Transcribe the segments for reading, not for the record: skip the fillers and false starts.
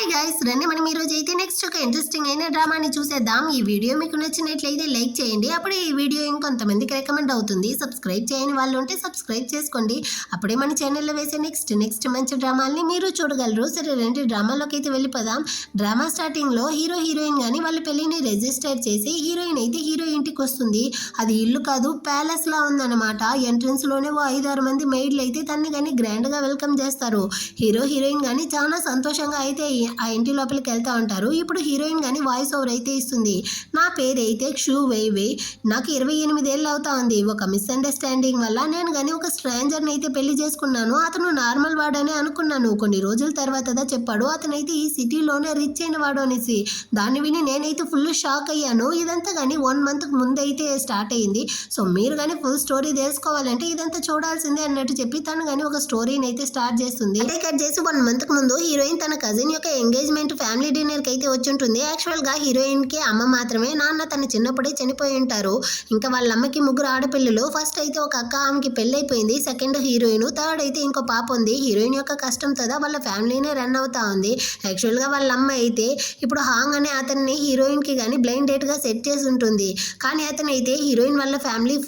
Hi guys, రండి మనం ఈ రోజు అయితే నెక్స్ట్ ఒక ఇంట్రెస్టింగ్ అయిన డ్రామాని చూసేద్దాం. ఈ వీడియో మీకు నచ్చినట్లయితే లైక్ చేయండి. అప్పుడే ఈ వీడియో ఇంకొంతమందికి రికమెండ్ అవుతుంది. సబ్స్క్రైబ్ చేయని వాళ్ళు ఉంటే సబ్స్క్రైబ్ చేసుకోండి. అప్పుడే మన ఛానల్లో వేసే నెక్స్ట్ మంచి డ్రామాల్ని మీరు చూడగలరు. సరే రండి డ్రామాలోకి అయితే వెళ్ళిపోదాం. డ్రామా స్టార్టింగ్లో హీరో హీరోయిన్ కానీ వాళ్ళ పెళ్లిని రిజిస్టర్ చేసి హీరోయిన్ అయితే హీరో ఇంటికి వస్తుంది. అది ఇల్లు కాదు, ప్యాలెస్ లా ఉందన్నమాట. ఎంట్రన్స్ లోనే 5-6 మంది మెయిడ్లు అయితే తన్ని కానీ గ్రాండ్ గా వెల్కమ్ చేస్తారు. హీరో హీరోయిన్ కానీ చాలా సంతోషంగా అయితే ఆ ఇంటి లోపలికి వెళ్తూ ఉంటారు. ఇప్పుడు హీరోయిన్ కానీ వాయిస్ ఓవర్ అయితే ఇస్తుంది. నా పేరు అయితే క్షు వై, నాకు 28 ఏళ్ళు అవుతా ఉంది. ఒక మిస్అండర్స్టాండింగ్ వల్ల నేను కానీ ఒక స్ట్రాంజర్ని అయితే పెళ్లి చేసుకున్నాను. అతను నార్మల్ వాడని అనుకున్నాను. కొన్ని రోజుల తర్వాత చెప్పాడు అతనైతే ఈ సిటీలోనే రిచ్ అయిన వాడు అనేసి. దాన్ని విని నేనైతే ఫుల్ షాక్ అయ్యాను. ఇదంతా కానీ 1 month ముందు అయితే స్టార్ట్ అయ్యింది. సో మీరు కానీ ఫుల్ స్టోరీ తెలుసుకోవాలంటే ఇదంతా చూడాల్సిందే అన్నట్టు చెప్పి తను కానీ ఒక స్టోరీని అయితే స్టార్ట్ చేస్తుంది. అంటే కట్ చేసి 1 month ముందు హీరోయిన్ తన కజిన్ యొక్క ఎంగేజ్మెంట్ ఫ్యామిలీ డిన్నర్ కి అయితే వచ్చి ఉంటుంది. యాక్చువల్ గా హీరోయిన్ కి అమ్మ మాత్రమే, నాన్న తన చిన్నప్పుడే చనిపోయి ఉంటారు. ఇంకా వాళ్ళ అమ్మకి 3 ఆడపిల్లలు. ఫస్ట్ అయితే ఒక అక్క, ఆమెకి పెళ్ళైపోయింది. సెకండ్ హీరోయిన్, థర్డ్ అయితే ఇంకో పాప ఉంది. హీరోయిన్ యొక్క కష్టం కదా వాళ్ళ ఫ్యామిలీనే రన్ అవుతా ఉంది. యాక్చువల్ గా వాళ్ళ అమ్మ అయితే ఇప్పుడు హాంగ్ అనే అతన్ని హీరోయిన్ కి కానీ బ్లైండ్ డేట్ గా సెట్ చేసి ఉంటుంది. కానీ అతను అయితే హీరోయిన్ వాళ్ళ ఫ్యామిలీ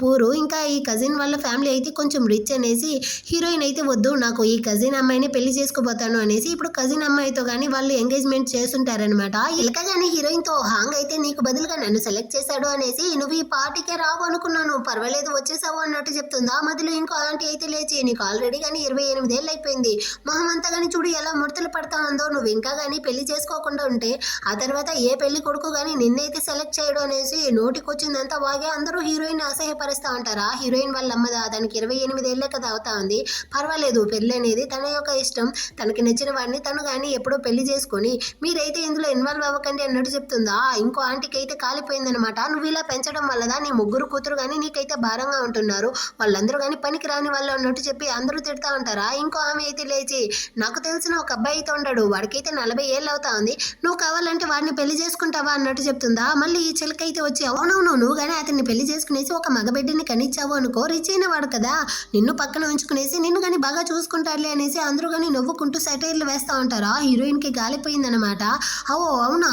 పూరు, ఇంకా ఈ కజిన్ వాళ్ళ ఫ్యామిలీ అయితే కొంచెం రిచ్ అనేసి హీరోయిన్ అయితే వద్దు, నాకు ఈ కజిన్ అమ్మాయిని పెళ్లి చేసుకోబోతాను అనేసి ఇప్పుడు కజిన్ అమ్మాయితో కానీ వాళ్ళు ఎంగేజ్మెంట్ చేస్తుంటారనమాట. ఇలాక కానీ హీరోయిన్ తో హాంగ్ అయితే నీకు బదులుగా నన్ను సెలెక్ట్ చేశాడు అనేసి, నువ్వు ఈ పార్టీకే రావు అనుకున్నాను, పర్వాలేదు వచ్చేసావు అన్నట్టు చెప్తుందా. మధ్యలో ఇంకో ఆంటీ అయితే లేచి, నీకు ఆల్రెడీ కానీ 28 ఏళ్ళు అయిపోయింది, మొహం అంతా కానీ చూడు ఎలా ముడతలు పడతా ఉందో, నువ్వు ఇంకా కానీ పెళ్లి చేసుకోకుండా ఉంటే ఆ తర్వాత ఏ పెళ్లి కొడుకు కానీ నిన్నైతే సెలెక్ట్ చేయడం అనేసి నోటికొచ్చిందంతా వాగే అందరూ హీరోయిన్ అసహ్యపరుస్తూ ఉంటారా. హీరోయిన్ వాళ్ళ అమ్మదా, దానికి 28 ఏళ్ళే కదా అవుతా ఉంది, పర్వాలేదు పెళ్లి అనేది తన యొక్క ఇష్టం, తనకి నచ్చిన వాడిని తను కానీ ఎప్పుడో పెళ్లి చేసుకొని మీరైతే ఇందులో ఇన్వాల్వ్ అవ్వకండి అన్నట్టు చెప్తుందా. ఇంకో ఆంటీకి అయితే కాలిపోయిందనమాట. నువ్వు ఇలా పెంచడం వల్లదా నీ 3 కూతురు కానీ నీకైతే భారంగా ఉంటున్నారు, వాళ్ళందరూ కానీ పనికి రాని వాళ్ళు అన్నట్టు చెప్పి అందరూ తిడతా ఉంటారా. ఇంకో ఆమె అయితే లేచి, నాకు తెలిసిన ఒక అబ్బాయి అయితే ఉన్నాడు, వాడికైతే 40 ఏళ్ళు అవుతా ఉంది, నువ్వు కావాలంటే వాడిని పెళ్లి చేసుకుంటావా అన్నట్టు చెప్తుందా. మళ్ళీ ఈ చిలక అయితే వచ్చి, అవునవును నువ్వు కానీ అతన్ని పెళ్లి చేసుకునేసి ఒక మగబిడ్డని కనిచ్చావు అనుకో, రిచ్ అయిన వాడు కదా, నిన్ను పక్కన ఉంచుకునేసి నిన్ను కానీ బాగా చూసుకుంటారులే అనేసి అందరూ కానీ నవ్వుకుంటూ సెటైర్లు వేస్తూ ఉంటారా. హీరోయిన్ కి గాలిపోయిందనమాట. అవునా,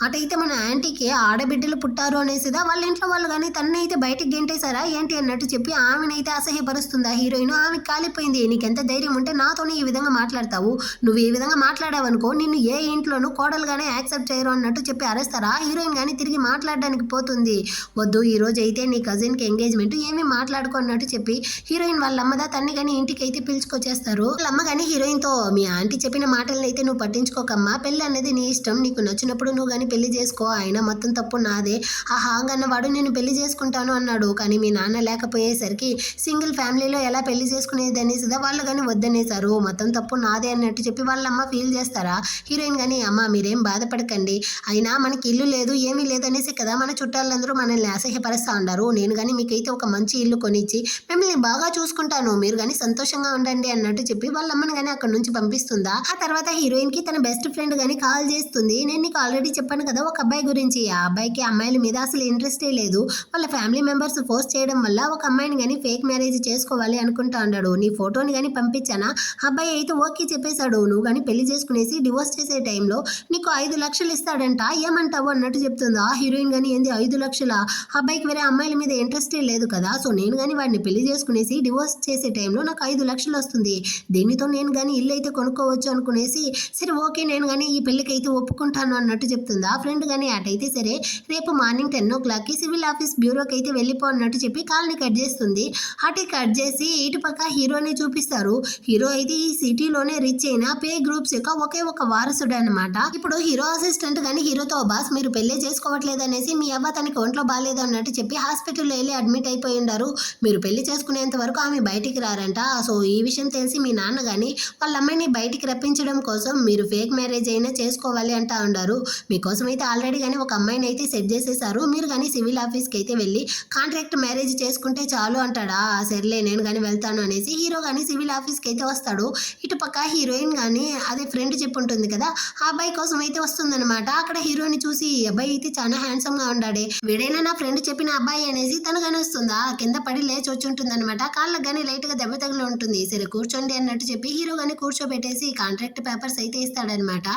అటైతే మన ఆంటీకి ఆడబిడ్డలు పుట్టారు అనేసిదా, వాళ్ళ ఇంట్లో వాళ్ళు కానీ తనని అయితే బయటికి గెంటేశారా ఏంటి అన్నట్టు చెప్పి ఆమెనైతే అసహ్యపరుస్తుందా హీరోయిన్. ఆమెకి కాలిపోయింది, నీకెంత ధైర్యం ఉంటే నాతోనే ఈ విధంగా మాట్లాడతావు, నువ్వు ఈ విధంగా మాట్లాడావనుకో నిన్ను ఏ ఇంట్లోనూ కోడలుగానే యాక్సెప్ట్ చేయరు అన్నట్టు చెప్పి అరేస్తారా. హీరోయిన్ కానీ తిరిగి మాట్లాడడానికి పోతుంది. వద్దు, ఈ రోజు అయితే నీ కజిన్ కి ఎంగేజ్మెంట్, ఏమీ మాట్లాడుకున్నట్టు చెప్పి హీరోయిన్ వాళ్ళ అమ్మదా తన్ని కానీ ఇంటికి అయితే పిలుచుకొచ్చేస్తారు. వాళ్ళ అమ్మ కానీ హీరోయిన్ తో, మీ ఆంటీ చెప్పిన మాటలను అయితే నువ్వు పట్టించుకోకమ్మా, పెళ్లి అనేది నీ ఇష్టం, నీకు నచ్చినప్పుడు నువ్వు కానీ పెళ్లి చేసుకో, అయినా మొత్తం తప్పు నాదే, ఆ హాంగ్ అన్నవాడు నేను పెళ్లి చేసుకుంటాను అన్నాడు, కానీ మీ నాన్న లేకపోయేసరికి సింగిల్ ఫ్యామిలీలో ఎలా పెళ్లి చేసుకునేది అనేసిదా వాళ్ళు కానీ వద్దనేసారు, మొత్తం తప్పు నాదే అన్నట్టు చెప్పి వాళ్ళమ్మ ఫీల్ చేస్తారా. హీరోయిన్ కానీ, అమ్మ మీరేం బాధపడకండి, అయినా మనకి ఇల్లు లేదు ఏమీ లేదనేసి కదా మన చుట్టాలందరూ మనల్ని అసహ్యపరుస్తూ ఉన్నారు, నేను కానీ మీకైతే ఒక మంచి ఇల్లు కొనిచ్చి మిమ్మల్ని బాగా చూసుకుంటాను, మీరు కానీ సంతోషంగా ఉండండి అన్నట్టు చెప్పి వాళ్ళ అమ్మని కానీ అక్కడ నుంచి పంపిస్తుందా. ఆ తర్వాత హీరోయిన్ కి తన బెస్ట్ ఫ్రెండ్ గానీ కాల్ చేస్తుంది. నేను నీకు ఆల్రెడీ చెప్పాను కదా ఒక అబ్బాయి గురించి, ఆ అబ్బాయికి అమ్మాయిల మీద అసలు ఇంట్రెస్టే లేదు, వాళ్ళ ఫ్యామిలీ మెంబర్స్ ఫోర్స్ చేయడం వల్ల ఒక అమ్మాయిని కానీ ఫేక్ మ్యారేజ్ చేసుకోవాలి అనుకుంటా అన్నాడు. నీ ఫోటోని కానీ పంపించానా, అబ్బాయి అయితే ఓకే చెప్పేశాడు, నువ్వు కానీ పెళ్లి చేసుకునేసి డివోర్స్ చేసే టైంలో నీకు 5 లక్షలు ఇస్తాడంట, ఏమంటావు అన్నట్టు చెప్తుందా. హీరోయిన్ కానీ, ఏంది 5 లక్షల, అబ్బాయికి వేరే అమ్మాయిల మీద ఇంట్రెస్టే లేదు కదా, సో నేను కానీ వాడిని పెళ్లి చేసుకునేసి డివోర్స్ చేసే టైంలో నాకు 5 లక్షలు వస్తుంది, దీనితో నేను కానీ ఇల్లు అయితే కొనుక్కోవచ్చు అనుకునేసి, సరే ఓకే నేను కానీ ఈ పెళ్లికి అయితే ఒప్పుకుంటాను అన్నట్టు చెప్తుందా. ఫ్రెండ్ కానీ అటైతే సరే రేపు మార్నింగ్ 10 o'clockకి సివిల్ ఆఫీస్ బ్యూరోకి అయితే వెళ్ళిపో అన్నట్టు చెప్పి కాల్ని కట్ చేస్తుంది. అటు కట్ చేసి ఇటు పక్క హీరోని చూపిస్తారు. హీరో అయితే ఈ సిటీలోనే రిచ్ అయిన పే గ్రూప్స్ యొక్క ఒకే ఒక వారసుడు అనమాట. ఇప్పుడు హీరో అసిస్టెంట్ కానీ హీరోతో, బాస్ మీరు పెళ్లి చేసుకోవట్లేదు అనేసి మీ అవ్వ తనకి ఒంట్లో బాగాలేదు అన్నట్టు చెప్పి హాస్పిటల్లో వెళ్ళి అడ్మిట్ అయిపోయి ఉన్నారు, మీరు పెళ్లి చేసుకునేంత వరకు ఆమె బయటికి రారంట. సో ఈ విషయం తెలిసి మీ నాన్న కానీ వాళ్ళ అమ్మాయిని బయటికి రప్పించడం కోసం మీరు ఫేక్ మ్యారేజ్ అయినా చేసుకోవాలి అంటా ఉన్నారు, మీకోసం అయితే ఆల్రెడీ కానీ ఒక అమ్మాయిని అయితే సెట్ చేసేసారు, మీరు కానీ సివిల్ ఆఫీస్కి అయితే వెళ్ళి కాంట్రాక్ట్ మ్యారేజ్ చేసుకుంటే చాలు అంటాడా. సర్లే నేను కానీ వెళ్తాను అనేసి హీరో కానీ సివిల్ ఆఫీస్కి అయితే వస్తాడు. ఇటు పక్క హీరోయిన్ కానీ అదే ఫ్రెండ్ చెప్పు ఉంటుంది కదా, ఆ అబ్బాయి కోసం అయితే వస్తుందన్నమాట. అక్కడ హీరోని చూసి, అబ్బాయి అయితే చాలా హ్యాండ్సమ్ గా ఉండాడే, వీడైనా నా ఫ్రెండ్ చెప్పిన అబ్బాయి అనేసి తను కానీ వస్తుందా, కింద పడి లేచి వచ్చి ఉంటుంది అనమాట. కాళ్ళకి కానీ లైట్ గా దెబ్బ తగిలి ఉంటుంది. సరే కూర్చోండి అన్నట్టు చెప్పి హీరో కానీ కూర్చోబెట్టేసి కాంట్రాక్ట్ పేపర్స్ అయితే ఇస్తాడనమాట.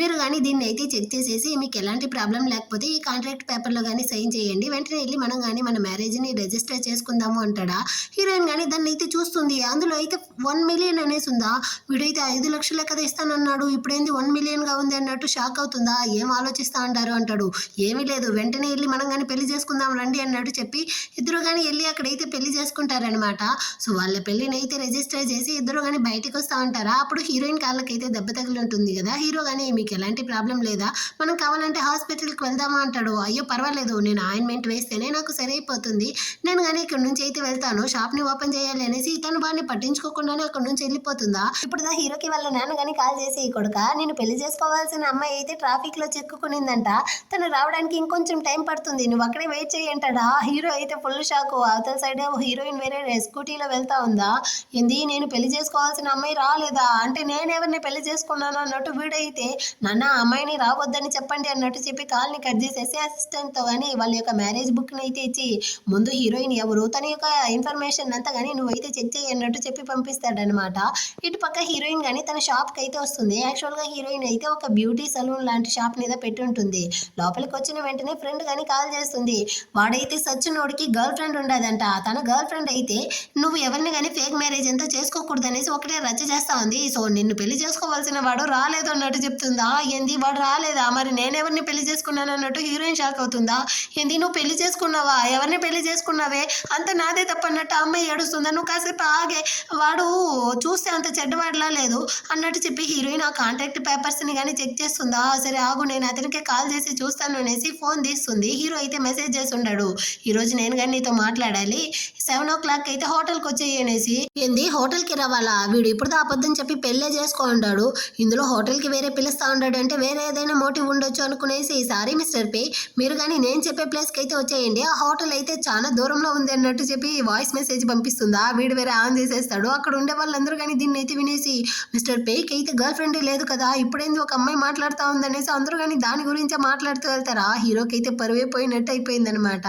మీరు కానీ దీన్ని అయితే చెక్ చేసేసి మీకు ఎలాంటి ప్రాబ్లం లేకపోతే ఈ కాంట్రాక్ట్ పేపర్లో కానీ సైన్ చేయండి, వెంటనే వెళ్ళి మనం కానీ మన మ్యారేజ్ని రిజిస్టర్ చేసుకుందాము అంటాడా. హీరోయిన్ కానీ దాన్ని అయితే చూస్తుంది. అందులో అయితే 1 మిలియన్ అనేసి ఉందా, వీడైతే 5 లక్షలే కదా ఇస్తానన్నాడు, ఇప్పుడేంది 1 మిలియన్గా ఉంది అన్నట్టు షాక్ అవుతుందా. ఏం ఆలోచిస్తా అంటారు అంటాడు. ఏమీ లేదు, వెంటనే వెళ్ళి మనం కానీ పెళ్లి చేసుకుందాం రండి అన్నట్టు చెప్పి ఇద్దరు కానీ వెళ్ళి అక్కడైతే పెళ్లి చేసుకుంటారనమాట. సో వాళ్ళ పెళ్లిని అయితే రిజిస్టర్ చేసి ఇద్దరు కానీ బయటకు వస్తా ఉంటారా. అప్పుడు హీరోయిన్ కాళ్ళకైతే దెబ్బ తగిలి ఉంటుంది కదా. హీరో కానీ మీకు ఎలాంటి ప్రాబ్లం లేదా, మనం కావాలంటే హాస్పిటల్కి వెళ్దామా అంటాడు. అయ్యో పర్వాలేదు, నేను ఆయింట్మెంట్ వేస్తేనే నాకు సరైపోతుంది, నేను కానీ ఇక్కడ నుంచి అయితే వెళ్తాను, షాప్ని ఓపెన్ చేయాలి అనేసి తను బాగా పట్టించుకోకుండానే అక్కడ నుంచి వెళ్ళిపోతుందా. ఇప్పుడు హీరోకి వాళ్ళ నాన్న కానీ కాల్ చేసి, కొడుక నేను పెళ్లి చేసుకోవాల్సిన అమ్మాయి అయితే ట్రాఫిక్ లో చిక్కుకునిందంట, తను రావడానికి ఇంకొంచెం టైం పడుతుంది, నువ్వు అక్కడే వెయిట్ చేయి అంటాడా. హీరో అయితే ఫుల్ షాక్. అవతల సైడ్ హీరోయిన్ వేరే స్కూటీలో వెళ్తా ఉందా. ఏంది, నేను పెళ్లి చేసుకోవాల్సిన అమ్మాయి రాలేదా అంటే, నేనెవరిని పెళ్లి చేసుకున్నాను అన్నట్టు వీడైతే, నాన్న అమ్మాయిని రావద్దని చెప్పండి అన్నట్టు చెప్పి కాల్ని కట్ చేసేసి అసిస్టెంట్తో కానీ వాళ్ళ యొక్క మ్యారేజ్ బుక్ని అయితే ఇచ్చి, ముందు హీరోయిన్ ఎవరు, తన యొక్క ఇన్ఫర్మేషన్ అంతా కానీ నువ్వైతే చెక్ చేయి అన్నట్టు చెప్పి పంపిస్తాడనమాట. ఇటు పక్క హీరోయిన్ కానీ తన షాప్కి అయితే వస్తుంది. యాక్చువల్గా హీరోయిన్ అయితే ఒక బ్యూటీ సలూన్ లాంటి షాప్ మీద పెట్టి ఉంటుంది. లోపలికి వచ్చిన వెంటనే ఫ్రెండ్ కానీ కాల్ చేస్తుంది. వాడైతే సచ్చినోడికి గర్ల్ ఫ్రెండ్ ఉండదంట. తన గర్ల్ ఫ్రెండ్ అయితే నువ్వు ఎవరిని కానీ ఫేక్ మ్యారేజ్ అంతా చేసుకోకూడదు అనేసి ఒకటే రచ్చ చేస్తా ఉంది. సో నిన్ను పెళ్లి చేసుకోవాల్సిన వాడు రాలేదు అన్నట్టు చెప్తుందా. ఏంది వాడు రాలేదా, మరి నేనెవరిని పెళ్లి చేసుకున్నాను అన్నట్టు హీరోయిన్ షాక్ అవుతుందా. ఏంది నువ్వు పెళ్లి చేసుకున్నావా, ఎవరిని పెళ్లి చేసుకున్నావే, అంత నాదే తప్పన్నట్టు అమ్మాయి ఏడుస్తుందా. నువ్వు కాసేపు ఆగే, వాడు చూస్తే అంత చెడ్డవాడిలా లేదు అన్నట్టు చెప్పి హీరోయిన్ ఆ కాంట్రాక్ట్ పేపర్స్ని కానీ చెక్ చేస్తుందా. సరే ఆగు, నేను అతనికి కాల్ చేసి చూస్తాను అనేసి ఫోన్ తీస్తుంది. హీరో అయితే మెసేజ్ చేసి ఉన్నాడు, ఈరోజు నేను కానీ నీతో మాట్లాడాలి, 7 o'clock అయితే హోటల్కి వచ్చేయి అనేసి. ఏంది హోటల్కి రావాలా, వీడు ఇప్పుడు అబద్ధం చెప్పి పెళ్ళే చేసుకో ఉంటాడు, ఇందులో హోటల్కి వేరే పిలుస్తా ఉంటాడు అంటే వేరే ఏదైనా మోటివ్ ఉండొచ్చు అనుకునేసి, సారీ మిస్టర్ పే, మీరు కానీ నేను చెప్పే ప్లేస్కి అయితే వచ్చేయండి, ఆ హోటల్ అయితే చాలా దూరంలో ఉంది అన్నట్టు చెప్పి వాయిస్ మెసేజ్ పంపిస్తుందా. వీడు వేరే ఆన్ చేసేస్తాడు. అక్కడ ఉండే వాళ్ళందరూ కానీ దీన్ని అయితే వినేసి, మిస్టర్ పేకి అయితే గర్ల్ ఫ్రెండే లేదు కదా, ఇప్పుడేంది ఒక అమ్మాయి మాట్లాడుతూ ఉందనేసి అందరూ కానీ దాని గురించే మాట్లాడుతూ వెళ్తారా. హీరోకి అయితే పరువే పోయినట్టు అయిపోయిందనమాట.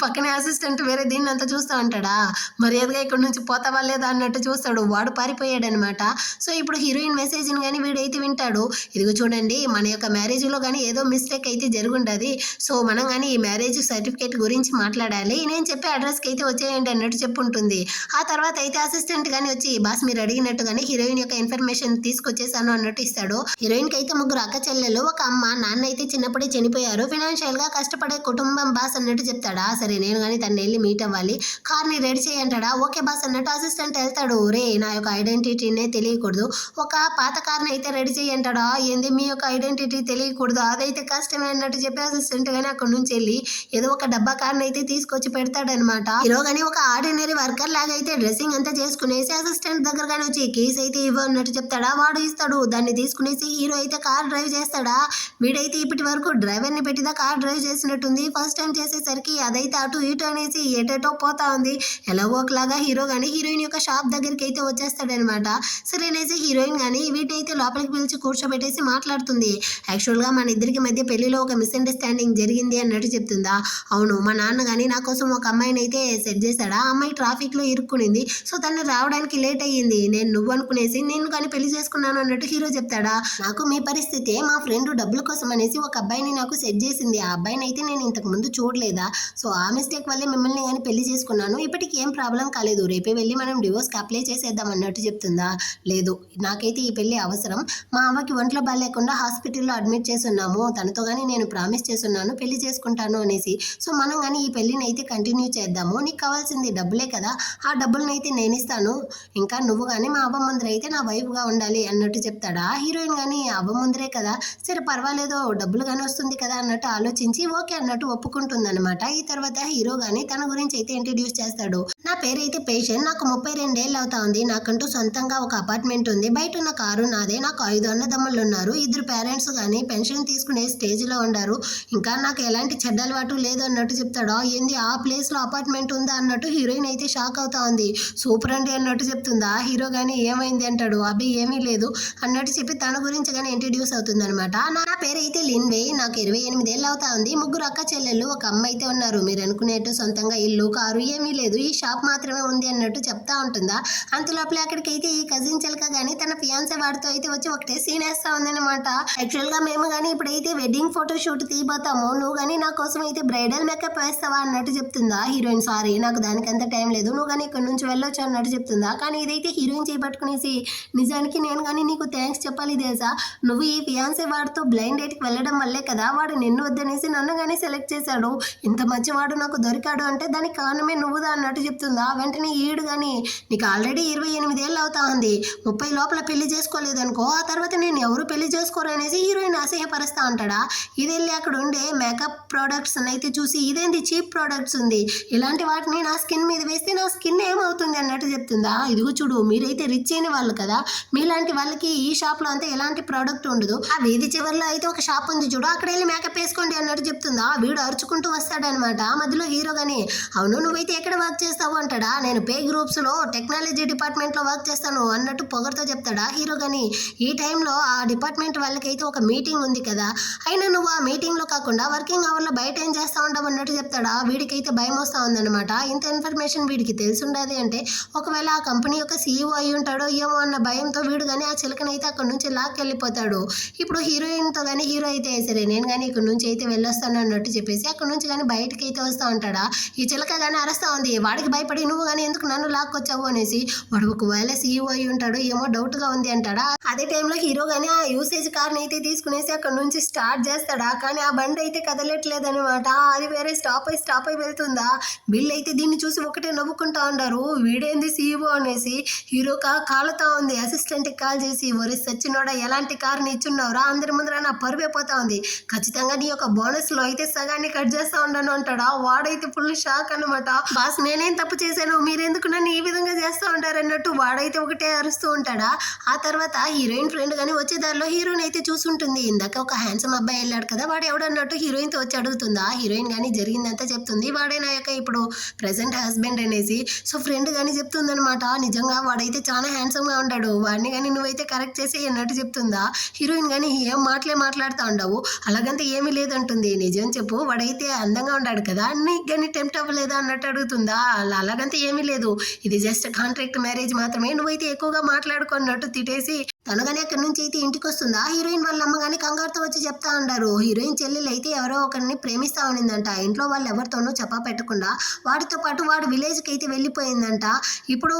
పక్కనే అసిస్టెంట్ వేరే దీన్ని అంతా చూస్తూ ఉంటాడా. మర్యాదగా ఇక్కడ నుంచి పోతావా లేదా అన్నట్టు చూస్తాడు. వాడు పారిపోయాడనమాట. సో ఇప్పుడు హీరోయిన్ మెసేజ్ని కానీ వీడైతే వింటాడు. ఇదిగో చూడండి, మన యొక్క మ్యారేజ్లో కానీ ఏదో మిస్టేక్ అయితే జరుగుండదు, సో మనం కానీ ఈ మ్యారేజ్ సర్టిఫికేట్ గురించి మాట్లాడాలి, నేను చెప్పే అడ్రస్కి అయితే వచ్చేయండి అన్నట్టు చెప్పుంటుంది. ఆ తర్వాత అయితే అసిస్టెంట్ కానీ వచ్చి, బాస్ మీరు అడిగినట్టుగానే హీరోయిన్ యొక్క ఇన్ఫర్మేషన్ తీసుకొచ్చేసాను అన్నట్టు ఇస్తాడు. హీరోయిన్ కి అయితే 3 అక్క చెల్లెలు, ఒక అమ్మ, నాన్న అయితే చిన్నప్పుడే చనిపోయారు, ఫైనాన్షియల్ గా కష్టపడే కుటుంబం బాస్ అన్నట్టు చెప్తాడా. సరే నేను కానీ తను వెళ్ళి మీట్ అవ్వాలి, కార్ని రెడీ చేయంటాడా. ఓకే బాస్ అన్నట్టు అసిస్టెంట్ వెళ్తాడు. రే నా యొక్క ఐడెంటిటీనే తెలియకూడదు, ఒక పాత కార్ని అయితే రెడీ చేయంటాడా. ఏంది మీ యొక్క ఐడెంటిటీ తెలియకూడదు, అదైతే కష్టమే అన్నట్టు చెప్పి అసిస్టెంట్ గానీ అక్కడ నుంచి వెళ్ళి ఏదో ఒక డబ్బా కార్ని అయితే తీసుకొచ్చి పెడతాడనమాట. హీరో గానీ ఒక ఆర్డినరీ వర్కర్ లాగా అయితే డ్రెస్సింగ్ అంతా చేసుకునేసి అసిస్టెంట్ దగ్గర కానీ వచ్చి కీస్ అయితే ఇవ్వన్నట్టు చెప్తాడా. వాడు ఇస్తాడు. దాన్ని తీసుకునేసి హీరో అయితే కార్ డ్రైవ్ చేస్తాడా. వీడైతే ఇప్పటి వరకు డ్రైవర్ని పెట్టిదా కార్ డ్రైవ్ చేసినట్టుంది. ఫస్ట్ టైం చేసేసరికి అదైతే అటు ఇటు అనేసి ఎటేటో పోతా ఉంది. ఎలాగో ఒకలాగా హీరో కానీ హీరోయిన్ యొక్క షాప్ దగ్గరికి అయితే వచ్చేస్తాడనమాట. సరేనేసి హీరోయిన్ కానీ వీటినైతే లోపలికి పిలిచి కూర్చోబెట్టేసి మాట్లాడుతుంది. యాక్చువల్గా మన ఇద్దరికి మధ్య పెళ్లిలో ఒక మిస్అండర్స్టాండింగ్ జరిగింది అన్నట్టు చెప్తుందా. అవును, మా నాన్న కానీ నా కోసం ఒక అమ్మాయిని అయితే సెట్ చేశాడా, ఆ అమ్మాయి ట్రాఫిక్లో ఇరుక్కునింది, సో తను రావడానికి లేట్ అయ్యింది, నేను నువ్వు అనుకునేసి నేను కానీ పెళ్లి చేసుకున్నాను అన్నట్టు హీరో చెప్తాడా. నాకు మీ పరిస్థితి, మా ఫ్రెండ్ డబ్బుల కోసం అనేసి ఒక అబ్బాయిని నాకు సెట్ చేసింది, ఆ అబ్బాయిని అయితే నేను ఇంతకు ముందు చూడలేదా, సో ఆ మిస్టేక్ వల్లే మిమ్మల్ని కానీ పెళ్లి చేసుకున్నాను, ఇప్పటికి ఏం ప్రాబ్లం కాలేదు, రేపే వెళ్ళి మనం డివోర్స్కి అప్లై చేసేద్దాం అన్నట్టు చెప్తుందా. లేదు నాకైతే ఈ పెళ్లి అవసరం, మా అమ్మకి ఒంట్లో బాగాలేకుండా హాస్పిటల్లో అడ్మిట్ చేస్తున్నాము, తనతో కానీ నేను ప్రామిస్ చేస్తున్నాను పెళ్లి చేసుకుంటాను అనేసి, సో మనం కానీ ఈ పెళ్లిని అయితే కంటిన్యూ చేద్దాము, నీకు కావాల్సింది డబ్బులే కదా, ఆ డబ్బులను అయితే నేను ఇస్తాను, ఇంకా నువ్వు కానీ మా అవ్వ ముందర అయితే నా వైఫ్గా ఉండాలి అన్నట్టు చెప్తాడా. హీరోయిన్ కానీ అవ్వ ముందరే కదా, సరే పర్వాలేదు డబ్బులు కానీ వస్తుంది కదా అన్నట్టు ఆలోచించి ఓకే అన్నట్టు ఒప్పుకుంటుంది అనమాట. ఈ తర్వాత హీరో కానీ తన గురించి అయితే ఇంట్రడ్యూస్ చేస్తాడు. నా పేరైతే పేషెంట్, నాకు 32 ఏళ్ళు అవుతా ఉంది, నాకంటూ సొంతంగా ఒక అపార్ట్మెంట్ ఉంది, బయట ఉన్న కారు నాదే, నాకు 5 అన్నదమ్ములు ఉన్నారు, 2 పేరెంట్స్ కానీ పెన్షన్ తీసుకునే స్టేజ్లో ఉన్నారు, ఇంకా నాకు ఎలాంటి చెడ్డ అలవాటు లేదు అన్నట్టు చెప్తాడా. ఏంది ఆ ప్లేస్లో అపార్ట్మెంట్ ఉందా అన్నట్టు హీరోయిన్ అయితే షాక్ అవుతా ఉంది. సూపర్ అండి అన్నట్టు చెప్తుందా. హీరో కానీ ఏమైంది అంటాడు. అబ్బాయి ఏమీ లేదు అన్నట్టు చెప్పి తన గురించి కానీ ఇంట్రడ్యూస్ అవుతుంది అనమాట. నా పేరైతే లిన్వే, నాకు 28 ఏళ్ళు అవుతా ఉంది, 3 అక్క చెల్లెళ్ళు, ఒక అమ్మ అయితే ఉన్నారు, మీరు అనుకునేట్టు సొంతంగా ఇల్లు కారు ఏమీ లేదు, ఈ షాప్ మాత్రమే ఉంది అన్నట్టు చెప్తా ఉంటుందా. అంతలోపల అక్కడికైతే ఈ కజిన్ చిలక కానీ తన ఫియాన్సే వాడితో అయితే వచ్చి ఒకటే సీన్ వేస్తా ఉందన్నమాట. యాక్చువల్ గా మేము కానీ ఇప్పుడైతే వెడ్డింగ్ ఫోటో షూట్ తీయబోతాము, నువ్వు కానీ నా కోసం అయితే బ్రైడల్ మేకప్ వేస్తావా అన్నట్టు చెప్తుందా హీరోయిన్. సారీ నాకు దానికి అంత టైం లేదు, నువ్వు కానీ ఇక్కడ నుంచి వెళ్ళొచ్చు అన్నట్టు చెప్తుందా. కానీ ఇదైతే హీరోయిన్ చేపట్టుకునేసి నిజానికి నేను కానీ నీకు థ్యాంక్స్ చెప్పాలి తెలుసా, నువ్వు ఈ ఫియాన్సే వాడితో బ్లైండ్ డేట్కి వెళ్ళడం వల్లే కదా వాడు నిన్ను వద్దనేసి నన్ను కానీ సెలెక్ట్ చేశాడు, ఇంత మంచివాడు నాకు దొరికాడు అంటే దానికి కారణమే నువ్వుదా అన్నట్టు చెప్తుందా. వెంటనే ఈడు కానీ నీకు ఆల్రెడీ 28 ఏళ్ళు అవుతా ఉంది, 30 లోపల పెళ్లి చేసుకోలేదనుకో ఆ తర్వాత నేను ఎవరు పెళ్లి చేసుకోరు అనేసి హీరోయిన్ అసహ్యపరుస్తా ఉంటాడా. ఇది వెళ్ళి అక్కడ ఉండే మేకప్ ప్రోడక్ట్స్ అయితే చూసి ఇదేంటి చీప్ ప్రోడక్ట్స్ ఉంది, ఇలాంటి వాటిని నా స్కిన్ మీద వేస్తే నా స్కిన్ ఏమవుతుంది అన్నట్టు చెప్తుందా. ఇదిగో చూడు మీరైతే రిచ్ అయిన వాళ్ళు కదా, మీలాంటి వాళ్ళకి ఈ షాప్లో అంతా ఎలాంటి ప్రోడక్ట్ ఉండదు, ఆ వీధి చివరిలో అయితే ఒక షాప్ ఉంది చూడు అక్కడ వెళ్ళి మేకప్ వేసుకోండి అన్నట్టు చెప్తుందా. వీడు అరుచుకుంటూ వస్తాడనమాట. మధ్యలో హీరో కానీ అవును నువ్వైతే ఎక్కడ వర్క్ చేస్తావు అంటాడా. నేను పే గ్రూప్స్లో టెక్నాలజీ డిపార్ట్మెంట్లో వర్క్ చేస్తాను అన్నట్టు పొగరుతో చెప్తాడా హీరో కానీ. ఈ టైంలో ఆ డిపార్ట్మెంట్ వాళ్ళకైతే ఒక మీటింగ్ ఉంది కదా, అయినా నువ్వు ఆ మీటింగ్లో కాకుండా వర్కింగ్ అవర్లో బయట ఏం చేస్తా ఉండవు అన్నట్టు చెప్తాడా. వీడికైతే భయం వస్తూ ఉందన్నమాట. ఇంత ఇన్ఫర్మేషన్ వీడికి తెలిసి ఉండదు అంటే ఒకవేళ ఆ కంపెనీ యొక్క సీఈఓ అయి ఉంటాడో ఏమో అన్న భయంతో వీడు కానీ ఆ చిలకనైతే అక్కడ నుంచి లాక్కెళ్ళిపోతాడు. ఇప్పుడు హీరోయిన్తో కానీ హీరో అయితే సరే నేను కానీ ఇక్కడ నుంచి అయితే వెళ్ళొస్తాను అన్నట్టు చెప్పేసి అక్కడ నుంచి కానీ బయటకి అయితే వస్తూ ఉంటాడా. ఈ చిలక కానీ అరుస్తూ ఉంది, వాడికి భయపడి నువ్వు కానీ ఎందుకు నన్ను లాక్కొచ్చావు అనేసి. వాడు ఒకవేళ సీఈఓ అయి ఉంటాడు ఏమో డౌట్గా ఉంది అంటాడా. అదే టైంలో హీరో కానీ ఆ యూసేజ్ కార్ని అయితే తీసుకునేసి అక్కడ నుంచి స్టార్ట్ చేస్తాడా. కానీ ఆ బండి అయితే కదలట్లేదు అనమాట, అది వేరే స్టాప్ అయి వెళ్తుందా. వీళ్ళు అయితే దీన్ని చూసి ఒకటే నవ్వుకుంటా ఉంటారు, వీడేంది సీఈఓ అనేసి. హీరో కాలుతా ఉంది అసిస్టెంట్కి కాల్ చేసి, ఒరి సచ్చినోడా ఎలాంటి కార్ని ఇచ్చున్నావురా, అందరి ముందర నా పరువైపోతా ఉంది, ఖచ్చితంగా నీ యొక్క బోనస్లో అయితే సగాన్ని కట్ చేస్తా ఉండను అంటాడా. వాడైతే ఫుల్ షాక్ అనమాట. బాస్ నేనేం తప్పు చేశాను, మీరెందుకు నన్ను ఈ విధంగా చేస్తూ ఉంటారు అన్నట్టు వాడైతే ఒకటే అరుస్తూ ఉంటాడా. ఆ తర్వాత హీరోయిన్ ఫ్రెండ్ కానీ వచ్చే దారిలో హీరోయిన్ అయితే చూసుంటుంది, ఇందాక ఒక హ్యాండ్సమ్ అబ్బాయి వెళ్ళాడు కదా వాడు ఎవడన్నట్టు హీరోయిన్తో వచ్చి అడుగుతుందా. హీరోయిన్ కానీ జరిగిందంతా చెప్తుంది, వాడే నా యొక్క ఇప్పుడు ప్రెసెంట్ హస్బెండ్ అనేసి. సో ఫ్రెండ్ కానీ చెప్తుందనమాట, నిజంగా వాడైతే చాలా హ్యాండ్సమ్గా ఉంటాడు, వాడిని కానీ నువ్వైతే కరెక్ట్ చేసి అన్నట్టు చెప్తుందా. హీరోయిన్ కానీ ఏం మాట్లాడుతూ ఉండవు, అలాగంతా ఏమీ లేదంటుంది. నిజం చెప్పు వాడైతే అందంగా ఉన్నాడు కదా, నీకు కానీ టెంప్ట్ అవ్వలేదా అన్నట్టు అడుగుతుందా. అలాగంతా ఏమీ లేదు, ఇది జస్ట్ కాంట్రాక్ట్ మ్యారేజ్ మాత్రమే, నువ్వైతే ఎక్కువగా మాట్లాడుకున్నట్టు తిట్టేసి తనగానే అక్కడి నుంచి అయితే ఇంటికి వస్తుందా. హీరోయిన్ వాళ్ళ అమ్మగానే కంగారుతో వచ్చి చెప్తా ఉంటారు, హీరోయిన్ చెల్లెలు అయితే ఎవరో ఒకరిని ప్రేమిస్తా ఉన్నిందంట, ఇంట్లో వాళ్ళు ఎవరితోనూ చెప్పా పెట్టకుండా వాడితో పాటు వాడు విలేజ్కి అయితే వెళ్ళిపోయిందంట. ఇప్పుడు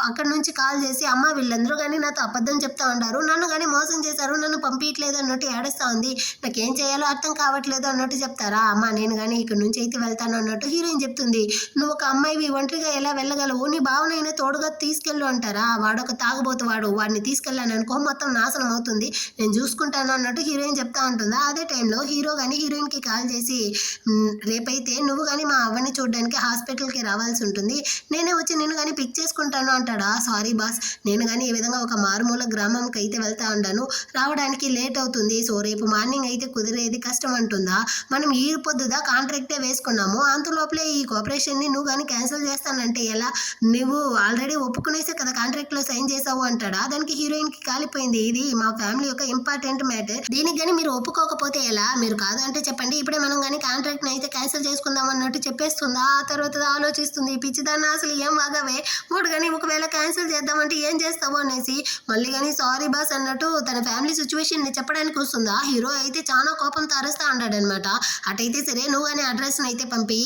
అక్కడ నుంచి కాల్ చేసి అమ్మ వీళ్ళందరూ కానీ నాతో అబద్ధం చెప్తా ఉంటారు, నన్ను కానీ మోసం చేశారు, నన్ను పంపించట్లేదు అన్నట్టు ఏడుస్తా ఉంది, నాకేం చేయాలో అర్థం కావట్లేదు అన్నట్టు చెప్తారా. అమ్మ నేను కానీ ఇక్కడ నుంచి అయితే వెళ్తాను అన్నట్టు హీరోయిన్ చెప్తుంది. నువ్వు ఒక అమ్మాయివి ఒంటరిగా ఎలా వెళ్ళగలవు, నీ భావనైనా తోడుగా తీసుకెళ్ళు అంటారా. వాడొక తాగుబోతువాడు, వాడిని తీసుకెళ్ళాను అనుకో మొత్తం నాశనం అవుతుంది, నేను చూసుకుంటాను అన్నట్టు హీరోయిన్ చెప్తా ఉంటుందా. అదే టైంలో హీరో కానీ హీరోయిన్కి కాల్ చేసి రేపైతే నువ్వు కానీ మా అవ్వని చూడడానికి హాస్పిటల్కి రావాల్సి ఉంటుంది, నేనే వచ్చి నేను కానీ పిక్ చేసుకుంటాను అంటాడా. సారీ బాస్ నేను కానీ ఈ విధంగా ఒక మారుమూల గ్రామంకి అయితే వెళ్తా ఉంటాను, రావడానికి లేట్ అవుతుంది, సో రేపు మార్నింగ్ అయితే కుదిరేది కష్టం అంటుందా. మనం ఈ పొద్దుదా కాంట్రాక్టే వేసుకున్నాము, అంతలోపలే ఈ కోఆపరేషన్ని నువ్వు కానీ క్యాన్సిల్ చేస్తానంటే ఎలా, నువ్వు ఆల్రెడీ ఒప్పుకునేసే కదా కాంట్రాక్ట్లో సైన్ చేసావు అంటాడా. దానికి హీరోయిన్కి కాలిపోయింది, ఇది మా ఫ్యామిలీ యొక్క ఇంపార్టెంట్ మ్యాటర్, దీనికి కానీ మీరు ఒప్పుకోకపోతే ఎలా, మీరు కాదు అంటే చెప్పండి ఇప్పుడే మనం కానీ కాంట్రాక్ట్ని అయితే క్యాన్సిల్ చేసుకుందాం అన్నట్టు చెప్పేస్తుందా. ఆ తర్వాత ఆలోచిస్తుంది, పిచ్చిదాన్ని అసలు ఏం వాగవే, వాడు కానీ ఒకవేళ క్యాన్సిల్ చేద్దామంటే ఏం చేస్తావు అనేసి మళ్ళీ కానీ సారీ బాస్ అన్నట్టు తన ఫ్యామిలీ సిచ్యువేషన్ని చెప్పడానికి వస్తుందా. హీరో అయితే చాలా కోపంతో అరుస్తా ఉంటాడనమాట. అటైతే సరే నువ్వు కానీ అడ్రస్ని అయితే పంపి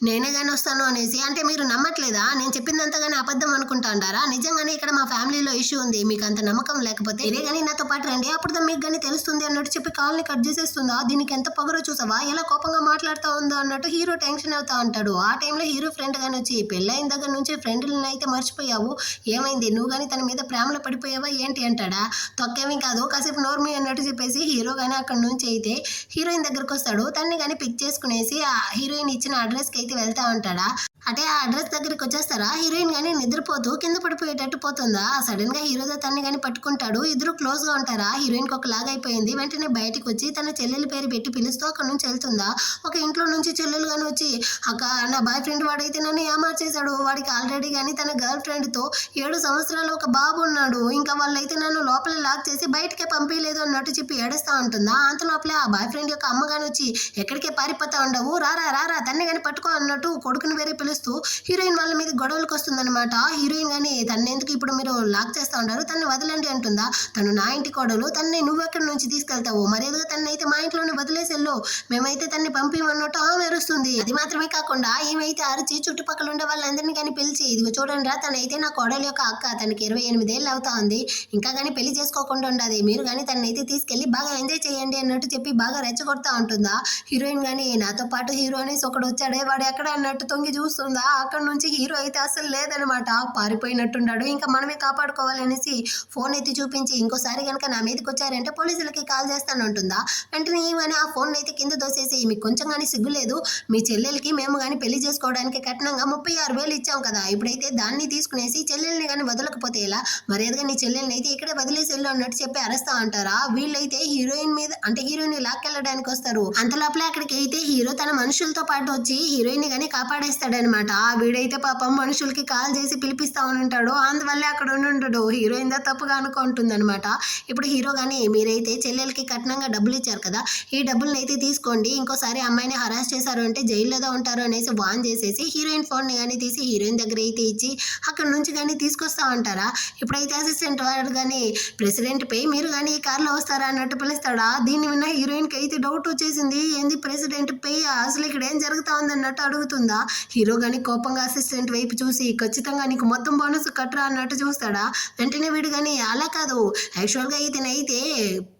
నేనే కానీ వస్తాను అనేసి. అంటే మీరు నమ్మట్లేదా, నేను చెప్పిందంతా కానీ అబద్ధం అనుకుంటా అంటారా. నిజంగానే ఇక్కడ మా ఫ్యామిలీలో ఇష్యూ ఉంది, మీకు అంత నమ్మకం లేకపోతే ఇదే కానీ నాతో పాటు రండి, అప్పుడు మీకు కానీ తెలుస్తుంది అన్నట్టు చెప్పి కాల్ని కట్ చేసేస్తుందా. దీనికి ఎంత పొగరో చూసావా, ఎలా కోపంగా మాట్లాడుతూ ఉందో అన్నట్టు హీరో టెన్షన్ అవుతా ఉంటాడు. ఆ టైంలో హీరో ఫ్రెండ్ కానీ వచ్చి పెళ్ళైన దగ్గర నుంచి ఫ్రెండ్ని అయితే మర్చిపోయావు, ఏమైంది నువ్వు కానీ తన మీద ప్రేమలో పడిపోయావా ఏంటి అంటాడా. తొక్కేమీ కాదు కాసేపు నోర్మి అన్నట్టు చెప్పేసి హీరో కానీ అక్కడ నుంచి అయితే హీరోయిన్ దగ్గరకు వస్తాడు, తన్ని కానీ పిక్ చేసుకునేసి ఆ హీరోయిన్ ఇచ్చిన అడ్రస్కి అయితే వెళ్తా ఉంటాడా. అంటే ఆ అడ్రస్ దగ్గరికి వచ్చేస్తారా, హీరోయిన్ కానీ నిద్రపోతూ కింద పడిపోయేటట్టు పోతుందా. సడన్ గా హీరోతో తన్ని కానీ పట్టుకుంటాడు, ఇద్దరు క్లోజ్ గా ఉంటారా. హీరోయిన్కి ఒక లాగా అయిపోయింది, వెంటనే బయటకు వచ్చి తన చెల్లెల పేరు పెట్టి పిలుస్తూ అక్కడ నుంచి వెళ్తుందా. ఒక ఇంట్లో నుంచి చెల్లెలు కానీ వచ్చి అక్క నా బాయ్ ఫ్రెండ్ వాడైతే నన్ను ఏమార్చేశాడు, వాడికి ఆల్రెడీ కానీ తన గర్ల్ ఫ్రెండ్తో 7 సంవత్సరాలు ఒక బాబు ఉన్నాడు, ఇంకా వాళ్ళైతే నన్ను లోపల లాక్ చేసి బయటకే పంపించలేదు అన్నట్టు చెప్పి ఏడుస్తా ఉంటుందా. అంత లోపలే ఆ బాయ్ ఫ్రెండ్ యొక్క అమ్మగాని వచ్చి ఎక్కడికే పారిపోతా ఉండవు, రారా రారా తన్ని కానీ పట్టుకో అన్నట్టు కొడుకుని వేరే పిలుస్తూ పిలుస్తూ హీరోయిన్ వాళ్ళ మీద గొడవలకు వస్తుందన్నమాట. హీరోయిన్ కానీ తనెందుకు ఇప్పుడు మీరు లాక్ చేస్తా ఉంటారు, తనని వదలండి అంటుందా. తను నా ఇంటి కోడలు, తనని నువ్వెక్కడి నుంచి తీసుకెళ్తావు, మరేదిగా తనైతే మా ఇంట్లోనే వదిలేసెళ్ళు, మేమైతే తనని పంపిమన్నట్టు ఆమె అరుస్తుంది. అది మాత్రమే కాకుండా ఈమెయితే అరిచి చుట్టుపక్కల ఉండే వాళ్ళందరినీ కానీ పిలిచి, ఇదిగో చూడండి రా, తనైతే నా కోడలి యొక్క అక్క, తనకి 28 ఏళ్ళు అవుతా ఉంది, ఇంకా కానీ పెళ్లి చేసుకోకుండా ఉండదు, మీరు కానీ తనైతే తీసుకెళ్లి బాగా ఎంజాయ్ చేయండి అన్నట్టు చెప్పి బాగా రెచ్చగొడతా ఉంటుందా. హీరోయిన్ కానీ నాతో పాటు హీరో అనేసి ఒకడు వచ్చాడే, వాడు ఎక్కడ అన్నట్టు తొంగి చూస్తుందా. అక్కడ నుంచి హీరో అయితే అసలు లేదనమాట, పారిపోయినట్టున్నాడు, ఇంకా మనమే కాపాడుకోవాలనేసి ఫోన్ ఎత్తి చూపించి, ఇంకోసారి కనుక నా మీదకి వచ్చారంటే పోలీసులకి కాల్ చేస్తానంటుందా. వెంటనే ఈమె ఆ ఫోన్ అయితే కింద దోసేసి, మీకు కొంచెం కానీ సిగ్గులేదు, మీ చెల్లెలకి మేము కానీ పెళ్లి చేసుకోవడానికి కట్నంగా 36,000 ఇచ్చాం కదా, ఇప్పుడైతే దాన్ని తీసుకునేసి చెల్లెల్ని కానీ వదలకపోతే ఎలా, మరేదిగా నీ చెల్లెల్ని అయితే ఇక్కడే వదిలేసి వెళ్ళు అన్నట్టు చెప్పి అరెస్తా అంటారా. వీళ్ళైతే హీరోయిన్ మీద అంటే హీరోయిన్ లాక్కెళ్ళడానికి వస్తారు. అంతలోపల అక్కడికి అయితే హీరో తన మనుషులతో పాటు వచ్చి హీరోయిన్ గానీ కాపాడేస్తాడనమాట. వీడైతే పాపం మనుషులకి కాల్ చేసి పిలిపిస్తా ఉంటాడు, అందువల్లే అక్కడ ఉండడు, హీరోయిన్ దా తప్పుగా అనుకుంటుందన్నమాట. ఇప్పుడు హీరో గానీ మీరైతే చెల్లెలకి కట్నంగా డబ్బులు ఇచ్చారు కదా, ఈ డబ్బులను అయితే తీసుకోండి, ఇంకోసారి అమ్మాయిని హరాస్ చేశారు అంటే జైల్లోదా ఉంటారు అనేసి వాన్ చేసేసి హీరోయిన్ ఫోన్ ని కానీ తీసి హీరోయిన్ దగ్గర అయితే ఇచ్చి అక్కడ నుంచి కానీ తీసుకొస్తా ఉంటారా. ఇప్పుడైతే అసిస్టెంట్ వాడు కానీ ప్రెసిడెంట్ పై మీరు కానీ ఈ కార్లో వస్తారా అన్నట్టు పిలుస్తాడా. దీన్ని విన్న హీరోయిన్కి అయితే డౌట్ వచ్చేసింది, ఏంది ప్రెసిడెంట్ పై, అసలు ఇక్కడ ఏం జరుగుతా ఉంది అన్నట్టు అడుగుతుందా. హీరో కానీ కోపంగా అసిస్టెంట్ వైపు చూసి, ఖచ్చితంగా నీకు మొత్తం బోనస్ కట్టరా అన్నట్టు చూస్తాడా. వెంటనే వీడు కానీ అలా కాదు, యాక్చువల్గా ఇతనైతే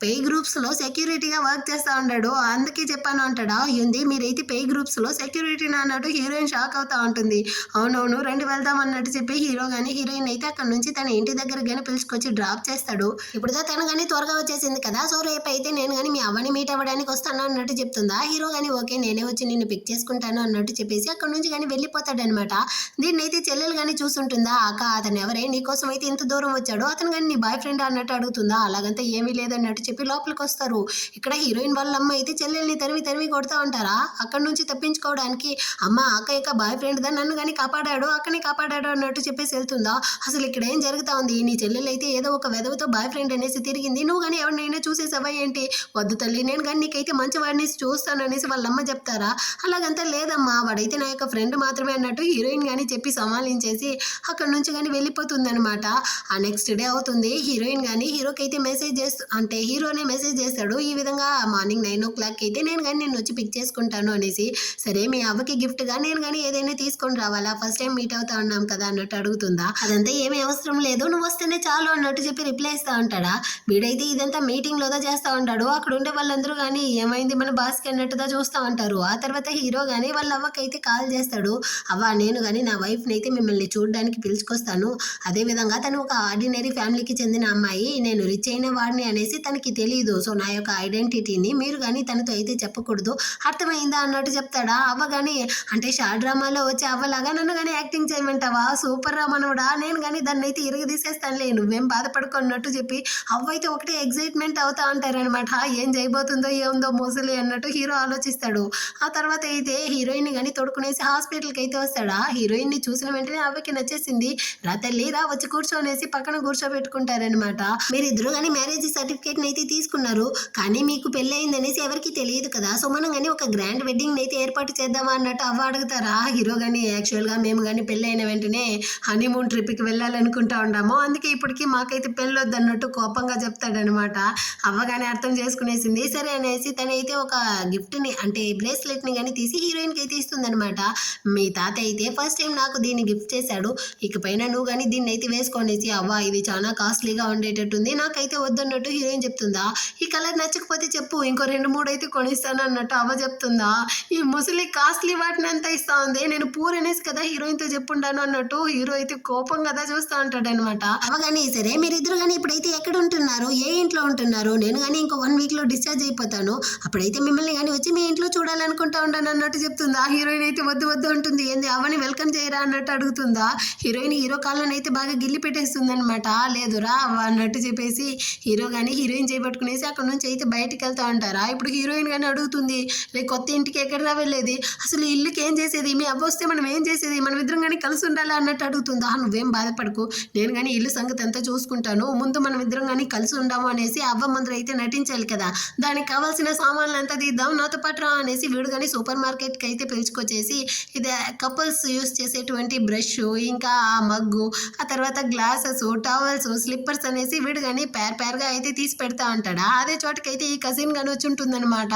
పే గ్రూప్స్లో సెక్యూరిటీగా వర్క్ చేస్తూ ఉంటాడు, అందుకే చెప్పాను అంటాడా. ఏంది మీరైతే పే గ్రూప్స్లో సెక్యూరిటీనా అన్నట్టు హీరోయిన్ షాక్ అవుతా ఉంటుంది. అవునవును రండి వెళ్దాం అన్నట్టు చెప్పి హీరో కానీ హీరోయిన్ అయితే అక్కడ నుంచి తన ఇంటి దగ్గర కానీ పిలుచుకొచ్చి డ్రాప్ చేస్తాడు. ఇప్పుడుదా తను కానీ త్వరగా వచ్చేసింది కదా, సో రేపు అయితే నేను కానీ మీ అవ్వని మీట్ అవ్వడానికి వస్తాను అన్నట్టు చెప్తుందా. హీరో కానీ ఓకే నేనే వచ్చి నిన్ను పిక్ చేసుకుంటాను అన్నట్టు చెప్పేసి అక్కడ నుంచి కానీ వెళ్ళిపోతాడనమాట. దీన్ని అయితే చెల్లెలు కానీ చూసుంటుందా, అక్క అతను ఎవరే నీకోసం అయితే ఇంత దూరం వచ్చాడు, అతను కానీ నీ బాయ్ ఫ్రెండ్ అన్నట్టు అడుగుతుందా. అలాగంతా ఏమీ లేదన్నట్టు చెప్పి లోపలికి వస్తారు. ఇక్కడ హీరోయిన్ వాళ్ళ అమ్మ అయితే చెల్లెల్ని తరిమి కొడతా ఉంటారా. అక్కడ నుంచి తప్పించుకోవడానికి అమ్మ అక్క యొక్క బాయ్ ఫ్రెండ్ దా నన్ను కానీ కాపాడాడు, అక్కని కాపాడాడు అన్నట్టు చెప్పేసి వెళ్తుందా. అసలు ఇక్కడ ఏం జరుగుతా ఉంది, నీ చెల్లెలు అయితే ఏదో ఒక వెదవతో బాయ్ ఫ్రెండ్ అనేసి తిరిగింది, నువ్వు కానీ ఎవరినైనా చూసేసావా ఏంటి, వద్దు తల్లి నేను కానీ నీకైతే మంచి వాడిని చూస్తాను అనేసి వాళ్ళ అమ్మ చెప్తారా. అలాగంతా లేదమ్మా వాడైతే నా యొక్క ఫ్రెండ్ మాత్రమే అన్నట్టు హీరోయిన్ కానీ చెప్పి సమాలించేసి అక్కడ నుంచి కానీ వెళ్ళిపోతుంది అనమాట. ఆ నెక్స్ట్ డే అవుతుంది, హీరోయిన్ కానీ హీరోకి అయితే మెసేజ్ అంటే హీరోనే మెసేజ్ చేస్తాడు, ఈ విధంగా మార్నింగ్ 9 o'clock అయితే నేను కానీ నేను వచ్చి పిక్ చేసుకుంటాను అనేసి. సరే మీ అవ్వకి గిఫ్ట్గా నేను కానీ ఏదైనా తీసుకొని రావాలా, ఫస్ట్ టైం మీట్ అవుతా ఉన్నాం కదా అన్నట్టు అడుగుతుందా. అదంతా ఏమీ అవసరం లేదు, నువ్వు వస్తేనే చాలు అన్నట్టు చెప్పి రిప్లై ఇస్తా ఉంటాడా. వీడైతే ఇదంతా మీటింగ్ లోదా చేస్తా ఉంటాడు, అక్కడ ఉండే వాళ్ళందరూ కానీ ఏమైంది మన బాస్కి అన్నట్టుగా చూస్తూ ఉంటారు. ఆ తర్వాత హీరో కానీ వాళ్ళ అవ్వకైతే కాల్ చేస్తాడు, అవ్వ నేను కానీ నా వైఫ్ని అయితే మిమ్మల్ని చూడడానికి పిలుచుకొస్తాను, అదేవిధంగా తను ఒక ఆర్డినరీ ఫ్యామిలీకి చెందిన అమ్మాయి, నేను రిచ్ అయిన వాడిని అనేసి తనకి తెలియదు, సో నా యొక్క ఐడెంటిటీని మీరు కానీ తనతో అయితే చెప్పకూడదు, అర్థమైందా అన్నట్టు చెప్తాడా. అవ్వ కానీ అంటే షార్ట్ డ్రామాలో వచ్చి అవ్వలాగా నన్ను కానీ యాక్టింగ్ చేయమంటావా, సూపర్ రా మనవడా, నేను కానీ దాన్ని అయితే ఇరగదీసేస్తానులే నువ్వేం బాధపడుకున్నట్టు చెప్పి అవ్వ అయితే ఒకటే ఎగ్జైట్మెంట్ అవుతా ఉంటారనమాట. ఏం చేయబోతుందో ఏముందో మోసలి అన్నట్టు హీరో ఆలోచిస్తాడు. ఆ తర్వాత అయితే హీరోయిన్ కానీ తొడుకునేసి హాస్పిటల్కి అయితే వస్తాడా. హీరోయిన్ని చూసిన వెంటనే అవ్వకి నచ్చేసింది, రా తల్లి రా వచ్చి కూర్చోనేసి పక్కన కూర్చోబెట్టుకుంటారనమాట. మీరిద్దరు కానీ మ్యారేజ్ సర్టిఫికేట్ అయితే తీసుకున్నారు, కానీ మీకు పెళ్ళి అయిందనేసి ఎవరికి తెలియదు కదా, సో మనం కానీ ఒక గ్రాండ్ వెడ్డింగ్ అయితే ఏర్పాటు చేద్దామా అన్నట్టు అవ్వ అడుగుతారా. హీరో కానీ యాక్చువల్గా మేము కానీ పెళ్ళి అయిన వెంటనే హనీమూన్ ట్రిప్కి వెళ్ళాలనుకుంటా ఉన్నాము, అందుకే ఇప్పటికీ మాకైతే పెళ్ళొద్దు అన్నట్టు కోపంగా చెప్తాడనమాట. అవ్వగానే అర్థం చేసుకునేసింది. సరే అనేసి తనైతే ఒక గిఫ్ట్ని అంటే బ్రేస్లెట్ని కానీ తీసి హీరోయిన్కి అయితే ఇస్తుందనమాట. మీ తాత అయితే ఫస్ట్ టైం నాకు దీన్ని గిఫ్ట్ చేశాడు, ఇకపైన నువ్వు కానీ దీన్ని అయితే వేసుకొనేసి, అవ్వ ఇది చాలా కాస్ట్లీగా ఉండేటట్టుంది నాకైతే వద్దన్నట్టు హీరోయిన్ చెప్తుందా. ఈ కలర్ నచ్చకపోతే చెప్పు ఇంకో 2-3 అయితే కొనిస్తాను అన్నట్టు అవ్వ చెప్తుందా. ఈ ముసలి కాస్ట్లీ వాటిని అంతా ఇస్తా ఉంది, నేను పూర్ అనేసి కదా హీరోయిన్తో చెప్పుంటాను అన్నట్టు హీరో అయితే కోపం కదా చూస్తూ ఉంటాడు అనమాట. అవ్వ కానీ సరే మీరిద్దరు కానీ ఇప్పుడైతే ఎక్కడ ఉంటున్నారు, ఏ ఇంట్లో ఉంటున్నారు, నేను కానీ ఇంకో 1 weekలో డిశ్చార్జ్ అయిపోతాను, అప్పుడైతే మిమ్మల్ని కానీ వచ్చి మీ ఇంట్లో చూడాలనుకుంటా ఉంటాను అన్నట్టు చెప్తుందా. హీరోయిన్ అయితే వద్దు వద్దు అంటుంది, ఏంది అవ్వని వెల్కమ్ చేయరా అన్నట్టు అడుగుతుందా. హీరోయిన్ హీరో కాళ్ళని అయితే బాగా గిల్లి పెట్టేస్తుంది అనమాట. లేదురా అవ్వ అన్నట్టు చెప్పేసి హీరో కానీ హీరోయిన్ చేపట్టుకునేసి అక్కడ నుంచి అయితే బయటకు వెళ్తా ఉంటారా. ఇప్పుడు హీరోయిన్ కానీ అడుగుతుంది, రేపు కొత్త ఇంటికి ఎక్కడరా వెళ్ళేది, అసలు ఇల్లుకి ఏం చేసేది, మీ అవ్వ వస్తే మనం ఏం చేసేది, మనం ఇద్దరం కానీ కలిసి ఉండాలా అన్నట్టు అడుగుతుందా. నువ్వేం బాధపడకు, నేను కానీ ఇల్లు సంగతి అంతా చూసుకుంటాను, ముందు మనం ఇద్దరం కానీ కలిసి ఉండాము అనేసి అవ్వ ముందర అయితే నటించాలి కదా, దానికి కావాల్సిన సామాన్లు అంతా తీద్దాం నాతో పాటు రా అనేసి వీడు కానీ సూపర్ మార్కెట్కి అయితే పిలుచుకొచ్చేసి ఇది కపుల్స్ యూస్ చేసేటువంటి బ్రష్, ఇంకా ఆ మగ్గు, ఆ తర్వాత గ్లాసెస్, టవల్స్, స్లిప్పర్స్ అనేసి వీడు కానీ పేర్గా అయితే తీసి పెడతా ఉంటాడా. అదే చోటకైతే ఈ కజిన్ కానీ వచ్చి ఉంటుందన్నమాట.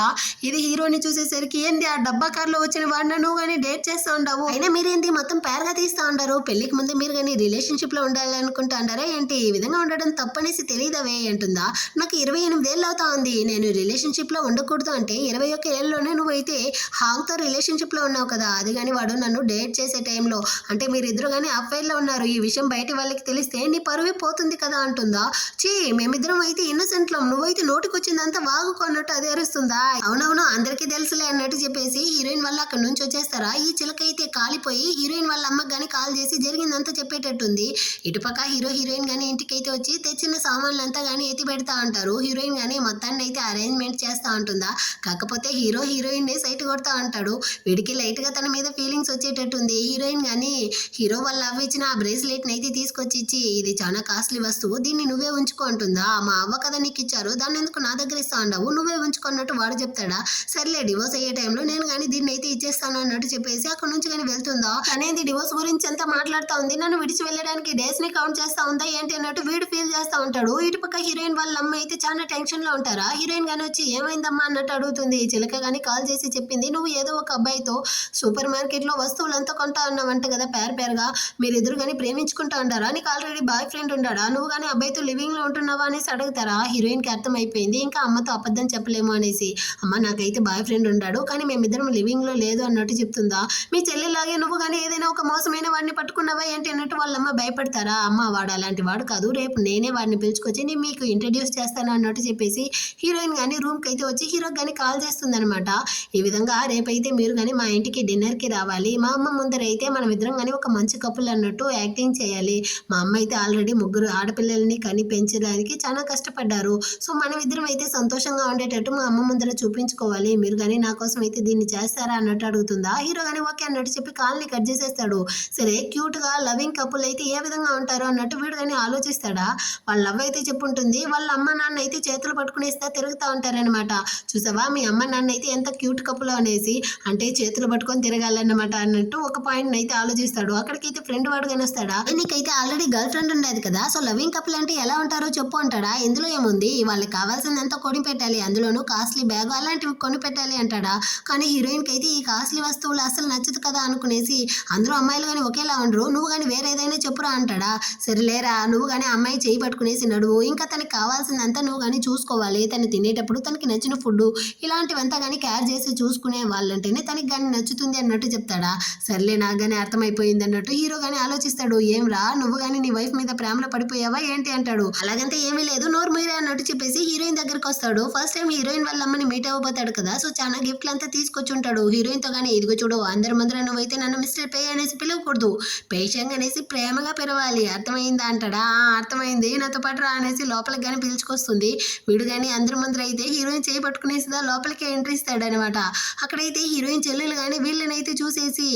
ఇది హీరోని చూసేసరికి ఏంది ఆ డబ్బా కార్లో వచ్చిన వాడిన నువ్వు కానీ డేట్ చేస్తూ ఉండవు, అయినా మీరేంటి మొత్తం పేర్గా తీస్తూ ఉంటారు, పెళ్లికి ముందు మీరు కానీ రిలేషన్షిప్ లో ఉండాలనుకుంటా అంటారా ఏంటి, ఈ విధంగా ఉండడం తప్పనేసి తెలియదవే అంటుందా. నాకు 28 ఏళ్ళు అవుతా ఉంది, నేను రిలేషన్షిప్ లో ఉండకూడదు అంటే 21 ఏళ్ళలోనే నువ్వైతే హాంగ్తో రిలేషన్షిప్ లో ఉన్నావు కదా, అది కానీ వాడు నన్ను డేట్ చేసే టైంలో అంటే మీరిద్దరు కానీ అఫైర్ లో ఉన్నారు, ఈ విషయం బయట వాళ్ళకి తెలిస్తే నీ పరువే పోతుంది కదా అంటుందా. చీ మేమిద్దరం అయితే ఇన్నోసెంట్ లో, నువ్వైతే నోటికొచ్చిందంతా వాగుకున్నట్టు అది అరుస్తుందా. అవునవును అందరికీ తెలుసులే అన్నట్టు చెప్పేసి హీరోయిన్ వల్ల అక్కడ నుంచి వచ్చేస్తారా. ఈ చిలక అయితే కాలిపోయి హీరోయిన్ వాళ్ళ అమ్మకి కానీ కాల్ చేసి జరిగిందంతా చెప్పేటట్టుంది. ఇటుపక్క హీరోయిన్ కానీ ఇంటికైతే వచ్చి తెచ్చిన సామాన్లంతా కానీ ఎత్తి పెడతా ఉంటారు. హీరోయిన్ కానీ మొత్తాన్ని అయితే అరేంజ్మెంట్ చేస్తూ ఉంటుందా. కాకపోతే హీరోయిన్ సైట్ కొడతా ఉంటాడు. వీడికి లైట్ గా తన మీద ఫీలింగ్స్ వచ్చేటట్టుంది. హీరోయిన్ కానీ హీరో వాళ్ళ అవ్వ ఇచ్చిన ఆ బ్రేస్లెట్ అయితే తీసుకొచ్చి ఇచ్చి, ఇది చాలా కాస్ట్లీ వస్తువు, దీన్ని నువ్వే ఉంచుకో అంటుందా. మా అవ్వ కదా నీకు ఇచ్చారు, దాన్ని ఎందుకు నా దగ్గర ఇస్తా ఉండవు, నువ్వే ఉంచుకున్నట్టు వాడు చెప్తాడా. సర్లే డివోర్స్ అయ్యే టైంలో నేను కానీ దీన్ని అయితే ఇచ్చేస్తాను అన్నట్టు చెప్పేసి అక్కడ నుంచి కానీ వెళ్తుందా. అనేది డివోర్స్ గురించి అంతా మాట్లాడుతూ ఉంది, నన్ను విడిచి వెళ్ళడానికి డేస్ ని కౌంట్ చేస్తా ఉందా ఏంటి అన్నట్టు వీడు ఫీల్ చేస్తా ఉంటాడు. ఇటుపక్క హీరోయిన్ వాళ్ళ అమ్మ అయితే చాలా టెన్షన్ లో ఉంటారా. హీరోయిన్ గానీ వచ్చి ఏమైందమ్మా అన్నట్టు అడుగుతుంది. చిలక గానీ కాల్ చేసి చెప్పింది, నువ్వు ఏదో ఒక అబ్బాయితో సూపర్ మార్కెట్ లో వస్తువులంతా కొంటా ఉన్నావంట కదా పేరుగా, మీరిద్దరు కానీ ప్రేమించుకుంటా ఉంటారా, నీకు ఆల్రెడీ బాయ్ ఫ్రెండ్ ఉండాడా, నువ్వు కానీ అబ్బాయితో లివింగ్ లో ఉంటున్నావా అనేసి అడుగుతారా. హీరోయిన్ కి అర్థమైపోయింది ఇంకా అమ్మతో అబద్ధం చెప్పలేము అనేసి. అమ్మ నాకైతే బాయ్ ఫ్రెండ్ ఉన్నాడు కానీ మేమిద్దరం లివింగ్ లో లేదు అన్నట్టు చెప్తుందా. మీ చెల్లెలాగే నువ్వు కానీ ఏదైనా ఒక మోసమైన వాడిని పట్టుకున్నావా ఏంటి అన్నట్టు వాళ్ళమ్మ భయపడతారా. అమ్మ వాడు అలాంటి వాడు కాదు, రేపు నేనే వాడిని పిలుచుకొచ్చి నేను మీకు ఇంట్రడ్యూస్ చేస్తాను అన్నట్టు చెప్పేసి హీరోయిన్ కానీ రూమ్కి అయితే వచ్చి హీరోకి కానీ కాల్ చేస్తుంది అనమాట. ఈ విధంగా రేపైతే మీరు కానీ మా ఇంటికి డిన్నర్కి రావాలి, మా అమ్మ ముందర అయితే మనం ఇద్దరం కానీ ఒక మంచి కపుల్ అన్నట్టు యాక్టింగ్ చేయాలి. మా అమ్మ అయితే ఆల్రెడీ 3 ఆడపిల్లల్ని కని పెంచడానికి చాలా కష్టపడ్డారు, సో మనం ఇద్దరం అయితే సంతోషంగా ఉండేటట్టు మా అమ్మ ముందర చూపించుకోవాలి, మీరు కానీ నా కోసం అయితే దీన్ని చేస్తారా అన్నట్టు అడుగుతుందా. హీరో కానీ ఓకే అన్నట్టు చెప్పి కాల్ని కట్ చేసేస్తాడు. సరే క్యూట్ గా లవింగ్ కపుల్ అయితే ఏ విధంగా ఉంటారు అన్నట్టు వీడు కానీ ఆలోచిస్తాడా. వాళ్ళ లవ్ అయితే చెప్పుంటుంది, వాళ్ళ అమ్మ నాన్న అయితే చేతులు పట్టుకునేస్తా తిరుగుతూ ఉంటారనమాట. చూసావా మీ అమ్మ నాన్న అయితే ఎంత క్యూట్ కపుల్ అనేసి, అంటే చేతులు పట్టుకొని తిరగాలన్నమాట అన్నట్టు ఒక పాయింట్ అయితే ఆలోచిస్తాడు. అక్కడికైతే ఫ్రెండ్ వాడు కానీ వస్తాడా, నీకైతే ఆల్రెడీ గర్ల్ ఫ్రెండ్ ఉండేది కదా, సో లవింగ్ కపుల్ అంటే ఎలా ఉంటారో చెప్పు అంటాడా. ఇందులో ఏముంది, వాళ్ళకి కావాల్సిందంతా కొని పెట్టాలి, అందులోనూ కాస్ట్లీ బ్యాగ్ అలాంటివి కొని పెట్టాలి అంటాడా. కానీ హీరోయిన్కి అయితే ఈ కాస్ట్లీ వస్తువులు అసలు నచ్చదు కదా అనుకునేసి, అందరూ అమ్మాయిలు కానీ ఒకేలా ఉండరు, నువ్వు కానీ వేరే ఏదైనా చెప్పురా అంటాడా. సరేలేరా నువ్వు కానీ అమ్మాయి చేయి పట్టుకునేసి నడువు, ఇంకా తనకి కావాల్సిందంతా నువ్వు కానీ చూసుకోవాలి, తను తినేటప్పుడు తనకి నచ్చిన ఫుడ్ ఇలాంటివంతా కానీ కేర్ చేసి చూసుకునే వాళ్ళంటేనే తనకి కానీ నచ్చుతుంది అన్నట్టు చెప్తాడా. సర్లే నాకు కానీ అర్థమైపోయింది అన్నట్టు హీరో కానీ ఆలోచిస్తాడు. ఏం రా నువ్వు కానీ నీ వైఫ్ మీద ప్రేమలో పడిపోయావా ఏంటి అంటాడు. అలాగంటే ఏమీ లేదు నోరు మీరే అన్నట్టు చెప్పేసి హీరోయిన్ దగ్గరకు వస్తాడు. ఫస్ట్ టైం హీరోయిన్ వాళ్ళ అమ్మని మీట్ అవ్వబోతాడు కదా, సో చాలా గిఫ్ట్లు అంతా తీసుకొచ్చి ఉంటాడు. హీరోయిన్ తో కానీ ఇదిగో చూడు అందరి ముందర నువ్వైతే నన్ను మిస్టర్ పే అనేసి పిలవకూడదు, పేషంగ్ అనేసి ప్రేమగా పిలవాలి, అర్థమైందా అంటాడా. అర్థమైంది నాతో పాటు రా అనేసి లోపలికి కానీ పిలుచుకొస్తుంది. వీడు కానీ అందరి ముందర అయితే హీరోయిన్ చేయి పట్టుకునేసిదా లోపలికి ఎంట్రీ ఇస్తాడనమాట. అక్కడైతే హీరోయిన్ చెల్లెలు కానీ వీళ్ళనైతే చూసేసి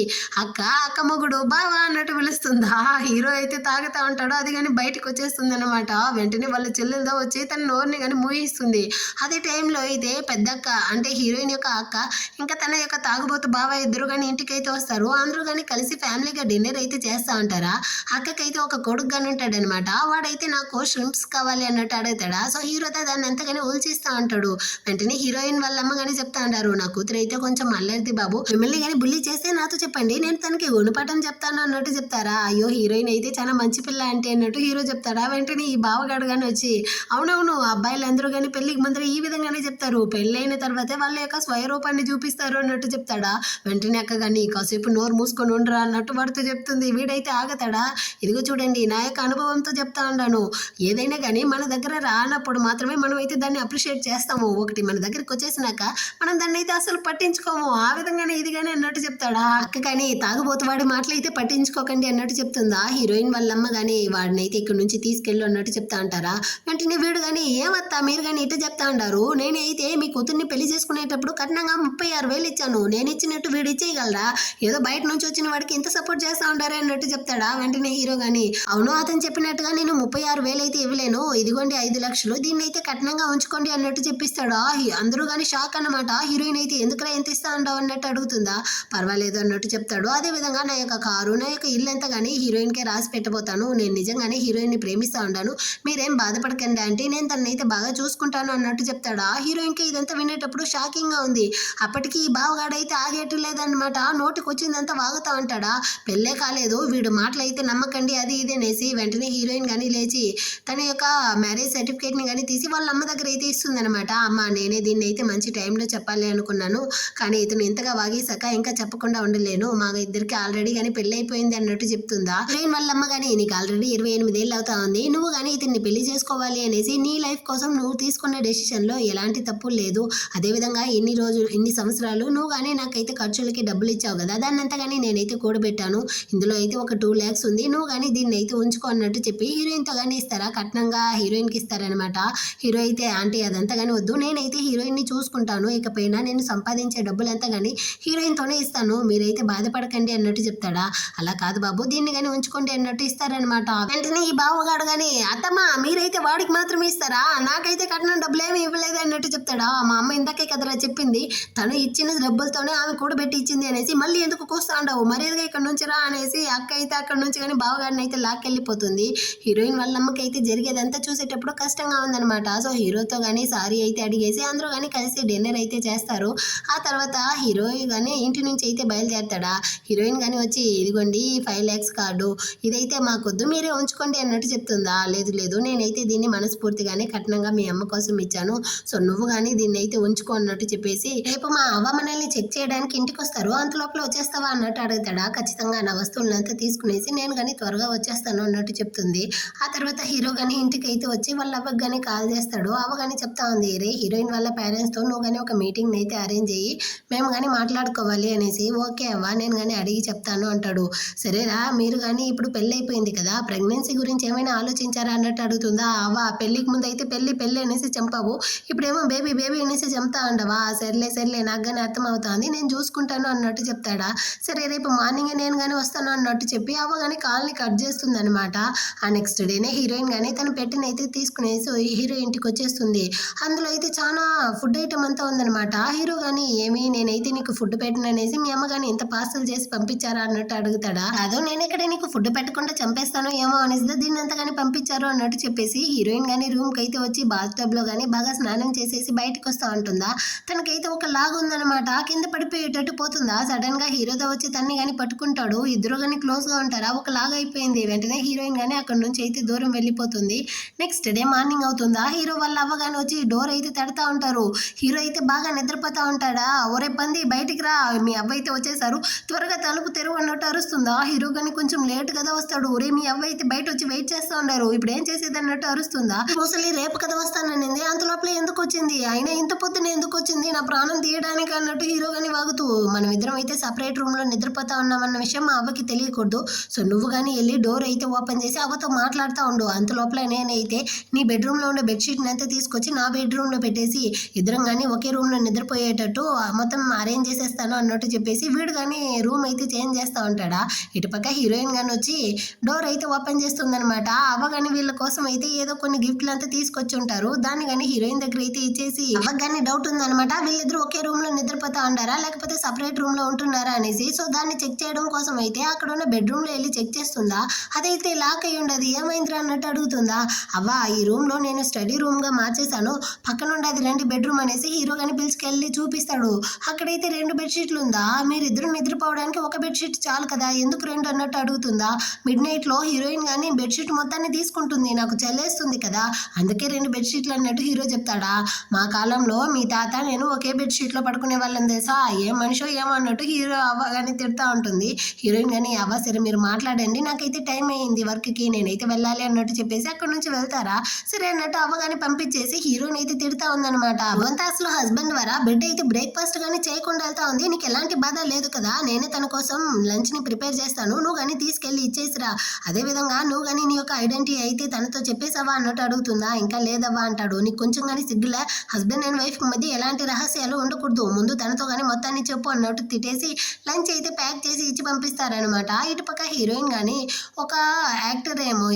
అక్క మొగుడు బావా అన్నట్టు పిలుస్తుందా. హీరో అయితే తాగుతా ఉంటాడు, అది కానీ బయటకు వచ్చేస్తుంది అనమాట. వెంటనే వాళ్ళ చెల్లెలతో వచ్చి తన నోరుని కానీ మూయిస్తుంది. అదే టైంలో అయితే పెద్దక్క అంటే హీరోయిన్ యొక్క అక్క ఇంకా తన యొక్క తాగుబోతు బావ ఇద్దరు కానీ ఇంటికి అయితే వస్తారు. అందరూ కానీ కలిసి ఫ్యామిలీగా డిన్నర్ అయితే చేస్తా ఉంటారా. అక్కకైతే ఒక కొడుకు కానీ ఉంటాడు అనమాట. వాడైతే నాకు ష్రింప్స్ కావాలి అన్నట్టు అడుగుతాడా. సో హీరోతో దాన్ని ఎంతగానే ఊల్చిస్తా ఉంటాడు. వెంటనే హీరోయిన్ వాళ్ళ అమ్మ కానీ చెప్తా ఉంటారు, నా కూతురు అయితే కొంచెం అల్లరిది బాబు, మిమ్మల్ని కానీ బుల్లి చేస్తే నాతో చెప్పండి, నేను తనకి గుణపాఠం చెప్తాను అన్నట్టు చెప్తారా. అయ్యో హీరోయిన్ అయితే చాలా మంచి పిల్ల అంటే అన్నట్టు హీరో చెప్తాడా. వెంటనే ఈ బావగాడు కానీ వచ్చి అవునవును అబ్బాయిలు అందరూ కానీ పెళ్లికి ముందర ఈ విధంగానే చెప్తారు, పెళ్ళైన తర్వాతే వాళ్ళ యొక్క స్వయరూపాన్ని చూపిస్తారు అన్నట్టు చెప్తాడా. వెంటనే అక్క కానీ కాసేపు నోరు మూసుకొని ఉండరా అన్నట్టు వాడితో చెప్తుంది. వీడైతే ఆగతాడా. ఇదిగో చూడండి నా యొక్క అనుభవంతో చెప్తా ఉన్నాను, ఏదైనా కానీ మన దగ్గర రానప్పుడు మాత్రమే మనం అయితే దాన్ని అప్రిషియేట్ చేస్తాము, ఒకటి మన దగ్గరికి వచ్చేసినాక మనం దాన్ని అయితే అసలు పట్టించుకోము, ఆ విధంగానే ఇది కానీ అన్నట్టు చెప్తాడా. అక్క కానీ తాగుబోతు వాడి మాటలు అయితే పట్టించుకోకండి అన్నట్టు చెప్తుందా. హీరోయిన్ వాళ్ళమ్మ కానీ వాడిని అయితే ఇక్కడ నుంచి తీసుకెళ్ళు అన్నట్టు చెప్తా అంటారా. వెంటనే వీడు కానీ ఏమత్తా మీరు కానీ ఇటు చెప్తా ఉంటారు, నేనైతే మీ కూతుర్ని పెళ్లి చేసుకునేటప్పుడు కట్నంగా 36,000 ఇచ్చాను, నేను ఇచ్చినట్టు వీడు ఇచ్చేయగలరా, ఏదో బయట నుంచి వచ్చిన వాడికి ఇంత సపోర్ట్ చేస్తా ఉంటారే అన్నట్టు చెప్తాడా. వెంటనే హీరో కానీ అవును అతను చెప్పినట్టుగా నేను 36,000 అయితే ఇవ్వలేను, ఇదిగోండి 5 లక్షలు దీన్ని అయితే కట్నంగా ఉంచుకోండి అన్నట్టు చెప్పిస్తాడా. అందరూ కానీ షాక్ అన్నమాట. హీరోయిన్ అయితే ఎందుకురా ఎంత ఇస్తా ఉంటావు అన్నట్టు అడుగుతుందా. పర్వాలేదు అన్నట్టు చెప్తాడు. అదేవిధంగా నా యొక్క కారు, నా యొక్క ఇల్లు అంతా కానీ హీరోయిన్కే రాసి పెట్టబోతాను. నేను నిజంగానే హీరోయిన్ని ప్రేమిస్తూ ఉంటాను. మీరేం బాధపడకండి ఆంటీ, నేను తననైతే బాగా చూసుకుంటాను అన్నట్టు చెప్తాడు. ఆ హీరోయిన్కి ఇదంతా వినేటప్పుడు షాకింగ్గా ఉంది. అప్పటికి ఈ బావగాడైతే ఆగేట్టు లేదనమాట. నోటికి వచ్చిందంతా వాగుతా ఉంటాడా. పెళ్ళే కాలేదు, వీడు మాటలు అయితే నమ్మకండి అది ఇది అనేసి వెంటనే హీరోయిన్ కానీ లేచి తన యొక్క మ్యారేజ్ సర్టిఫికేట్ని కానీ తీసి వాళ్ళ అమ్మ దగ్గర అయితే ఇస్తుందనమాట. అమ్మ, నేనే దీన్ని అయితే మంచి టైంలో చెప్పాలి అనుకున్నాను, కానీ ఇతను ఇంతగా వాగేశాక ఇంకా చెప్పకుండా ఉండలేను. మా ఇద్దరికి ఆల్రెడీ కానీ పెళ్ళి అయిపోయింది అన్నట్టు చెప్తుందా. హీరోయిన్ వాళ్ళ అమ్మ కానీ నీకు ఆల్రెడీ 28 ఏళ్ళు అవుతా ఉంది, నువ్వు కానీ ఇతన్ని పెళ్లి చేసుకోవాలి అనేసి నీ లైఫ్ కోసం నువ్వు తీసుకున్న డెసిషన్లో ఎలాంటి తప్పు లేదు. అదేవిధంగా ఇన్ని సంవత్సరాలు నువ్వు కానీ నాకైతే ఖర్చులకి డబ్బులు ఇచ్చావు కదా, దాన్నంతా కానీ నేనైతే కూడబెట్టాను. ఇందులో అయితే ఒక 2 lakhs ఉంది, నువ్వు కానీ దీన్ని అయితే ఉంచుకో అన్నట్టు చెప్పి హీరోయిన్తో కానీ ఇస్తారా, కట్నంగా హీరోయిన్కి ఇస్తారనమాట. హీరో అయితే ఆంటీ అదంతా కానీ వద్దు, నేనైతే హీరోయిన్ని చూసుకుంటాను, ఇకపైన నేను సంపాదించే డబ్బులంతా కానీ హీరోయిన్తోనే ఇస్తాను, మీరైతే బాధపడకండి అన్నట్టు చెప్తాడా. అలా కాదు బాబు, దీన్ని కానీ ఉంచుకోండి అన్నట్టు ఇస్తారనమాట. వెంటనే ఈ బావగాడు కానీ అత్తమ్మ మీరైతే వాడికి మాత్రమే ఇస్తారా, నాకైతే కట్నం డబ్బులు ఏమి ఇవ్వలేదు అన్నట్టు చెప్తాడా. మా అమ్మ ఇందాకే కదరా చెప్పింది, తను ఇచ్చిన డబ్బులతోనే ఆమె కూడా పెట్టి ఇచ్చింది అనేసి, మళ్ళీ ఎందుకు కూస్తా ఉండవు, మర్యాదగా ఇక్కడ నుంచి రా అనేసి అక్క అయితే అక్కడ నుంచి కానీ బావగాడిని అయితే లాక్కెళ్ళిపోతుంది. హీరోయిన్ వాళ్ళ అమ్మకి అయితే జరిగేదంతా చూసేటప్పుడు కష్టంగా ఉందనమాట. సో హీరోతో కానీ సారీ అయితే అడిగేసి అందరూ కానీ కలిసి డిన్నర్ అయితే చేస్తారు. ఆ తర్వాత హీరో కానీ ఇంటి నుంచి అయితే బయలుదేరతాడా. హీరోయిన్ కానీ వచ్చి ఇదిగోండి 5 lakhs కార్డు, ఇదైతే మాకొద్దు మీరే ఉంచుకోండి అన్నట్టు చెప్తుందా. లేదు లేదు, నేనైతే దీన్ని మనస్ఫూర్తిగానే కట్నంగా మీ అమ్మ కోసం ఇచ్చాను, సో నువ్వు కానీ దీన్ని అయితే ఉంచుకో అన్నట్టు చెప్పేసి రేపు మా అవ్వ మనల్ని చెక్ చేయడానికి ఇంటికి వస్తారు, అంతలోపల వచ్చేస్తావా అన్నట్టు అడుగుతాడా. ఖచ్చితంగా నా వస్తువులంతా తీసుకునేసి నేను కానీ త్వరగా వచ్చేస్తాను అన్నట్టు చెప్తుంది. ఆ తర్వాత హీరో కానీ ఇంటికి అయితే వచ్చి వాళ్ళ అవ్వకి కానీ కాల్ చేస్తాడు. అవ్వ కానీ చెప్తా ఉంది, రే హీరోయిన్ వాళ్ళ పేరెంట్స్తో నువ్వు కానీ ఒక మీటింగ్ అయితే అరేంజ్ అయ్యి మేము కానీ మాట్లాడుకోవాలి అనేసి. ఓకే అవ్వ, నేను కానీ అడిగి చెప్తాను అంటాడు. సరేరా, మీరు కానీ ఇప్పుడు పెళ్ళి అయిపోయింది కదా, ప్రెగ్నెన్సీ గురించి ఏమైనా ఆలోచించారా అన్నట్టు అడుగుతుందా. అవ్వ, పెళ్ళికి ముందు అయితే పెళ్ళి అనేసి చంపావు, ఇప్పుడేమో బేబీ అనేసి చంపుతా ఉండవా. సర్లే నాకు కానీ అర్థం అవుతుంది, నేను చూసుకుంటాను అన్నట్టు చెప్తాడా. సరే రేపు మార్నింగే నేను కానీ వస్తాను అన్నట్టు చెప్పి అవ్వ కానీ కాల్ని కట్ చేస్తుంది అనమాట. ఆ నెక్స్ట్ డేనే హీరోయిన్ కానీ తన పెట్టినైతే తీసుకునేసి హీరో ఇంటికి వచ్చేస్తుంది. అందులో అయితే చాలా ఫుడ్ ఐటమ్ అంతా ఉందనమాట. హీరో కానీ ఏమి నేనైతే నీకు ఫుడ్ పెట్టను అనేసి మీ అమ్మ కానీ ఇంత పార్సల్ చేసి పంపించారా అన్నట్టు అడుగుతాడా. అదో నేను ఇక్కడ నీకు ఫుడ్ పెట్టకుండా చంపేస్తాను ఏమో అనేసి దీన్ని అంతా కానీ పంపించారు అన్నట్టు చెప్పేసి హీరోయిన్ కానీ రూమ్కి అయితే వచ్చి బాత్ టబ్లో కానీ బాగా స్నానం చేసేసి బయటకు వస్తూ ఉంటుందా. తనకైతే ఒక లాగ్ ఉందనమాట, కింద పడిపోయేటట్టు పోతుందా. సడన్ గా హీరోతో వచ్చి తన్ని కానీ పట్టుకుంటాడు, ఇద్దరు కానీ క్లోజ్ గా ఉంటారా. ఒక లాగ్ అయిపోయింది. వెంటనే హీరోయిన్ కానీ అక్కడ నుంచి అయితే దూరం వెళ్ళిపోతుంది. నెక్స్ట్ డే మార్నింగ్ అవుతుందా, హీరో వాళ్ళ అవ్వ కానీ వచ్చి డోర్ అయితే తడతా ఉంటారు. హీరో అయితే బాగా నిద్రపోతా ఉంటాడా. ఒరే పంది బయటికి రా, మీ అవ్వ అయితే వచ్చేసారు, త్వరగా తలుపు తెరువు అన్నట్టు అరుస్తుందా. హీరో కానీ కొంచెం లేట్ కదా వస్తాడు. ఒరే మీ అవ్వ అయితే బయట వచ్చి వెయిట్ చేస్తూ ఉన్నారు, ఇప్పుడు ఏం చేసేది అన్నట్టు అరుస్తుందా. ముసలి రేపు కదా వస్తాననింది, అంత లోపల ఎందుకు వచ్చింది, అయినా ఇంత పొద్దున ఎందుకు వచ్చింది, నా ప్రాణం తీయడానికి అన్నట్టు హీరో కానీ వాగుతూ, మనం ఇద్దరం అయితే సపరేట్ రూమ్ లో నిద్రపోతా ఉన్నామన్న విషయం మా అవ్వకి తెలియకూడదు, సో నువ్వు కానీ వెళ్ళి డోర్ అయితే ఓపెన్ చేసి అవ్వతో మాట్లాడుతూ ఉండు. అంత లోపల నేనైతే నీ బెడ్రూమ్ లో ఉండే బెడ్షీట్ని అయితే తీసుకొచ్చి నా బెడ్రూమ్ లో పెట్టేసి ఇద్దరం కానీ ఒకే రూమ్ లో నిద్రపోయేటట్టు మొత్తం అరేంజ్ చేసేస్తాను అన్నట్టు చెప్పేసి వీడు కానీ రూమ్ అయితే చేంజ్ చేస్తూ ఉంటాడా. ఇటుపక్క హీరోయిన్ కానీ వచ్చి డోర్ అయితే ఓపెన్ చేస్తుందనమాట. అవ్వ కానీ వీళ్ళ కోసం అయితే ఏదో కొన్ని గిఫ్ట్లు అంతా తీసుకొచ్చి ఉంటారు, దాన్ని కానీ హీరోయిన్ దగ్గర అయితే ఇచ్చేసి అవ్వకి కానీ డౌట్ ఉందనమాట, వీళ్ళిద్దరూ ఒకే రూమ్ లో నిద్రపోతా ఉంటారా లేకపోతే సపరేట్ రూమ్ లో ఉంటున్నారా అనేసి. సో దాన్ని చెక్ చేయడం కోసం అయితే అక్కడ ఉన్న బెడ్రూమ్ లో వెళ్ళి చెక్ చేస్తుందా. అదైతే లాక్ అయ్యి ఉండదు, ఏమైందిరా అన్నట్టు అడుగుతుందా. అవ్వ, ఈ రూమ్ లో నేను స్టడీ రూమ్ గా మార్చేశాను, పక్కన ఉండేది 2 బెడ్రూమ్ అనేసి హీరో కానీ పిలుచుకెళ్ళి చూపిస్తాడు. అక్కడైతే 2 బెడ్షీట్లు ఉందా, మీరిద్దరు నిద్రపోవడానికి ఒక బెడ్షీట్ చాలు కదా, ఎందుకు 2 అన్నట్టు అడుగుతుందా. మిడ్ నైట్ లో హీరోయిన్ కానీ బెడ్షీట్ మొత్తాన్ని తీసుకుంటుంది, నాకు చల్లేస్తుంది కదా, అందుకే 2 బెడ్షీట్లు అన్నట్టు హీరో చెప్తాడా. మా కాలంలో మీ తాత నేను ఒకే బెడ్షీట్ లో పడుకునే వాళ్ళని తెలుసా, ఏం మనిషో ఏమో అన్నట్టు హీరో అవ్వ కానీ తిడతా ఉంటుంది. హీరోయిన్ కానీ అవ్వ సరే మీరు మాట్లాడండి, నాకైతే టైం అయింది వర్క్ కి, నేనైతే వెళ్ళాలి అన్నట్టు చెప్పేసి అక్కడ నుంచి వెళ్తారా. సరే అన్నట్టు అవ్వ కానీ పంపించేసి హీరోని అయితే తిడతా ఉందనమాట. అవంతా అసలు హస్బెండ్ ద్వారా బెడ్ అయితే బ్రేక్ఫాస్ట్ కానీ చేయకుండా వెళ్తా ఉంది, నీకు ఎలాంటి బాధ లేదు కదా, నేనే తన కోసం లంచ్ ని ప్రిపేర్ చేస్తాను, నువ్వు కానీ తీసుకెళ్ళి ఇచ్చేసిరా, అదే విధంగా నువ్వు కానీ నీ యొక్క ఐడెంటిటీ అయితే తనతో చెప్పేసావా అన్నట్టు అడుగుతుందా. ఇంకా లేదవ్వా అంటాడు, నీకు కొంచెం కానీ సిగ్గులే, హస్బెండ్ అండ్ వైఫ్ మధ్య ఎలాంటి రహస్యాలు ఉండకూడదు, ముందు తనతో కానీ మొత్తాన్ని చెప్పు అన్నట్టు తిట్టేసి లంచ్ అయితే ప్యాక్ చేసి ఇచ్చి పంపిస్తారనమాట. ఇటుపక్క హీరోయిన్ కానీ ఒక యాక్టర్ ఏమో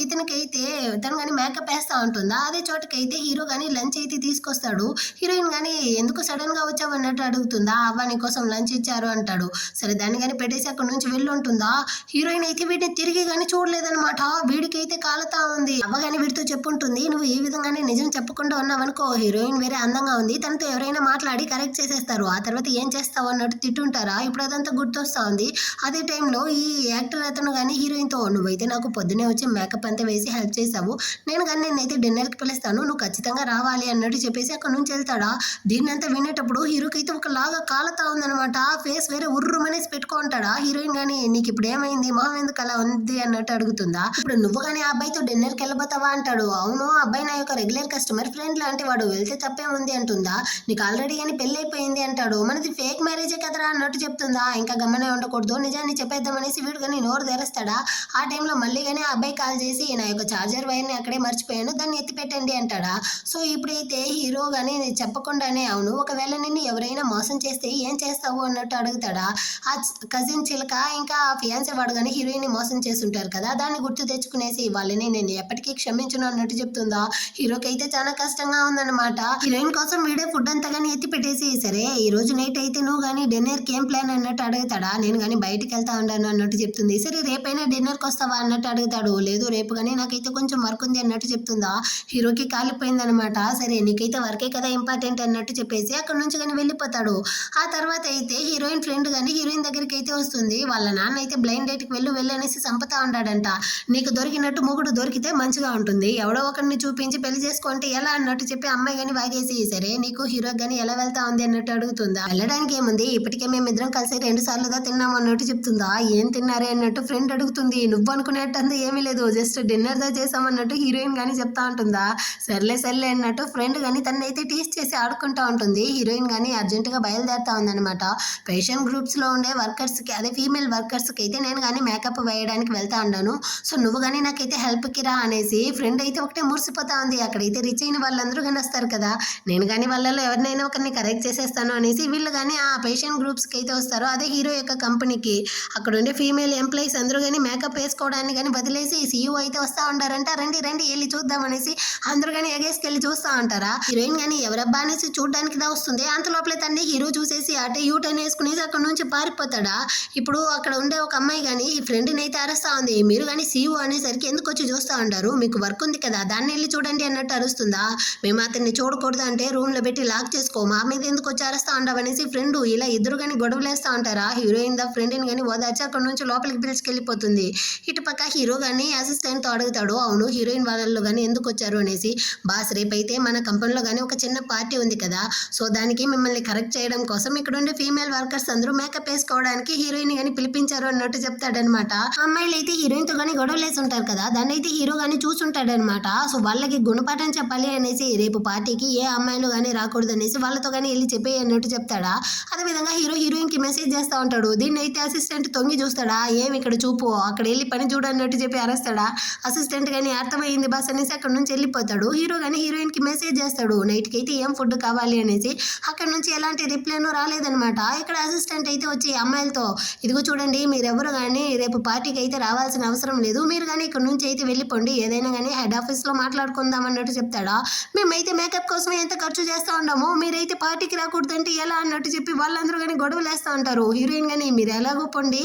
ఇతనికైతే తను కానీ మేకప్ వేస్తూ ఉంటుందా, అదే చోటకైతే హీరో కానీ లంచ్ అయితే తీసుకొస్తాడు. హీరోయిన్ కానీ ఎందుకు సడన్గా వచ్చావు అన్నట్టు అడుగుతుందా, అవ్వ నీ కోసం లంచ్ ఇచ్చారు అంటాడు. సరే దాన్ని కానీ పెట్టేసి అక్కడ నుంచి వెళ్ళి ఉంటుందా. హీరోయిన్ అయితే వీటిని తిరిగి కానీ చూడలేదనమాట. వీడికైతే కాలుతా ఉంది. అవ్వ కానీ వీడితో చెప్పుంటుంది, నువ్వు ఈ విధంగానే నిజం చెప్పకుండా ఉన్నావనుకో హీరోయిన్ వేరే అందంగా ఉంది, తనతో ఎవరైనా మాట్లాడి కరెక్ట్ చేసేస్తారు, ఆ తర్వాత ఏం చేస్తావు అన్నట్టు తిట్టుంటారా. ఇప్పుడు అదంతా గుర్తొస్తా ఉంది. అదే టైంలో ఈ యాక్టర్ అతను కానీ హీరోయిన్తో, నువ్వైతే నాకు పొద్దునే వచ్చి మేకప్ అంతా వేసి హెల్ప్ చేసావు, నేను కానీ నేనైతే డిన్నర్కి పిలుస్తాను, నువ్వు ఖచ్చితంగా రావాలి అన్నట్టు చెప్పేసి అక్కడ నుంచి వెళ్తాడా. దీన్నంతా వినేటప్పుడు హీరోకి అయితే ఒకలాగా కాలుతా ఉందనమాట. ఫేస్ వేరే ఉర్రుమనేసి పెట్టుకుంటాడా. హీరోయిన్ కానీ నీకు ఇప్పుడు ఏమైంది, మొహం ఎందుకు అలా ఉంది అన్నట్టు అడుగుతుందా. ఇప్పుడు నువ్వు కానీ ఆ అబ్బాయితో డిన్నర్కి వెళ్ళిపోతావా అంటాడు. అవును, ఆ అబ్బాయి నా యొక్క రెగ్యులర్ కస్టమర్, ఫ్రెండ్ లాంటి వాడు, వెళ్తే తప్పే ఉంది అంటుందా. నీకు ఆల్రెడీ కానీ పెళ్ళి అయిపోయింది అంటాడు. మనది ఫేక్ మ్యారేజే కదరా అన్నట్టు చెప్తుందా. ఇంకా గమనే ఉండకూడదు, నిజాన్ని చెప్పేద్దామనేసి వీడు కానీ నోరు తెరుస్తాడా. ఆ టైంలో మళ్ళీ కానీ ఆ అబ్బాయి కాల్ చేసి నా యొక్క చార్జర్ వైర్ని అక్కడే మర్చిపోయాను, దాన్ని ఎత్తి పెట్టండి అంటాడా. సో ఇప్పుడైతే హీరో కానీ చెప్పకుండానే, అవును ఒకవేళ నిన్ను ఎవరైనా మోసం చేస్తే ఏం చేస్తావు అన్నట్టు అడుగుతాడా. ఆ కజిన్ చిలక ఇంకా ఫియాన్సీ వాడు కానీ హీరోయిన్ మోసం చేస్తుంటారు కదా, దాన్ని గుర్తు తెచ్చుకునేసి వాళ్ళని నేను ఎప్పటికీ క్షమించును అన్నట్టు చెప్తుందా. హీరోకి అయితే చాలా కష్టంగా ఉందన్నమాట. హీరోయిన్ కోసం వీడే ఫుడ్ అంతా కానీ ఎత్తి పెట్టేసి, సరే ఈ రోజు నైట్ అయితే నువ్వు కానీ డిన్నర్కి ఏం ప్లాన్ అన్నట్టు అడుగుతాడా. నేను కానీ బయటికి వెళ్తా ఉన్నాను అన్నట్టు చెప్తుంది. సరే రేపైనా డిన్నర్కి వస్తావా అన్నట్టు అడుగుతాడు. లేదు రేపు కానీ నాకైతే కొంచెం వర్క్ ఉంది అన్నట్టు చెప్తుందా. హీరోకి కాలిపోయిందనమాట. సరే నీకైతే వర్కే కదా ఇంపార్టెంట్ అన్నట్టు చెప్పేసి అక్కడ నుంచి కానీ వెళ్ళిపోతాడు. ఆ తర్వాత అయితే హీరోయిన్ ఫ్రెండ్ కానీ హీరోయిన్ దగ్గరికి అయితే వస్తుంది. వాళ్ళ నాన్న అయితే బ్లైండ్ డేట్కి వెళ్ళనేసి చంపుతా ఉంటాడంట. నీకు దొరికినట్టు మొగుడు దొరికితే మంచిగా ఉంటుంది, ఎవడో ఒకరిని చూపించి పెళ్లి చేసుకుంటే ఎలా అన్నట్టు చెప్పి అమ్మాయి కానీ వాగేసి, సరే నీకు హీరో కానీ ఎలా వెళ్తా ఉంది అన్నట్టు అడుగుతుందా. వెళ్ళడానికి ఏముంది, ఇప్పటికే మేమిద్దరం కలిసి 2 సార్లుగా తిన్నాము అన్నట్టు చెప్తుందా. ఏం తిన్నారే అన్నట్టు ఫ్రెండ్ అడుగుతుంది. నువ్వు అనుకునేటంతా ఏమీ లేదు, జస్ట్ డిన్నర్ దా చేసామన్నట్టు హీరోయిన్ కానీ చెప్తా ఉంటుందా. సర్లే అన్నట్టు ఫ్రెండ్ కానీ తనైతే టీస్ చేసి ఆడుకుంటా ఉంటుంది. హీరోయిన్ కానీ అర్జెంటుగా బయలుదేరుతా ఉందన్నమాట. పేషెంట్ గ్రూప్స్లో ఉండే వర్కర్స్కి, అదే ఫీమేల్ వర్కర్స్కి అయితే నేను కానీ మేకప్ వేయడానికి వెళ్తా ఉన్నాను, సో నువ్వు కానీ నాకైతే హెల్ప్కి రా అనేసి ఫ్రెండ్ అయితే ఒకటే మురిసిపోతా ఉంది. అక్కడైతే రిచ్ అయిన వాళ్ళందరూ కానీ వస్తారు కదా, నేను కానీ వాళ్ళలో ఎవరినైనా ఒకరిని కరెక్ట్ చేసేస్తాను అనేసి వీళ్ళు కానీ ఆ పేషెంట్ గ్రూప్స్కి అయితే వస్తారు. అదే హీరో యొక్క కంపెనీకి అక్కడ ఉండే ఫీమేల్ ఎంప్లాయీస్ అందరూ కానీ మేకప్ వేసుకోవడానికి కానీ వదిలేసి సీఈఓ అయితే వస్తూ ఉంటారంట. రండి వెళ్ళి చూద్దాం అనేసి అందరూ కానీ ఎగేసుకెళ్ళి చూస్తూ ఉంటారా. హీరోయిన్ కానీ ఎవరబ్బా అనేసి చూడడానికి దా వస్తుంది. అంత లోపలే తండ్రి హీరో చూసేసి అటే యూటర్న్ వేసుకునేసి అక్కడ నుంచి పారిపోతాడా. ఇప్పుడు అక్కడ ఉండే ఒక అమ్మాయి కానీ ఈ ఫ్రెండ్ని అయితే అరుస్తా ఉంది. మీరు కానీ సీఈఓ అనేసరికి ఎందుకు వచ్చి చూస్తూ ఉంటారు, మీకు వర్క్ ఉంది కదా దాన్ని వెళ్ళి చూడండి అన్నట్టు అరుస్తుందా. మేము అతన్ని చూడకూడదు అంటే రూమ్లో పెట్టి లాక్ చేసుకో, మా మీద ఎందుకు వచ్చి అరుస్తా ఉండవు అనేసి ఫ్రెండ్ ఇలా ఇద్దరు కానీ గొడవలేస్తూ ఉంటారా. హీరోయిన్ ద ఫ్రెండ్ని కానీ ఓదార్చి అక్కడ నుంచి లోపలికి పిలుచుకెళ్ళిపోతుంది. ఇటుపక్క హీరో కానీ అసిస్టెంట్తో అడుగుతాడు, అవును హీరోయిన్ వాళ్ళు కానీ ఎందుకు వచ్చారు అనేసి. బాస్ రేపైతే మన కంపెనీలో కానీ ఒక చిన్న పార్టీ ఉంది కదా, సో దానికి మిమ్మల్ని కరెక్ట్ చేయడం కోసం ఇక్కడ ఉండే ఫీమేల్ వర్కర్స్ అందరూ మేకప్ వేసుకోవడానికి హీరోయిన్ కానీ పిలిపించారు అన్నట్టు చెప్తాడనమాట. అమ్మాయిలు అయితే హీరోయిన్తో కానీ గొడవలేసి ఉంటారు కదా, దాన్ని అయితే హీరో కానీ చూసుంటాడనమాట. సో వాళ్ళకి గుణపాఠం చెప్పాలి అనేసి రేపు పార్టీకి ఏ అమ్మాయిలు కానీ రాకూడదు అనేసి వాళ్ళతో కానీ వెళ్ళి చెప్పే అన్నట్టు చెప్తాడా. అదేవిధంగా హీరోయిన్కి మెసేజ్ చేస్తూ ఉంటాడు. దీన్ని అయితే అసిస్టెంట్ తొంగి చూస్తాడా, ఏమి ఇక్కడ చూపు అక్కడ వెళ్ళి పని చూడన్నట్టు చెప్పి అరేస్తాడా. అసిస్టెంట్ కానీ అర్థమైంది బాస్ అనేసి అక్కడ నుంచి వెళ్ళిపోతాడు. హీరో కానీ హీరోయిన్కి మెసేజ్ చేస్తాడు నైట్కి అయితే ఏం ఫుడ్ కావాలి అనేసి. అక్కడ నుంచి ఎలాంటి రిప్లైనూ రాలేదనమాట. ఇక్కడ అసిస్టెంట్ అయితే వచ్చి అమ్మాయిలతో, ఇదిగో చూడండి మీరెవరు కానీ రేపు పార్టీకి అయితే రావాల్సిన అవసరం లేదు, మీరు కానీ ఇక్కడ నుంచి అయితే వెళ్ళిపోండి, ఏదైనా కానీ హెడ్ ఆఫీస్లో మాట్లాడుకుందాం అన్నట్టు చెప్తాడా. మేమైతే మేకప్ కోసం ఎంత ఖర్చు చేస్తూ ఉంటాము, మీరైతే పార్టీకి రాకూడదంటే ఎలా అన్నట్టు చెప్పి వాళ్ళందరూ కానీ గొడవలు వేస్తూ ఉంటారు. హీరోయిన్ కానీ మీరు ఎలాగో పొండి,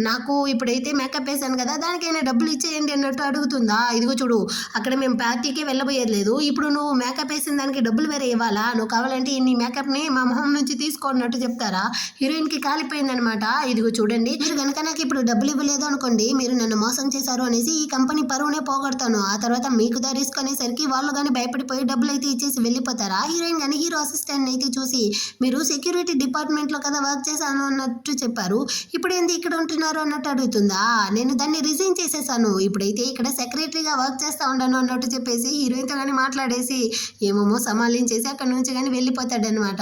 నాకు ఇప్పుడైతే మేకప్ వేసాను కదా దానికైనా డబ్బులు ఇచ్చేయండి అన్నట్టు అడుగుతుందా. ఇదిగో చూడు అక్కడ మేము పార్టీకి వెళ్ళబోయేది లేదు, ఇప్పుడు నువ్వు మేకప్ వేసిన దానికి డబ్బులు వేరే ఇవ్వాలా, నువ్వు కావాలంటే నీ మేకప్ని మా మొహం నుంచి తీసుకోన్నట్టు చెప్తారా. హీరోయిన్కి కాలిపోయిందనమాట. ఇదిగో చూడండి మీరు కనుక నాకు ఇప్పుడు డబ్బులు ఇవ్వలేదు అనుకోండి, మీరు నన్ను మోసం చేశారు అనేసి ఈ కంపెనీ పరువునే పోగొడతాను, ఆ తర్వాత మీకు దా రిస్క్ అనేసరికి వాళ్ళు కానీ భయపడిపోయి డబ్బులు అయితే ఇచ్చేసి వెళ్ళిపోతారా. హీరోయిన్ కానీ హీరో అసిస్టెంట్ అయితే చూసి, మీరు సెక్యూరిటీ డిపార్ట్మెంట్లో కదా వర్క్ చేశాను అన్నట్టు చెప్పారు, ఇప్పుడు ఏంది ఇక్కడ ఉంటున్నారు అన్నట్టు అడుగుతుందా. నేను దాన్ని రిజైన్ చేసేసాను, ఇప్పుడైతే ఇక్కడ సెక్రటరీగా వర్క్ చేస్తూ ఉండను అన్నట్టు చెప్పేసి హీరోయిన్తో కానీ మాట్లాడేసి ఏమేమో సమాలించేసి అక్కడ నుంచి కానీ వెళ్ళిపోతాడనమాట.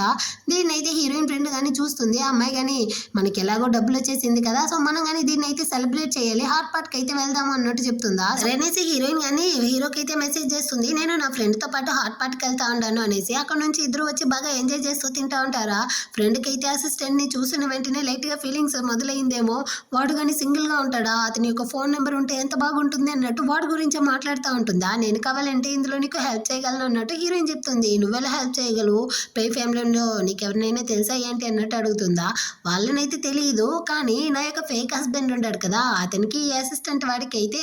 దీన్ని అయితే హీరోయిన్ ఫ్రెండ్ కానీ చూస్తుంది. ఆ అమ్మాయి కానీ మనకి ఎలాగో డబ్బులు వచ్చేసింది కదా, సో మనం కానీ దీన్ని అయితే సెలబ్రేట్ చేయాలి, హాట్ పార్ట్కి అయితే వెళ్దాము అన్నట్టు చెప్తుందా. సరేనేసి హీరోయిన్ కానీ హీరోకి అయితే మెసేజ్ చేస్తుంది, నేను నా ఫ్రెండ్తో పాటు హాట్ పార్ట్కి పార్టీకి వెళ్తా ఉన్నాను అనేసి అక్కడ నుంచి ఇద్దరు వచ్చి బాగా ఎంజాయ్ చేస్తూ తింటా ఉంటారా. ఫ్రెండ్కి అయితే అసిస్టెంట్ని చూసిన వెంటనే లైట్గా ఫీలింగ్స్ మొదలైందేమో. వాడు కానీ సింగిల్గా ఉంటాడా, అతని యొక్క ఫోన్ నెంబర్ ఉంటే ఎంత బాగుంటుంది అన్నట్టు వాడి గురించే మాట్లాడుతూ ఉంటుందా. నేను కావాలంటే ఇందులో నీకు హెల్ప్ చేయగలను అన్నట్టు హీరోయిన్ చెప్తుంది. నువ్వెలా హెల్ప్ చేయగలవు, పే ఫ్యామిలీలో నీకు ఎవరినైనా తెలుసా ఏంటి అన్నట్టు అడుగుతుందా. వాళ్ళనైతే తెలియదు, కానీ నా యొక్క ఫేక్ హస్బెండ్ ఉంటాడు కదా, అతనికి ఈ అసిస్టెంట్ వాడికి అయితే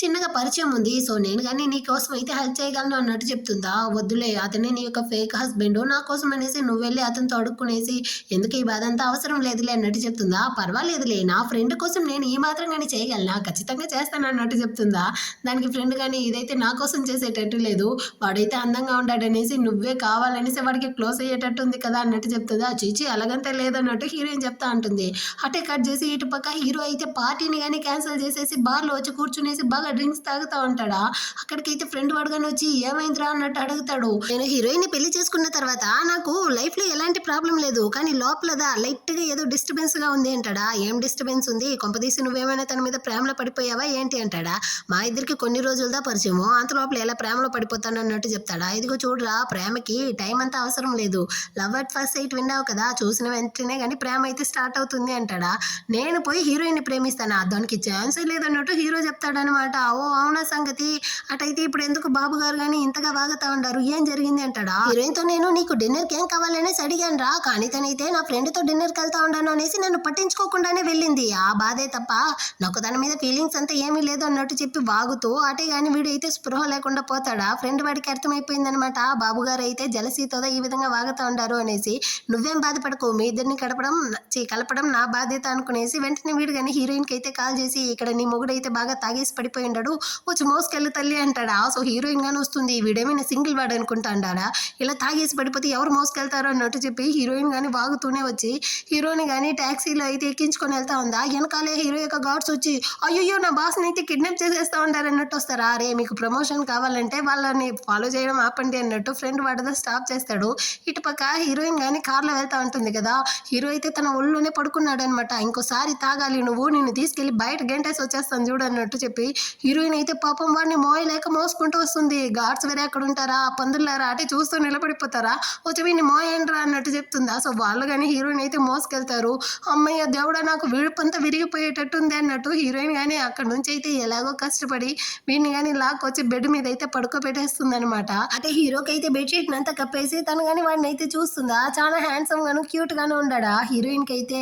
చిన్నగా పరిచయం ఉంది. సో నేను కానీ నీ కోసం అయితే హెల్ప్ చేయగలను అన్నట్టు చెప్తుందా. వద్దులే, అతనే నీ యొక్క ఫేక్ హస్బెండ్, నా కోసం అనేసి నువ్వు వెళ్ళి అతనితో అడుక్కునేసి ఎందుకు ఈ బాధ అంతా అవసరం లేదులే అన్నట్టు చెప్తుందా. పర్వాలేదులే, నా ఫ్రెండ్ కోసం నేను ఈ మాత్రం కానీ చేయగలనా, ఖచ్చితంగా చేస్తాను అన్నట్టు చెప్తుందా. దానికి ఫ్రెండ్ కానీ ఇదైతే నా కోసం చేసేటట్టు లేదు, వాడైతే అందంగా ఉంటాడనేసి నువ్వే కావాలనేసి వాడికి క్లోజ్ అయ్యేటట్టు ఉంది కదా అన్నట్టు చెప్తుందా. చీచి అలాగంతే లేదన్నట్టు హీరోయిన్ చెప్తా ఉంటుంది. అటే కట్ చేసి ఇటు పక్క హీరో అయితే పార్టీని కానీ క్యాన్సిల్ చేసేసి బార్లో వచ్చి కూర్చునేసి బాగా డ్రింక్స్ తాగుతూ ఉంటాడా. అక్కడికైతే ఫ్రెండ్ వాడుగానే వచ్చి ఏమైందిరా అన్నట్టు అడుగుతాడు. నేను హీరోయిన్ పెళ్లి చేసుకున్న తర్వాత నాకు లైఫ్లో ఎలాంటి ప్రాబ్లం లేదు, కానీ లోపలదా లైట్గా ఏదో డిస్టర్బెన్స్గా ఉంది అంటాడా. ఏం డిస్టర్బెన్స్ ఉంది, కొంపదీసి నువ్వేమైనా తన మీద ప్రేమలో పడిపోయావా ఏంటి అంటాడా. మా ఇద్దరికి కొన్ని రోజులదా పరిచయము, అంత లోపల ఎలా ప్రేమలో పడిపోతాను అన్నట్టు చెప్తాడా. ఇదిగో చూడరా, ప్రేమకి టైం అంతా అవసరం లేదు, లవ్ అట్ ఫస్ట్ సైట్ విన్నావు కదా, చూసిన వెంటనే కానీ ప్రేమ అయితే స్టార్ట్ అవుతుంది అంటాడా. నేను పోయి హీరోయిన్ని ప్రేమిస్తానా, దానికి ఛాన్సే లేదన్నట్టు హీరో చెప్తాడనమాట. ఓ అవునా సంగతి, అటైతే ఇప్పుడు ఎందుకు బాబు గారు కానీ ఇంతగా వాగుతా ఉండారు, ఏం జరిగింది అంటాడా. హీరోయిన్తో నేను నీకు డిన్నర్కి ఏం కావాలనేసి అడిగాను రా, కానీ తనైతే నా ఫ్రెండ్తో డిన్నర్కి వెళ్తా ఉన్నాను అనేసి నన్ను పట్టించుకోకుండానే వెళ్ళింది. ఆ బాధే తప్ప నాకు తన మీద ఫీలింగ్స్ అంతా ఏమీ లేదు అన్నట్టు చెప్పి వాగుతూ అటే కానీ వీడు అయితే స్పృహ లేకుండా పోతాడా. ఫ్రెండ్ వాడికి అర్థమైపోయిందనమాట, బాబు గారు అయితే జలసీతో ఈ విధంగా వాగుతూ ఉంటారు అనేసి. నువ్వేం బాధపడకు, మీ ఇద్దరిని కలపడం నా బాధ్యత అనుకునేసి వెంటనే వీడు కానీ హీరోయిన్కి అయితే కాల్ చేసి ఇక్కడ నీ మొగుడైతే బాగా తాగేసి పడిపోయి ఉన్నాడు, వచ్చి మోసుకెళ్ళి తల్లి అంటాడా. సో హీరోయిన్ గానీ వస్తుంది, వీడేమైనా సింగిల్ వాడు అనుకుంటా అంటాడా, ఇలా తాగేసి పడిపోతే ఎవరు మోసుకెళ్తారు అన్నట్టు చెప్పి హీరోయిన్ కానీ వాగుతూనే వచ్చి హీరోని కానీ ట్యాక్సీలో అయితే ఎక్కించుకొని వెళ్తా ఉందా. వెనకాలే హీరో యొక్క గార్డ్స్ వచ్చి అయ్యో నా బాస్ని అయితే కిడ్నాప్ చేసేస్తా ఉంటారు అన్నట్టు వస్తారా. అరే మీకు ప్రమోషన్ కావాలంటే వాళ్ళని ఫాలో చేయడం ఆపండి అన్నట్టు ఫ్రెండ్ వాడితో స్టాప్ చేస్తాడు. ఇటు పక్క హీరోయిన్ కానీ కార్లో వెళ్తా ఉంటుంది కదా, హీరో అయితే తన ఒళ్ళోనే పడుకున్నాడు అనమాట. ఇంకోసారి తాగాలి నువ్వు, నిన్ను తీసుకెళ్లి బయట గంటేసి వచ్చేస్తాను చూడు అన్నట్టు చెప్పి హీరోయిన్ అయితే పాపం వాడిని మోయలేక మోసుకుంటూ వస్తుంది. గార్డ్స్ వేరే అక్కడ ఉంటారా, పందులారా అటే చూస్తూ నిలబడిపోతారా, వచ్చి వీడిని మోయండ్రా అన్నట్టు చెప్తుందా. సో వాళ్ళు కానీ హీరోయిన్ అయితే మోసుకెళ్తారు. అమ్మయ్య దేవుడా నాకు వీడుపంతా విరిగిపోయేటట్టు ఉంది అన్నట్టు హీరోయిన్ కానీ అక్కడ నుంచి అయితే ఎలాగో కష్టపడి వీడిని కానీ లాక్కొచ్చి బెడ్ మీద అయితే పడుకోబెట్టేస్తుంది అనమాట. అంటే హీరోకి అయితే బెడ్షీట్ అంతా కప్పేసి తను కానీ వాడిని అయితే చూస్తుందా. చాలా హ్యాండ్సమ్ గాను క్యూట్ గాను ఉండడా. హీరోయిన్ కి అయితే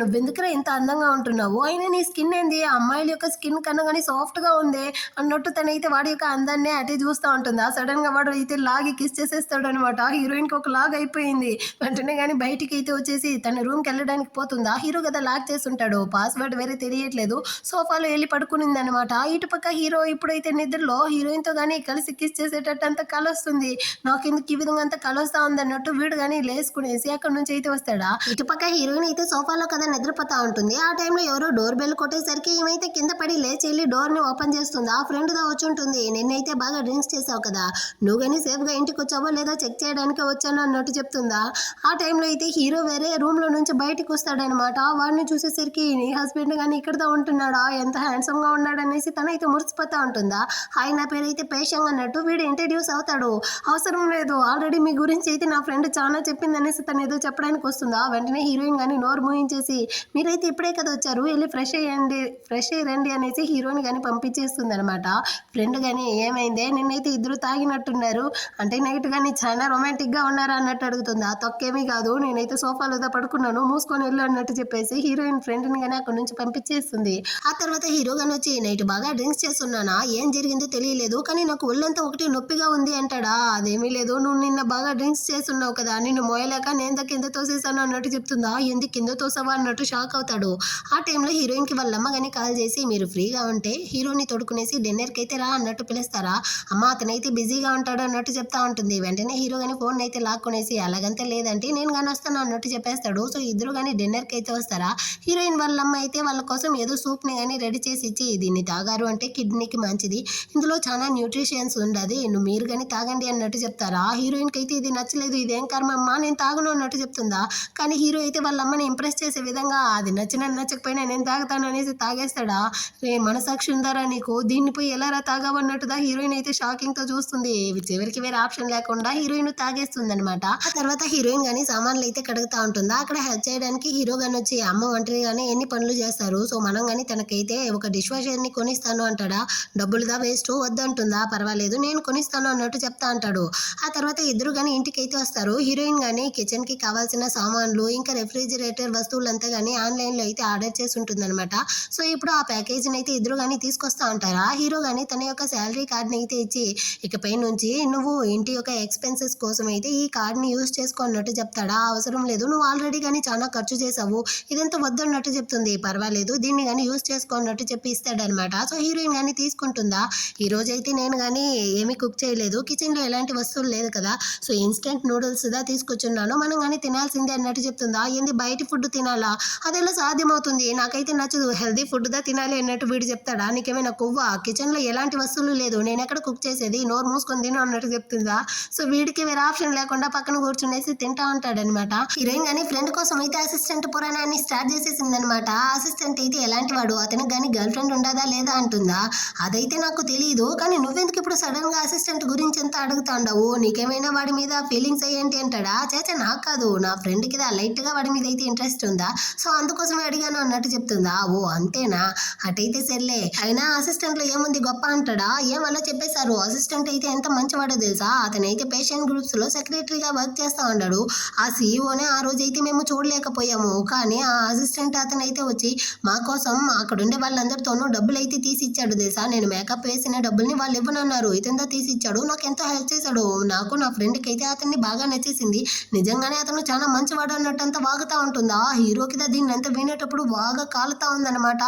నువ్వెందుకురా ఇంత అందంగా ఉంటున్నావు, అయినా నీ స్కిన్ ఏంది అమ్మాయిల యొక్క స్కిన్ కన్నా కానీ సాఫ్ట్ గా ఉంది అన్నట్టు తనైతే వాడి యొక్క అందాన్ని అటే చూస్తూ ఉంటుందా. సడన్ గా వాడు అయితే లాగి కిస్ చేసేస్తాడు అనమాట. హీరోయిన్ కి ఒక లాగ్ అయిపోయింది. వెంటనే కానీ బయటికి అయితే వచ్చేసి తన రూమ్ కి వెళ్ళడానికి పోతుందా. హీరో కదా లాక్ చేస్తుంటాడు, పాస్వర్డ్ వేరే తెలియట్లేదు, సోఫాలో వెళ్ళి పడుకునింది అనమాట. ఇటు పక్క హీరో ఇప్పుడైతే నిద్రలో హీరోయిన్ తో కానీ కలిసి కిస్ చేసేటట్టు అంత కలొస్తుంది. నాకెందుకు ఈ విధంగా అంత కలొస్తా ఉంది అన్నట్టు వీడు కానీ లేసుకునేసి అక్కడ నుంచి అయితే వస్తాడా. ఇటు పక్క హీరోయిన్ అయితే సోఫాలో కదా నిద్రపోతా ఉంటుంది. ఆ టైంలో ఎవరో డోర్ బెల్ కొట్టేసరికి ఏమైతే కింద పడి లేచి వెళ్ళి డోర్ ని ఓపెన్ చేస్తుంది. ఆ ఫ్రెండ్ దా వచ్చి ఉంటుంది. నిన్నైతే బాగా డ్రింక్స్ చేసావు కదా, నువ్వు కానీ సేఫ్ గా ఇంటికి వచ్చావో లేదా చెక్ చేయడానికి వచ్చాను అన్నట్టు చెప్తుందా. ఆ టైంలో అయితే హీరో వేరే రూమ్ లో నుంచి బయటకు వస్తాడనమాట. వాడిని చూసేసరికి నీ హస్బెండ్ కానీ ఇక్కడతో ఉంటున్నాడా, ఎంత హ్యాండ్సమ్ గా ఉన్నాడనేసి తనైతే మురిసిపోతా ఉంటుందా. హాయ్ నా పేరు అయితే పేషంగ్ అన్నట్టు వీడు ఇంట్రడ్యూస్ అవుతాడు. అవసరం లేదు, ఆల్రెడీ మీ గురించి అయితే నా ఫ్రెండ్ చాలా చెప్పింది అనేసి తను ఏదో చెప్పడానికి వస్తుందా. వెంటనే హీరోయిన్ కానీ నోరు మూయించేసి మీరైతే ఇప్పుడే కదా వచ్చారు, వెళ్ళి ఫ్రెష్ అయ్యండి అనేసి హీరోని కానీ పంపించేస్తుంది అనమాట. ఫ్రెండ్ కానీ ఏమైందే, నిన్నైతే ఇద్దరు తాగినట్టున్నారు, అంటే నైట్ కానీ చాలా రొమాంటిక్ గా ఉన్నారా అన్నట్టు అడుగుతుందా. తొక్కేమీ కాదు, నేనైతే సోఫాలో పడుకున్నాను, మూసుకొని వెళ్ళు అన్నట్టు చెప్పేసి హీరోయిన్ ఫ్రెండ్ ని కానీ అక్కడ నుంచి పంపించేస్తుంది. ఆ తర్వాత హీరో గాని వచ్చి నైట్ బాగా డ్రింక్స్ చేస్తున్నానా, ఏం జరిగిందో తెలియలేదు, కానీ నాకు ఒళ్ళంతా ఒకటి నొప్పిగా ఉంది అంటాడా. అదేమీ లేదు, నువ్వు నిన్న బాగా డ్రింక్స్ చేస్తున్నావు కదా, నిన్ను మోయలేక నేను కింద తోసేసాను అన్నట్టు చెప్తుందా. ఎందుకు కింద తోసావా అన్నట్టు షాక్ అవుతాడు. ఆ టైంలో హీరోయిన్ కి వాళ్ళమ్మ కానీ కాల్ చేసి మీరు ఫ్రీగా ఉంటే హీరోని తొడుకునేసి డిన్నర్కి అయితే రా అన్నట్టు పిలుస్తారా. అమ్మ అతనైతే బిజీగా ఉంటాడు అన్నట్టు చెప్తా ఉంటుంది. వెంటనే హీరో కానీ ఫోన్ అయితే లాక్కునేసి అలాగంతే లేదంటే నేను కానీ వస్తాను అన్నట్టు చెప్పేస్తాడు. సో ఇద్దరు కానీ డిన్నర్కి అయితే వస్తారా. హీరోయిన్ వాళ్ళమ్మ అయితే వాళ్ళ కోసం ఏదో సూప్ని కానీ రెడీ చేసి ఇచ్చి దీన్ని తాగారు అంటే కిడ్నీకి మంచిది, ఇందులో చాలా న్యూట్రిషన్స్ ఉండదు, మీరు కానీ తాగండి అన్నట్టు చెప్తారా. హీరోయిన్కి అయితే ఇది నచ్చలేదు, ఇదేం కర్మ అమ్మా నేను తాగను అన్నట్టు చెప్తుందా. కానీ హీరో అయితే వాళ్ళ అమ్మని ఇంప్రెస్ చేసే విధంగా అది నచ్చకపోయినా నేను తాగుతాను అనేసి తాగేస్తాడా. రే మనసాక్షి ఉందారా నీకు, దీన్ని పోయి ఎలా తాగావు అన్నట్టుదా హీరోయిన్ అయితే షాకింగ్తో చూస్తుంది. చివరికి వీడికి వేరే ఆప్షన్ లేకుండా హీరోయిన్ తాగేస్తుంది అనమాట. ఆ తర్వాత హీరోయిన్ గానీ సామాన్లు అయితే కడుగుతా ఉంటుందా. అక్కడ హెల్ప్ చేయడానికి హీరో గాని వచ్చి అమ్మ ఒంటరిగానే ఎన్ని పనులు చేస్తారు, సో మనం గానీ తనకైతే ఒక డిష్ వాషర్ ని కొనిస్తాను అంటాడా. డబ్బులుదా వేస్ట్ వద్దంటుందా, పర్వాలేదు నేను కొనిస్తాను అన్నట్టు చెప్తా అంటాడు. ఆ తర్వాత ఇద్దరు గానీ ఇంటికి అయితే వస్తారు. హీరోయిన్ గానీ కిచెన్ కి కావాల్సిన సామాన్లు ఇంకా రెఫ్రిజిరేటర్ వస్తువులంతా గానీ ఆన్లైన్ లో అయితే ఆర్డర్ చేసి ఉంటుందన్నమాట. సో ఇప్పుడు ఆ ప్యాకేజీని అయితే ఇద్దరు గానీ తీసుకొస్తా ఉంటారా. హీరో గానీ తన యొక్క శాలరీ కార్డ్ని అయితే ఇచ్చి ఇకపై నుంచి నువ్వు ఇంటి యొక్క ఎక్స్పెన్సెస్ కోసం అయితే ఈ కార్డ్ని యూజ్ చేసుకున్నట్టు చెప్తాడా. అవసరం లేదు, నువ్వు ఆల్రెడీ కానీ చాలా ఖర్చు చేసావు, ఇదంతా వద్దన్నట్టు చెప్తుంది. పర్వాలేదు దీన్ని కానీ యూజ్ చేసుకున్నట్టు చెప్పి ఇస్తాడనమాట. సో హీరోయిన్ కానీ తీసుకుంటుందా. ఈ రోజు అయితే నేను కానీ ఏమీ కుక్ చేయలేదు, కిచెన్లో ఎలాంటి వస్తువులు లేదు కదా, సో ఇన్స్టెంట్ నూడిల్స్ దా తీసుకొచ్చున్నాను, మనం కానీ తినాల్సిందే అన్నట్టు చెప్తుందా. ఏంది బయట ఫుడ్ తినాలా, అదెలా సాధ్యమవుతుంది, నాకైతే నచ్చదు, హెల్దీ ఫుడ్ దా తినాలి అన్నట్టు వీడు చెప్తాడా. నీకేమైనా కొవ్వా, కిచెన్లో ఎలాంటి వస్తువులు లేదు, నేను ఎక్కడ కుక్ చేసేది, నోరు మూసుకొని తిను అన్నట్టు చెప్తుందా. సో వీడికి వేరే ఆప్షన్ లేకుండా పక్కన కూర్చునేసి తింటా ఉంటాడనమాట. హీరోయిన్ కానీ ఫ్రెండ్ కోసం అయితే అసిస్టెంట్ పురాణాన్ని స్టార్ట్ చేసేసిందనమాట. అసిస్టెంట్ అయితే ఎలాంటి వాడు, అతనికి కానీ గర్ల్ ఫ్రెండ్ ఉండదా లేదా అంటుందా. అదైతే నాకు తెలియదు, కానీ నువ్వెందుకు ఇప్పుడు సడన్ గా అసిస్టెంట్ గురించి ఎంత అడుగుతాండవు, నీకేమైనా వాడి మీద ఫీలింగ్స్ అయ్యేంటి అంటాడా. చేచా నాకు కాదు, నా ఫ్రెండ్ కి లైట్ గా వాడి మీద అయితే ఇంట్రెస్ట్ ఉందా, సో అందుకోసమే అడిగాను అన్నట్టు చెప్తుందా. ఓ అంతేనా, అటైతే సర్లే, అయినా అసిస్టెంట్ లో ఏముంది గొప్ప అంటాడా. ఏం అలా చెప్పేశారు, అసిస్టెంట్ అయితే ఎంత మంచివాడో తెలుసా, అతనైతే పేషెంట్ గ్రూప్స్ లో సెక్రటరీగా వర్క్ చేస్తా ఉన్నాడు. ఆ సీఈఓనే ఆ రోజు అయితే మేము చూడలేకపోయాము, కానీ ఆ అసిస్టెంట్ అతనైతే వచ్చి మా కోసం అక్కడుండే వాళ్ళందరితోనూ డబ్బులు అయితే తీసి ఇచ్చాడు తెలుసా. నేను మేకప్ వేసిన డబ్బుల్ని వాళ్ళు ఇవ్వనన్నారు, ఇతంతా తీసి ఇచ్చాడు, నాకు ఎంతో హెల్ప్ చేశాడు. నాకు నా ఫ్రెండ్కి అయితే అతన్ని బాగా నచ్చేసింది, నిజంగానే అతను చాలా మంచివాడు అన్నట్టంతా వాగుతా ఉంటుందా. హీరోకి దీన్ని అంతా వినేటప్పుడు బాగా కాలుతా ఉందన్నమాట.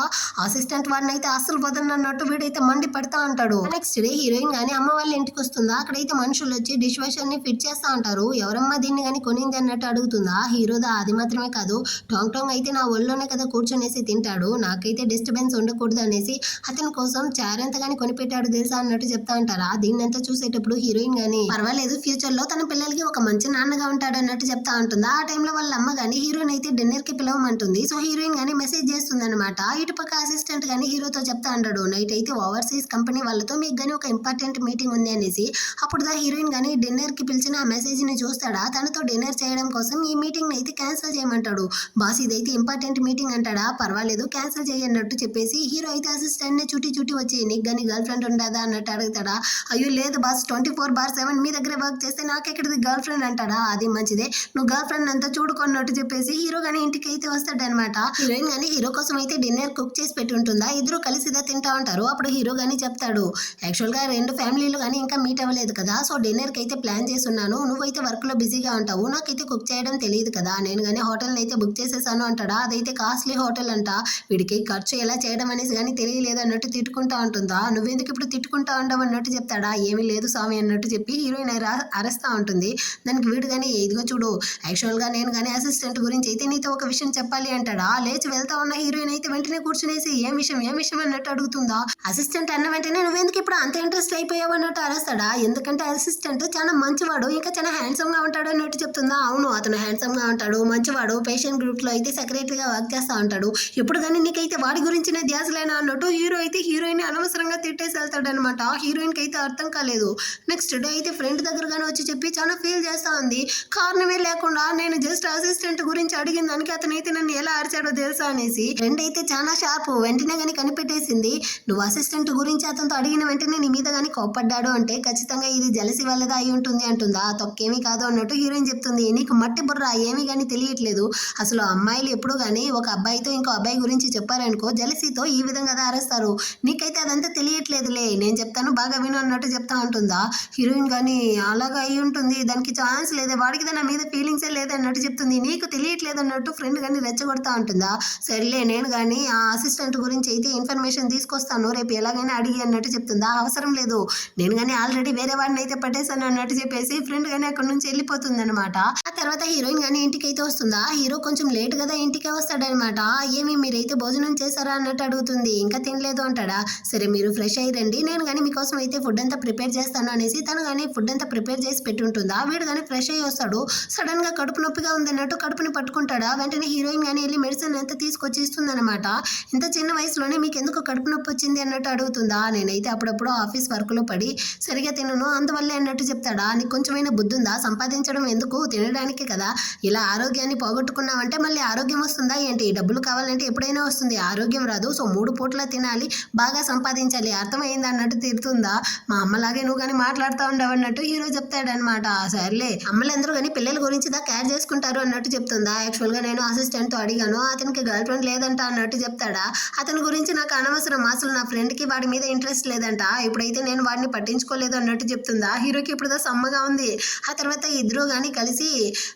అసిస్టెంట్ వాడిని అయితే అస్సలు వదలనన్నట్టు వీడైతే మండి పడతా ఉంటాడు. నెక్స్ట్ డే హీరోయిన్ గానీ అమ్మ వాళ్ళ ఇంటికి వస్తుందా. అక్కడైతే మనుషులు వచ్చి డిష్ వాషర్ ని ఫిట్ చేస్తా అంటారు. ఎవరమ్మా దీన్ని కానీ కొనింది అన్నట్టు అడుగుతుందా. హీరోదా అది మాత్రమే కాదు, టాంగ్ టాంగ్ అయితే నా ఒళ్ళోనే కదా కూర్చొనేసి తింటాడు, నాకైతే డిస్టర్బెన్స్ ఉండకూడదు అనేసి అతని కోసం చార్ ఎంత గానీ కొనిపెట్టాడు తెలుసా అన్నట్టు చెప్తా అంటారా. దీన్నంతా చూసేటప్పుడు హీరోయిన్ గానీ పర్వాలేదు ఫ్యూచర్ లో తన పిల్లలకి ఒక మంచి నాన్నగా ఉంటాడు అన్నట్టు చెప్తా ఉంటుందా. ఆ టైంలో వాళ్ళ అమ్మ గానీ హీరోయిన్ అయితే డిన్నర్ కి పిలవమంటుంది. సో హీరోయిన్ గానీ మెసేజ్ చేస్తుంది అనమాట. ఇటుపక్క అసిస్టెంట్ గానీ హీరోతో చెప్తా అంటాడు, నైట్ అయితే ఓవర్సీస్ కంపెనీ వాళ్ళతో మీకు గానీ ఒక ఇంపార్టెంట్ మీటింగ్ ఉంది అనేసి. అప్పుడు దా హీరోయిన్ గానీ డిన్నర్ కి పిలిచిన ఆ మెసేజ్ ని చూస్తాడా. తనతో డిన్నర్ చేయడం కోసం ఈ మీటింగ్ అయితే క్యాన్సిల్ చేయమంటాడు. బాస్ ఇదైతే ఇంపార్టెంట్ మీటింగ్ అంటాడా. పర్వాలేదు క్యాన్సిల్ చేయన్నట్టు చెప్పేసి హీరో అయితే అసిస్టెంట్ ని చుట్టి వచ్చి నీకు గానీ గర్ల్ ఫ్రెండ్ ఉండదా అన్నట్టు అడుగుతాడా. అయ్యో లేదు బాస్, 24/7 మీ దగ్గరే వర్క్ చేస్తే నాకెక్కడిది గర్ల్ ఫ్రెండ్ అంటాడా. అది మంచిదే, నువ్వు గర్ల్ ఫ్రెండ్ అంతా చూడుకున్నట్టు చెప్పేసి హీరో గానీ ఇంటికి అయితే వస్తాడనమాట. హీరోయిన్ గానీ హీరో కోసం అయితే డిన్నర్ కుక్ చేసి పెట్టి ఉంటుందా. ఇద్దరు కలిసిదా తింటా ఉంటారు. అప్పుడు హీరో గానీ చెప్తాడు, యాక్చువల్ గా రెండు ఫ్యామిలీలు కానీ ఇంకా మీట్ అవ్వలేదు కదా, సో డిన్నర్ కి అయితే ప్లాన్ చేస్తున్నాను, నువ్వైతే వర్క్ లో బిజీగా ఉంటావు, నాకైతే కుక్ చేయడం తెలియదు కదా, నేను కానీ హోటల్ అయితే బుక్ చేసేసాను అంటాడా. అదైతే కాస్ట్లీ హోటల్ అంట, వీడికి ఖర్చు ఎలా చేయడం అనేసి కానీ తెలియలేదు అన్నట్టు తిట్టుకుంటా ఉంటుందా. నువ్వెందుకు ఇప్పుడు తిట్టుకుంటా ఉండవు అన్నట్టు చెప్తాడా. ఏమీ లేదు స్వామి అన్నట్టు చెప్పి హీరోయిన్ అరుస్తా ఉంటుంది. దానికి వీడు కానీ ఇదిగో చూడు, యాక్చువల్ గా నేను కానీ అసిస్టెంట్ గురించి అయితే నీతో ఒక విషయం చెప్పాలి అంటాడా. లేచి వెళ్తా ఉన్న హీరోయిన్ అయితే వెంటనే కూర్చునేసి ఏం విషయం అన్నట్టు అడుగుతుందా. అసిస్టెంట్ అన్న వెంటనే నువ్వెందుకు ఇప్పుడు అంత ఇంట్రెస్ట్ అయిపోయావు అన్నట్టు అరుస్తాడా. ఎందుకంటే అసిస్టెంట్ చాలా మంచివాడు, ఇంకా చాలా హ్యాండ్సమ్ గా ఉంటాడు అన్నట్టు చెప్తుందా. అవును అతను హ్యాండ్సమ్ గా ఉంటాడు, మంచివాడు, పేషెంట్ గ్రూప్ లో అయితే సెక్రటరీగా వర్క్ చేస్తా ఉంటాడు, ఎప్పుడు కానీ నీకైతే వాడి గురించిన ధ్యాసలేనా అన్నట్టు హీరో అయితే హీరోయిన్ అనవసరంగా తిట్టేసి వెళ్తాడు అనమాట. హీరోయిన్ కి అయితే అర్థం కాలేదు. నెక్స్ట్ డే అయితే ఫ్రెండ్ దగ్గరగానే వచ్చి చెప్పి చాలా ఫీల్ చేస్తా ఉంది. కారణమే లేకుండా నేను జస్ట్ అసిస్టెంట్ గురించి అడిగిన దానికి అతనైతే నన్ను ఎలా అరిచాడో తెలుసా అనేసి. ఫ్రెండ్ అయితే చాలా షార్ప్, వెంటనే కానీ కనిపెట్టేసింది. నువ్వు అసిస్టెంట్ గురించి అతనితో అడిగిన వెంటనే నీ మీద కానీ కోప్పడ్డాడు అంటే ఖచ్చితంగా ఇది జలసి వల్లదా అయి ఉంటుంది అంటుందా. తొక్కేమీ కాదు అన్నట్టు హీరోయిన్ చెప్తుంది. నీకు మట్టి బుర్ర ఏమీ కానీ తెలియట్లేదు, అసలు అమ్మాయిలు ఎప్పుడు కానీ ఒక అబ్బాయితో ఇంకో అబ్బాయి గురించి చెప్పారనుకో జలసితో ఈ విధంగా అరుస్తారు, నీకైతే అదంతా తెలియట్లేదులే, నేను చెప్తాను బాగా విను అన్నట్టు చెప్తా ఉంటుందా. హీరోయిన్ కానీ అలాగా అయి ఉంటుంది, దానికి ఛాన్స్ లేదే, వాడికి నా మీద ఫీలింగ్సే లేదు అన్నట్టు చెప్తుంది. నీకు తెలియట్లేదు అన్నట్టు ఫ్రెండ్ కానీ రెచ్చగొడతా ఉంటుందా. సరేలే నేను కానీ ఆ అసిస్టెంట్ గురించి అయితే ఇన్ఫర్మేషన్ తీసుకొస్తాను, రేపు ఎలాగైనా అడిగి అన్నట్టు చెప్తుందా. అవసరం లేదు, నేను కానీ ఆల్రెడీ వేరే వాడిని అయితే పట్టేశాను అన్నట్టు చెప్పేసి ఫ్రెండ్ కానీ అక్కడ నుంచి వెళ్ళిపోతుంది అనమాట. ఆ తర్వాత హీరోయిన్ కానీ ఇంటికి అయితే వస్తుందా. హీరో కొంచెం లేట్ కదా ఇంటికే వస్తాడనమాట. ఏమి మీరైతే భోజనం చేశారా అన్నట్టు అడుగుతుంది. ఇంకా తినలేదు అంటాడా. సరే మీరు ఫ్రెష్ అయ్యండి, నేను కానీ మీకోసం అయితే ఫుడ్ అంతా ప్రిపేర్ చేస్తాను అనేసి తను కానీ ఫుడ్ అంతా ప్రిపేర్ చేసి పెట్టుంటుందా. వీడు కానీ ఫ్రెష్ అయ్యి వస్తాడు. సడన్ గా కడుపు నొప్పిగా ఉందన్నట్టు కడుపుని పట్టుకుంటాడా. వెంటనే హీరోయిన్ కానీ వెళ్ళి మెడిసిన్ అంతా తీసుకొచ్చి ఇస్తుంది అనమాట. ఇంత చిన్న వయసులోనే మీకు ఎందుకు కడుపు నొప్పి వచ్చింది అన్నట్టు అడుగుతుందా. నేనైతే అప్పుడప్పుడు ఆఫీస్ వర్క్ లో పడి సరిగా తినను, అందువల్లే అన్నట్టు చెప్తాడా. నీకు కొంచెమైనా బుద్ధి ఉందా? సంపాదించడం ఎందుకు? తినడానికి కదా. ఇలా ఆరోగ్యాన్ని పోగొట్టుకున్నావంటే మళ్ళీ ఆరోగ్యం వస్తుందా ఏంటి? డబ్బులు కావాలంటే ఎప్పుడైనా వస్తుంది, ఆరోగ్యం రాదు. సో 3 పూట్ల తినాలి, బాగా సంపాదించాలి, అర్థమైందా అన్నట్టు తిడుతుందా. మా అమ్మలాగే నువ్వు కానీ మాట్లాడుతూ ఉండవు అన్నట్టు హీరో చెప్తాడనమాట. సర్లే అమ్మలందరూ కానీ పిల్లల గురించి కేర్ చేసుకుంటారు అన్నట్టు చెప్తుందా. యాక్చువల్గా నేను అసిస్టెంట్తో అడిగాను, అతనికి గర్ల్ ఫ్రెండ్ లేదంట అన్నట్టు చెప్తాడా. అతని గురించి నాకు అనవసరం, అసలు నా ఫ్రెండ్కి వాడి మీద ఇంట్రెస్ట్ లేదంట, ఇప్పుడైతే నేను వాడిని పట్టించుకోలేదు అన్నట్టు చెప్తుందా. హీరోకి ఇప్పుడు సమ్మగా ఉంది. ఆ తర్వాత ఇద్దరు కానీ కలిసి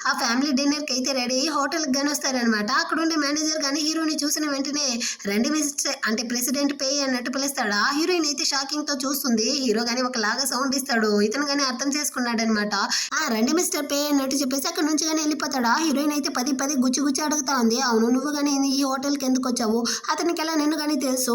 ఆ ఫ్యామిలీ డిన్నర్కి అయితే రెడీ అయ్యి హోటల్కి కానీ వస్తారనమాట. అక్కడ ఉండే మేనేజర్ కానీ హీరోని చూసిన వెంటనే రండి మిస్టర్ అంటే ప్రెసిడెంట్ పే అన్నట్టు పిలుస్తాడు. ఆ హీరోయిన్ అయితే షాకింగ్ తో చూస్తుంది. హీరో కానీ ఒకలాగా సౌండ్ ఇస్తాడు. ఇతను కానీ అర్థం చేసుకున్నాడు అనమాట. ఆ రండి మిస్టర్ పే అన్నట్టు చెప్పేసి అక్కడ నుంచి కానీ వెళ్ళిపోతాడు. ఆ హీరోయిన్ అయితే పది గుచ్చి అడుగుతా ఉంది. అవును నువ్వు కానీ ఈ హోటల్కి ఎందుకు వచ్చావు? అతనికి ఎలా నిన్ను కానీ తెలుసు?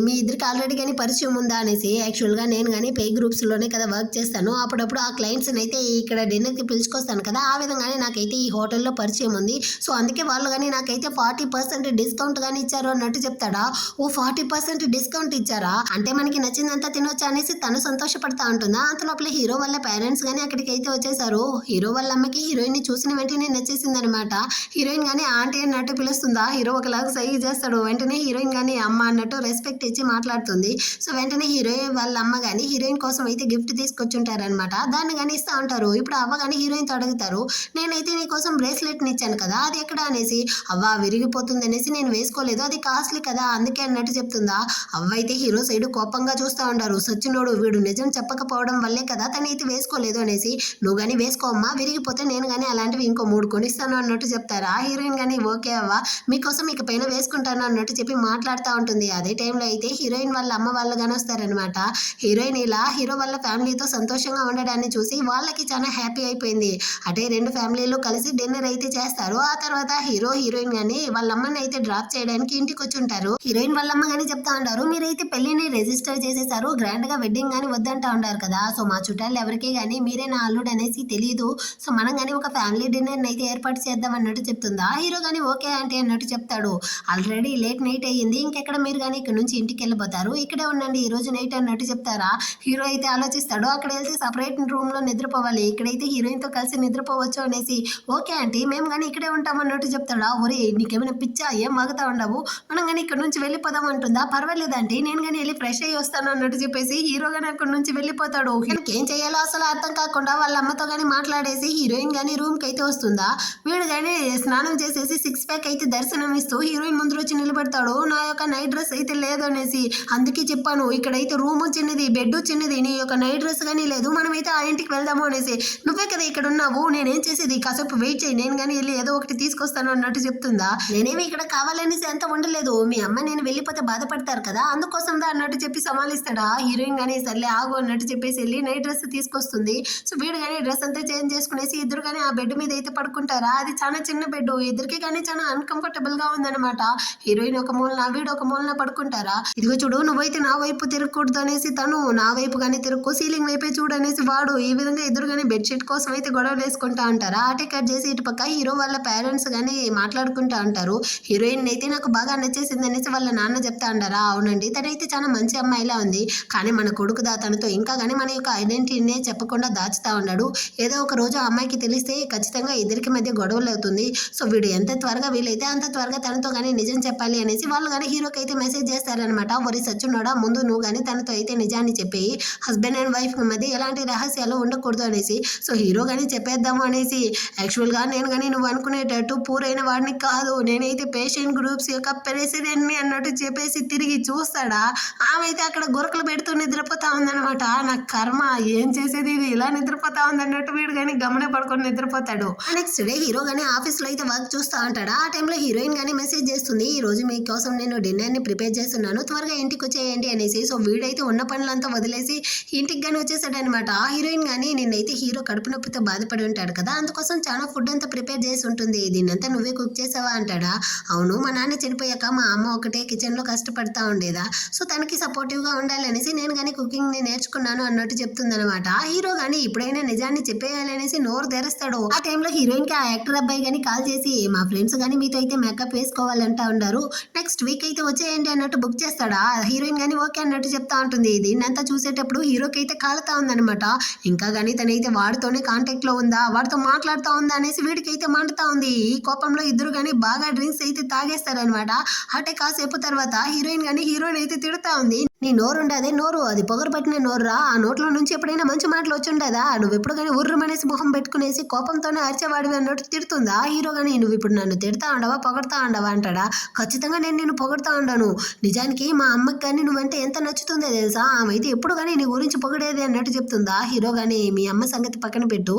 మీ ఇద్దరికి ఆల్రెడీ కానీ పరిచయం ఉందా అనేసి. యాక్చువల్గా నేను కానీ పే గ్రూప్స్లోనే కదా వర్క్ చేస్తాను. అప్పుడప్పుడు ఆ క్లయింట్స్ని అయితే ఇక్కడ డిన్నర్కి పిలుచుకొస్తాను కదా, ఆ విధంగానే నాకైతే ఈ హోటల్లో పరిచయం ఉంది. సో అందుకే వాళ్ళు కానీ నాకైతే 40% డిస్కౌంట్ కానీ ఇచ్చారు అన్నట్టు చెప్తాడా. ఓ 40% డిస్కౌంట్ ఇచ్చారా? అంటే మనకి నచ్చిందంతా తినొచ్చా అనేసి తను సంతోషపడతా ఉంటుందా. అంతలోపల హీరో వాళ్ళ పేరెంట్స్ కానీ అక్కడికి అయితే వచ్చేసారు. హీరో వాళ్ళ అమ్మకి హీరోయిన్ ని చూసిన వెంటనే నచ్చేసింది అనమాట. హీరోయిన్ కానీ ఆంటీ అన్నట్టు పిలుస్తుందా. హీరో ఒకలాగా సైగ చేస్తాడు. వెంటనే హీరోయిన్ కానీ అమ్మ అన్నట్టు రెస్పెక్ట్ ఇచ్చి మాట్లాడుతుంది. సో వెంటనే హీరోయిన్ వాళ్ళ అమ్మ కానీ హీరోయిన్ కోసం అయితే గిఫ్ట్ తీసుకొచ్చుంటారనమాట. దాన్ని కానీ ఇస్తా ఉంటారు. ఇప్పుడు అవ్వ కానీ హీరోయిన్తో అడుగుతారు, నేనైతే నీ కోసం బ్రేస్లెట్ని ఇచ్చాను కదా, అది ఎక్కడ అనేసి. అవ్వ విరిగిపోతుంది అనేసి నేను వేసుకోలేదు, అది కాస్ట్లీ కదా అందుకే అన్నట్టు చెప్తుందా. అవ్వ అయితే హీరో సైడ్ కోపంగా చూస్తూ ఉంటారు. సచ్చినోడు వీడు నిజం చెప్పకపోవడం వల్లే కదా తనైతే వేసుకోలేదు అనేసి. నువ్వు కానీ వేసుకోమ్మా, విరిగిపోతే నేను కానీ అలాంటివి ఇంకో 3 కొనిస్తాను అన్నట్టు చెప్తారా. హీరోయిన్ కానీ ఓకే అవ్వ మీకోసం ఇక పైన వేసుకుంటాను అన్నట్టు చెప్పి మాట్లాడుతూ ఉంటుంది. అదే టైంలో అయితే హీరోయిన్ వాళ్ళ అమ్మ వాళ్ళు కానీ వస్తారనమాట. హీరోయిన్ ఇలా హీరో వాళ్ళ ఫ్యామిలీతో సంతోషంగా ఉండడాన్ని చూసి వాళ్ళకి చాలా హ్యాపీ అయిపోయింది. అంటే 2 ఫ్యామిలీలు కలిసి డిన్నర్ అయితే చేస్తారు. ఆ తర్వాత హీరో హీరోయిన్ కానీ వాళ్ళ అమ్మని అయితే డ్రాప్ చేయడానికి ఇంటికి వచ్చి ఉంటారు. హీరోయిన్ వాళ్ళ అమ్మ కానీ చెప్తా ఉంటారు, మీరైతే పెళ్లిని రిజిస్టర్ చేసేసారు, గ్రాండ్ గా వెడ్డింగ్ కానీ వద్దంటా ఉంటారు కదా. సో మా చుట్టాలు ఎవరికి కానీ మీరే నా అల్లుడు అనేసి తెలియదు. సో మనం కానీ ఒక ఫ్యామిలీ డిన్నర్ అయితే ఏర్పాటు చేద్దాం అన్నట్టు చెప్తుందా. హీరో కానీ ఓకే అంటే అన్నట్టు చెప్తాడు. ఆల్రెడీ లేట్ నైట్ అయ్యింది, ఇంకెక్కడ మీరు కానీ ఇక్కడ నుంచి ఇంటికి వెళ్ళిపోతారు, ఇక్కడే ఉండండి ఈ రోజు నైట్ అన్నట్టు చెప్తారా. హీరో అయితే ఆలోచిస్తాడు, అక్కడ వెళ్తే సపరేట్ రూమ్ లో నిద్రపోవాలి, ఇక్కడైతే హీరోయిన్ తో కలిసి నిద్రపోవచ్చు అనేసి. ఓకే ఆంటీ మేము కానీ ఇక్కడే ఉంటాం అన్నట్టు చెప్తాడా. ఒరే నీకేమైనా పిచ్చా, ఏం మాగుతా ఉండవు, మనం కానీ ఇక్కడ నుంచి వెళ్ళిపోదాం అంటుందా. పర్వాలేదంటే నేను కానీ వెళ్ళి ఫ్రెష్ అయ్యి వస్తాను అన్నట్టు చెప్పేసి హీరో కానీ అక్కడి నుంచి వెళ్ళిపోతాడు. ఏం చేయాలో అసలు అర్థం కాకుండా వాళ్ళ అమ్మతో కానీ మాట్లాడేసి హీరోయిన్ కానీ రూమ్ కి అయితే వస్తుందా. వీడు కానీ స్నానం చేసేసి 6 ప్యాక్ అయితే దర్శనం ఇస్తూ హీరోయిన్ ముందు వచ్చి నిలబడతాడు. నా యొక్క నైట్ డ్రెస్ అయితే లేదు అనేసి. అందుకే చెప్పాను ఇక్కడైతే రూమ్ చిన్నది, బెడ్ చిన్నది, నీ యొక్క నైట్ డ్రెస్ కానీ లేదు, మనమైతే ఆ ఇంటికి వెళ్దాము అనేసి. నువ్వే కదా ఇక్కడ ఉన్నావు, నేనేం చేసేది, కాసేపు వెయిట్ చేయి, నేను కానీ వెళ్ళి ఏదో ఒకటి తీసుకొస్తాను అన్నట్టు చెప్తుందా. నేనేమి ఇక్కడ కావాలనేసి అంత ఉండలేదు, మీ అమ్మ నేను వెళ్ళిపోతే బాధపడతారు కదా అందుకోసం దా అన్నట్టు చెప్పి సమాలిస్తాడా. హీరోయిన్ కానీ సర్లే ఆగు అన్నట్టు చెప్పేసి వెళ్ళి నైట్ డ్రెస్ తీసుకొస్తుంది. సో వీడు కానీ డ్రెస్ అంతా చేంజ్ చేసుకునేసి ఇద్దరు కానీ ఆ బెడ్ మీద అయితే పడుకుంటారా. అది చాలా చిన్న బెడ్, ఇద్దరికి కానీ చాలా అన్కంఫర్టబుల్ గా ఉందన్నమాట. హీరోయిన్ ఒక మూలన వీడు ఒక మూలన పడుకుంటారా. ఇదిగో చూడు నువ్వైతే నా వైపు తిరగకూడదు అనేసి తను నా వైపు కానీ తిరుక్కో, సీలింగ్ వైపే చూడనేసి వాడు. ఈ విధంగా ఇద్దరు కానీ బెడ్షీట్ కోసం అయితే గొడవలు వేసుకుంటా ఉంటారా. అటే కట్ చేసి ఇటు పక్క హీరో వాళ్ళ పేరెంట్స్ కానీ మాట్లాడుకుంటా ఉంటారు. హీరోయిన్ అయితే నాకు బాగా నచ్చేసింది అనేసి వాళ్ళ నాన్న చెప్తా ఉంటారా. అవునండి తనైతే చాలా మంచి అమ్మాయిలా ఉంది, కానీ మన కొడుకు తనతో ఇంకా కానీ మన యొక్క ఐడెంటిటీనే చెప్పకుండా దాచుతా ఉన్నాడు. ఏదో ఒక రోజు ఆ అమ్మాయికి తెలిస్తే ఖచ్చితంగా ఇద్దరికి మధ్య గొడవలు అవుతుంది. సో వీడు ఎంత త్వరగా వీలైతే అంత త్వరగా తనతో కానీ నిజం చెప్పాలి అనేసి వాళ్ళు కానీ హీరోకి అయితే మెసేజ్ చేస్తారనమాట. వరి సచ్చున్నాడా, ముందు నువ్వు కానీ తనతో అయితే నిజాన్ని చెప్పేయి, హస్బెండ్ అండ్ వైఫ్ మధ్య ఎలాంటి రహస్యాలు ఉండకూడదు అనేసి. సో హీరో కానీ చెప్పేద్దాము అనేసి. యాక్చువల్గా నేను కానీ నువ్వు అనుకునేటట్టు పూరైన వాడిని కాదు, నేనైతే పేషెంట్ గ్రూప్స్ యొక్క ప్రెసిడెంట్ని అన్నట్టు చెప్పేసి తిరిగి చూస్తాడా. ఆమె అయితే అక్కడ గురకలు పెడుతూ నిద్రపోతా ఉందనమాట. నా కర్మ ఏం చేసేది, ఇది ఇలా నిద్రపోతా ఉందన్నట్టు వీడు కానీ గమనే పడుకొని నిద్రపోతాడు. నెక్స్ట్ డే హీరో కానీ ఆఫీస్ లో అయితే వర్క్ చూస్తా ఉంటాడా. ఆ టైంలో హీరోయిన్ కానీ మెసేజ్ చేస్తుంది, ఈ రోజు మీకోసం నేను డిన్నర్ ని ప్రిపేర్ చేస్తున్నాను, త్వరగా ఇంటికి వచ్చేయండి అనేసి. సో వీడైతే ఉన్న పనులంతా వదిలేసి ఇంటికి కానీ వచ్చేసాడు అనమాట. ఆ హీరోయిన్ కానీ నిన్నైతే హీరో కడుపు నొప్పితో బాధపడి ఉంటాడు కదా, అందుకోసం చాలా ఫుడ్ అంతా ప్రిపేర్ చేసి ఉంటుంది, దీన్నంతా నువ్వే కుక్ చేసావా అంటాడా. అవును మా నాన్న చనిపోయాక మా అమ్మ ఒకటే కిచెన్ లో కష్టపడతా ఉండేదా, సో తనకి సపోర్టివ్ గా ఉండాలనేసి నేను కానీ కుకింగ్ ని నేర్చుకున్నాను అన్నట్టు చెప్తుంది అనమాట. హీరో కానీ ఇప్పుడైనా నిజాన్ని చెప్పేయాలనేసి నోరు తెరుస్తాడు. ఆ టైంలో హీరోయిన్ కి ఆ యాక్టర్ అబ్బాయి కానీ కాల్ చేసి మా ఫ్రెండ్స్ కానీ మీతో అయితే మేకప్ వేసుకోవాలంటా ఉన్నారు, నెక్స్ట్ వీక్ అయితే వచ్చేయండి అన్నట్టు బుక్ చేస్తాడా. హీరోయిన్ కానీ ఓకే అన్నట్టు చెప్తా ఉంటుంది. దీన్నంతా చూసేటప్పుడు హీరోకి అయితే కాలుతా మాట్లాడుతూ ఉందనమాట. ఇంకా కానీ తనైతే వాడితోనే కాంటాక్ట్లో ఉందా, వాడితో మాట్లాడుతూ ఉందా అనేసి వీడికైతే మండుతూ ఉంది. ఈ కోపంలో ఇద్దరు కానీ బాగా డ్రింక్స్ అయితే తాగేస్తారనమాట. అంటే కాసేపు తర్వాత హీరోయిన్ అయితే తిడుతూ ఉంది. నీ నోరుండదే నోరు, అది పొగరు పట్టిన నోరురా, ఆ నోట్లో నుంచి ఎప్పుడైనా మంచి మాటలు వచ్చుండదా, నువ్వు ఎప్పుడు కానీ ఉర్రమనేసి మొహం పెట్టుకునేసి కోపంతోనే అరిచేవాడివి అన్నట్టు తిడుతుందా హీరో. కానీ నువ్వు ఇప్పుడు నన్ను తిడతా ఉండవా పొగడతా ఉండవా అంటాడా. ఖచ్చితంగా నేను నిన్ను పొగడతా ఉండను. నిజానికి మా అమ్మకి కానీ నువ్వంటే ఎంత నచ్చుతుందో తెలుసా, ఆమె అయితే ఎప్పుడు కానీ నీ గురించి పొగడేది అన్నట్టు చెప్తుందా హీరో. కానీ మీ అమ్మ సంగతి పక్కన పెట్టు,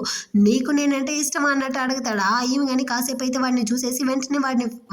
నీకు నేనంటే ఇష్టమా అన్నట్టు అడుగుతాడా. ఈమె కానీ కాసేపు అయితే వాడిని చూసేసి వెంటనే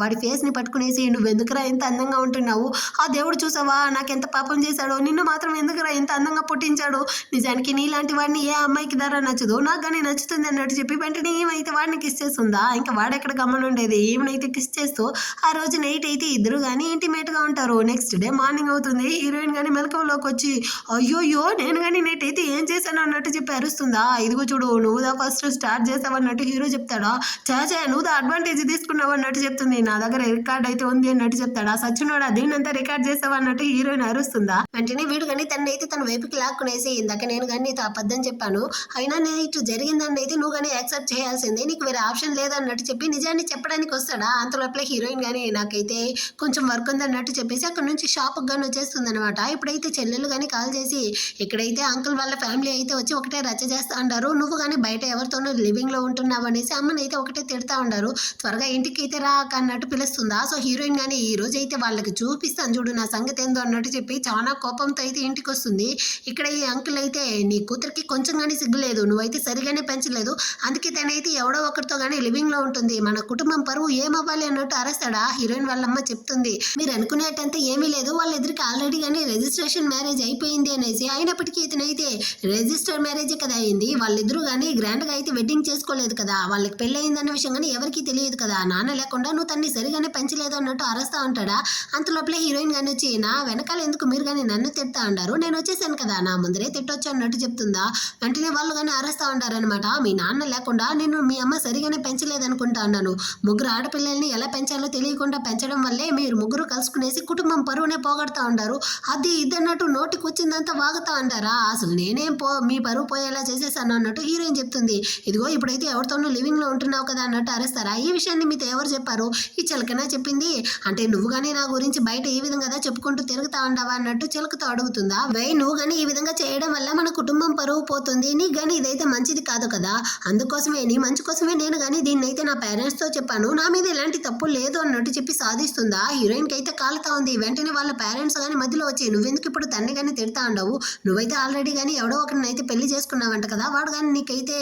వాడి ఫేస్ని పట్టుకునేసి, నువ్వెందుకురా ఎంత అందంగా ఉంటున్నావు, ఆ దేవుడు చూసావా నాకెంత పాపం చేశాడు, నిన్ను మాత్రం ఎందుకురా ఇంత అందంగా పుట్టించాడు, నిజానికి నీలాంటి వాడిని ఏ అమ్మాయికి ధర నచ్చదు, నాకు కానీ నచ్చుతుంది అన్నట్టు చెప్పి వెంటనే ఏమైతే వాడిని కిస్ చేస్తుందా. ఇంకా వాడెక్కడ గమనుండేది, ఈమెనైతే కిస్ చేస్తూ ఆ రోజు నైట్ అయితే ఇద్దరు కానీ ఇంటిమేట్గా ఉంటారు. నెక్స్ట్ డే మార్నింగ్ అవుతుంది. హీరోయిన్ కానీ మెలకువలోకి వచ్చి, అయ్యోయ్యో నేను కానీ నైట్ అయితే ఏం చేశాను అన్నట్టు చెప్పి అరుస్తుందా. ఇదిగో చూడు నువ్వుదా ఫస్ట్ స్టార్ట్ చేసావు అన్నట్టు హీరో చెప్తాడా. చాచా నువ్వుదా అడ్వాంటేజ్ తీసుకున్నావు అన్నట్టు చెప్తుంది. నా దగ్గర రికార్డ్ అయితే ఉంది అన్నట్టు చెప్తాడా. సచ్చినోడా దీన్నంతా రికార్డ్ చేసావు అన్నట్టు హీరోయిన్ అరుస్తుందా. వెంటనే వీడు కానీ తనైతే తన వైపుకి లాక్కునేసి, ఇందాక నేను కానీ నీతో అబద్ధం చెప్పాను, అయినా నేను ఇటు జరిగిందని అయితే నువ్వు కానీ యాక్సెప్ట్ చేయాల్సిందే, నీకు వేరే ఆప్షన్ లేదన్నట్టు చెప్పి నిజాన్ని చెప్పడానికి వస్తాడా. అంతలోపల హీరోయిన్ కానీ నాకైతే కొంచెం వర్క్ ఉందన్నట్టు చెప్పేసి అక్కడ నుంచి షాప్కి కానీ వచ్చేస్తుంది అనమాట. ఇప్పుడైతే చెల్లెలు కానీ కాల్ చేసి, ఇక్కడైతే అంకుల్ వాళ్ళ ఫ్యామిలీ అయితే వచ్చి ఒకటే రచ్చ చేస్తా ఉంటారు, నువ్వు కానీ బయట ఎవరితోనూ లివింగ్లో ఉంటున్నావు అనేసి అమ్మని అయితే ఒకటే తిడతా ఉంటారు, త్వరగా ఇంటికి అయితే రా అన్నట్టు పిలుస్తుందా. సో హీరోయిన్ కానీ ఈ రోజు అయితే వాళ్ళకి చూపిస్తాను చూడు నా సంగతి ఏందో అన్నట్టు చెప్పి చాలా కోపంతో అయితే ఇంటికి వస్తుంది. ఇక్కడ ఈ అంకుల్ అయితే, నీ కూతురికి కొంచెం కానీ సిగ్గులేదు, నువ్వైతే సరిగానే పెంచలేదు, అందుకే తనైతే ఎవడో ఒకరితో కానీ లివింగ్లో ఉంటుంది, మన కుటుంబం పరువు ఏమవ్వాలి అన్నట్టు అరెస్తాడా. హీరోయిన్ వాళ్ళమ్మ చెప్తుంది, మీరు అనుకునేటంతా ఏమీ లేదు, వాళ్ళిద్దరికి ఆల్రెడీ కానీ రిజిస్ట్రేషన్ మ్యారేజ్ అయిపోయింది అనేసి. అయినప్పటికీ ఇతనైతే రిజిస్టర్ మ్యారేజే కదా అయింది, వాళ్ళిద్దరూ కానీ గ్రాండ్గా అయితే వెడ్డింగ్ చేసుకోలేదు కదా, వాళ్ళకి పెళ్ళి అయిందన్న విషయం కానీ ఎవరికి తెలియదు కదా, నాన్న లేకుండా నువ్వు తన్ని సరిగానే పెంచలేదు అన్నట్టు అరెస్తా ఉంటాడా. అంతలోపల హీరోయిన్ కానీ వచ్చి, నా వెనకాల ఎందుకు మీరు కానీ నన్ను తిడతా అంటారు, నేను వచ్చేసాను కదా, నా ముందరే తిట్టొచ్చు అన్నట్టు చెప్తుందా. వెంటనే వాళ్ళు కానీ అరెస్తా ఉంటారనమాట. మీ నాన్న లేకుండా నేను మీ అమ్మ సరిగానే పెంచలేదనుకుంటా అన్నాను, ముగ్గురు ఆడపిల్లల్ని ఎలా పెంచాలో తెలియకుండా పెంచడం వల్లే మీరు ముగ్గురు కలుసుకునేసి కుటుంబం పరువునే పోగొడతా ఉంటారు, అది ఇదన్నట్టు నోటికి వచ్చిందంతా వాగుతా అంటారా, అసలు నేనేం మీ పరువు పోయేలా చేసేసాను అన్నట్టు హీరోయిన్ చెప్తుంది. ఇదిగో ఇప్పుడైతే ఎవరితోనూ లివింగ్లో ఉంటున్నావు కదా అన్నట్టు అరెస్తారా. ఈ విషయాన్ని మీతో ఎవరు చెప్పారు, ఈ చిలకనా చెప్పింది, అంటే నువ్వు కానీ నా గురించి బయట ఈ విధంగా చెప్పుకుంటూ తిరుగుతా ఉండవా అన్నట్టు చిలకతో అడుగుతుందా. నువ్వు కానీ ఈ విధంగా చేయడం వల్ల మన కుటుంబం పరువు పోతుంది, నీకు కానీ ఇదైతే మంచిది కాదు కదా, అందుకోసమే నీ మంచి కోసమే నేను కానీ దీన్ని అయితే నా పేరెంట్స్తో చెప్పాను, నా మీద ఎలాంటి తప్పు లేదు అన్నట్టు చెప్పి సాధిస్తుందా. హీరోయిన్కి అయితే కాలుతా ఉంది. వెంటనే వాళ్ళ పేరెంట్స్ కానీ మధ్యలో వచ్చి, నువ్వెందుకు ఇప్పుడు తన్ని కానీ తిడతా ఉండవు, నువ్వైతే ఆల్రెడీ కానీ ఎవడో ఒకరిని అయితే పెళ్లి చేసుకున్నావంట కదా, వాడు కానీ నీకైతే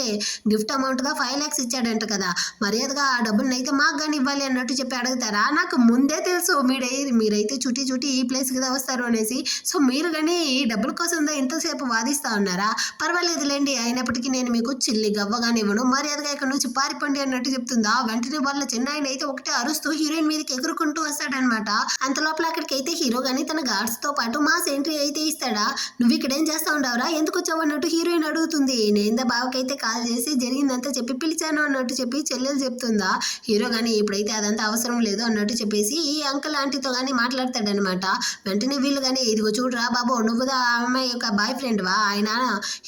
గిఫ్ట్ అమౌంట్గా 5 lakhs ఇచ్చాడంట కదా, మర్యాదగా ఆ డబ్బులను అయితే మాకు కానీ ఇవ్వాలి అన్నట్టు చెప్పి అడుగుతారా. నాకు ముందే తెలుసు మీరైతే చుట్టి ఈ ప్లేస్ కదా వస్తారు అనేసి, సో మీరు కానీ ఈ డబ్బుల కోసం ఇంతసేపు వాదిస్తా ఉన్నారా, పర్వాలేదులేండి, అయినప్పటికీ నేను మీకు చిల్లి గవ్వగానే ఇవ్వను, మర్యాదగా ఇక్కడ నుంచి పారిపోండి అన్నట్టు చెప్తుందా. వెంటనే వాళ్ళ చిన్నాయన అయితే ఒకటే అరుస్తూ హీరోయిన్ మీదకి ఎగురుకుంటూ వస్తాడనమాట. అంతలోపల అక్కడికైతే హీరో కానీ తన గార్డ్స్ తో పాటు మాస్ ఎంట్రీ అయితే ఇస్తాడా. నువ్వు ఇక్కడ ఏం చేస్తా ఉండవురా, ఎందుకు వచ్చావు అన్నట్టు హీరోయిన్ అడుగుతుంది. నేందా బావకైతే కాల్ చేసి జరిగిందంతా చెప్పి పిలిచాను అన్నట్టు చెప్పి చెల్లెలు చెప్తుందా. హీరో కానీ ఇప్పుడైతే అదంతా అవసరం లేదు అన్నట్టు చెప్పేసి ఈ అంకుల్ ఆంటీతో కానీ మాట్లాడతాడనమాట. వెంటనే వీళ్ళు కానీ, ఇదిగో చూడరా బాబు, నువ్వుదా ఆ అమ్మాయి యొక్క బాయ్ ఫ్రెండ్ వా, ఆయన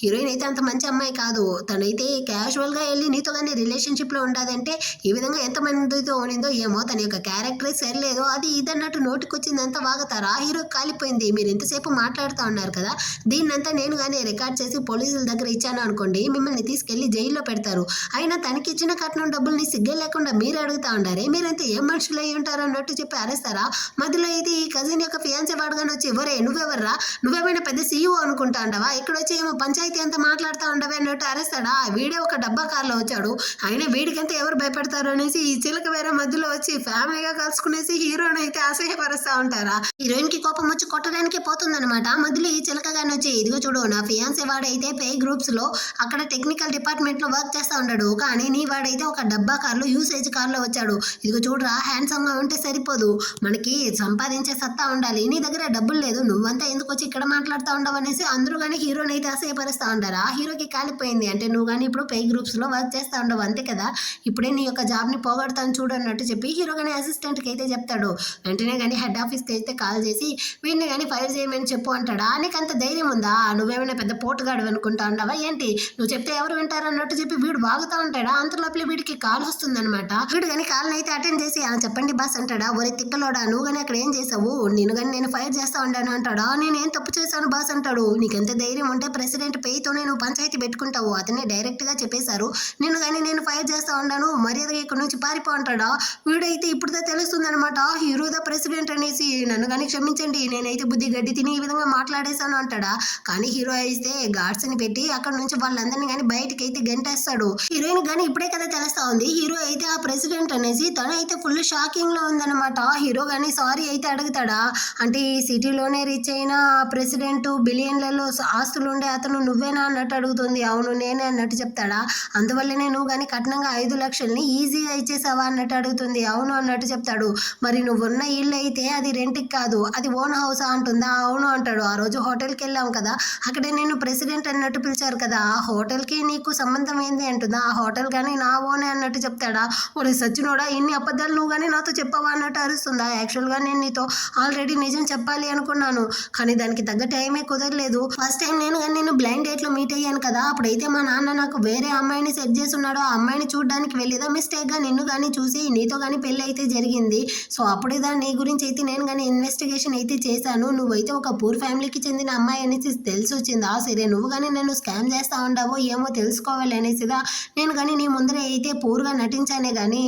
హీరోయిన్ అయితే అంత మంచి అమ్మాయి కాదు, తనైతే క్యాజువల్గా వెళ్ళి నీతో కానీ రిలేషన్షిప్లో ఉండదంటే ఈ విధంగా ఎంతమందితో ఉనిందో ఏమో, తన యొక్క క్యారెక్టరే సరిలేదు, అది ఇదన్నట్టు నోటికి వచ్చిందంతా వాగుతారా. హీరో కాలిపోయింది, మీరు ఎంతసేపు మాట్లాడుతూ ఉన్నారు కదా, దీన్నంతా నేను కానీ రికార్డ్ చేసి పోలీసుల దగ్గర ఇచ్చాను అనుకోండి, మిమ్మల్ని తీసుకెళ్లి జైల్లో పెడతారు, అయినా తనకి ఇచ్చిన కట్నం డబ్బుల్ని సిగ్గే లేకుండా మీరు అడుగుతా ఉండారే, మీరంతా ఏం మనుషులు అయ్యి ఉంటారు అన్నట్టు చెప్పి అరేస్తారా. మధ్యలో అయితే ఈ కజిన్ యొక్క ఫియాన్సీ వాడుగానే వచ్చి, ఎవరే నువ్వెవర్రా, నువ్వేమైనా పెద్ద సీఈఓ అనుకుంటా ఉండవా, ఇక్కడ వచ్చి ఏమో పంచాయతీ అంతా మాట్లాడుతూ ఉండవే అన్నట్టు అరేస్తాడా. వీడే ఒక డబ్బా కార్లో వచ్చాడు, అయినా వీడికంతా ఎవరు భయపడతారు అనేసి ఈ చిలక వేరే మధ్యలో వచ్చి ఫ్యామిలీగా కలుసుకునేసి హీరోని అయితే అసహ్యపరుస్తూ ఉంటారా. హీరోయిన్ కి కోపం వచ్చి కొట్టడానికే పోతుందన్నమాట. మధ్యలో ఈ చిలకగానే వచ్చి, ఇదిగో చూడు నా ఫియాన్సీ వాడైతే పే గ్రూప్స్ లో అక్కడ టెక్నికల్ డిపార్ట్మెంట్ లో వర్క్ చేస్తా ఉంటాడు, కానీ నీ వాడైతే ఒక డబ్బా కార్లో యూసేజ్ కార్లో వచ్చాడు, ఇదిగో చూడరా హ్యాండ్సమ్ గా ఉంటే సరిపోదు, మనకి సంపాదించే సత్తా ఉండాలి, నీ దగ్గర డబ్బులు లేదు, నువ్వంతా ఎందుకు వచ్చి ఇక్కడ మాట్లాడుతూ ఉండవు అనేసి అందరూ కానీ హీరోని అయితే అసహ్యపరుస్తూ ఉంటారు. ఆ హీరోకి కాలిపోయింది అంటే నువ్వు కానీ ఇప్పుడు పే గ్రూప్స్లో వర్క్ చేస్తూ ఉండవు అంతే కదా, ఇప్పుడే నీ యొక్క జాబ్ని పోగొడతాను చూడు అన్నట్టు చెప్పి హీరో కానీ అసిస్టెంట్కి అయితే చెప్తాడు. వెంటనే కానీ హెడ్ ఆఫీస్కి అయితే కాల్ చేసి వీడిని కానీ ఫైర్ చేయమని చెప్పు అంటాడా. నీకు అంత ధైర్యం ఉందా, నువ్వేమైనా పెద్ద పోటుగాడు అనుకుంటా ఉండవా ఏంటి, నువ్వు చెప్తే ఎవరు వింటారు అన్నట్టు చెప్పి వీడు వాగుతూ ఉంటాడా. అంతలోపల వీడికి కాల్ వస్తుందన్నమాట. వీడు కానీ కాల్ని అయితే అటెండ్ చేసి చెప్పండి బాస్ అంటాడా. ఒరే తిక్కలోడా, నువ్వు కానీ అక్కడ ఏం చేసావు, నేను కానీ నేను ఫైర్ చేస్తా ఉంటాను అంటాడా. నేనేం తప్పు చేశాను బాస్ అంటాడు. నీకెంత ధైర్యం ఉంటే ప్రెసిడెంట్ పేతోనే నువ్వు పంచాయతీ పెట్టుకుంటావు, అతనే డైరెక్ట్ గా చెప్పేశారు, నిన్ను కానీ నేను ఫైర్ చేస్తా ఉన్నాను, మర్యాదగా ఇక్కడ నుంచి పారిపో అంటాడా. వీడైతే ఇప్పుడుదా తెలుస్తుంది అనమాట హీరో ద ప్రెసిడెంట్ అనేసి. నన్ను కానీ క్షమించండి, నేనైతే బుద్ధి గడ్డి తిని ఈ విధంగా మాట్లాడేశాను అంటాడా. కానీ హీరో అయితే గార్డ్స్ ని పెట్టి అక్కడ నుంచి వాళ్ళందరినీ కానీ బయటకి అయితే గంటేస్తాడు. హీరోయిన్ కానీ ఇప్పుడే కదా తెలుస్తా ఉంది హీరో అయితే ఆ ప్రెసిడెంట్ అనేసి. తను అయితే ఫుల్ షాకింగ్ లో ఉందన్నమాట. హీరో కానీ సారీ అయితే అడుగుతాడా, అంటే ఈ సిటీలోనే రీచ్ అయిన ప్రెసిడెంట్, బిలియన్లలో ఆస్తులు ఉండే అతను నువ్వేనా అన్నట్టు అడుగుతుంది. అవును నేనే అన్నట్టు చెప్తాడా. అందువల్లనే నువ్వు కానీ కట్నంగా 5 లక్షల్ని ఈజీగా ఇచ్చేసావా అన్నట్టు అడుగుతుంది. అవును అన్నట్టు చెప్తాడు. మరి నువ్వున్న ఇల్లు అయితే అది రెంట్కి కాదు, అది ఓన్ హౌసా అంటుందా. అవును అంటాడు. ఆ రోజు హోటల్కి వెళ్ళాం కదా, అక్కడే నేను ప్రెసిడెంట్ అన్నట్టు పిలిచారు కదా, ఆ హోటల్కి నీకు సంబంధం ఏంది అంటుందా. ఆ హోటల్ కానీ నా ఓనే అన్నట్టు చెప్తాడా. ఒరే సచ్చినోడా, ఇన్ని అబద్ధాలు నువ్వు కానీ నాతో చెప్పవా అన్నట్టు అరుస్తుందా. యాక్చువల్గా నేను నీతో ఆల్రెడీ నిజం చెప్పాలి అనుకున్నాను, కానీ దానికి తగ్గ టైమే కుదరలేదు. ఫస్ట్ టైం నేను బ్లైండ్ డేట్ లో మీట్ అయ్యాను కదా, అప్పుడైతే మా నాన్న నాకు వేరే అమ్మాయిని సెట్ చేసి ఉన్నాడు. ఆ అమ్మాయిని చూడడానికి వెళ్ళేదా మిస్టేక్ గా నిన్ను కానీ చూసి నీతో కానీ పెళ్లి అయితే జరిగింది. సో అప్పుడేదా నీ గురించి అయితే నేను కానీ ఇన్వెస్టిగేషన్ అయితే చేశాను. నువ్వైతే ఒక పూర్ ఫ్యామిలీకి చెందిన అమ్మాయి అనేసి తెలిసి వచ్చిందా. సరే నువ్వు కానీ నన్ను స్కామ్ చేస్తా ఉండవో ఏమో తెలుసుకోవాలి అనేసిదా నేను కానీ నీ ముందరే అయితే పూర్గా నటించానే కానీ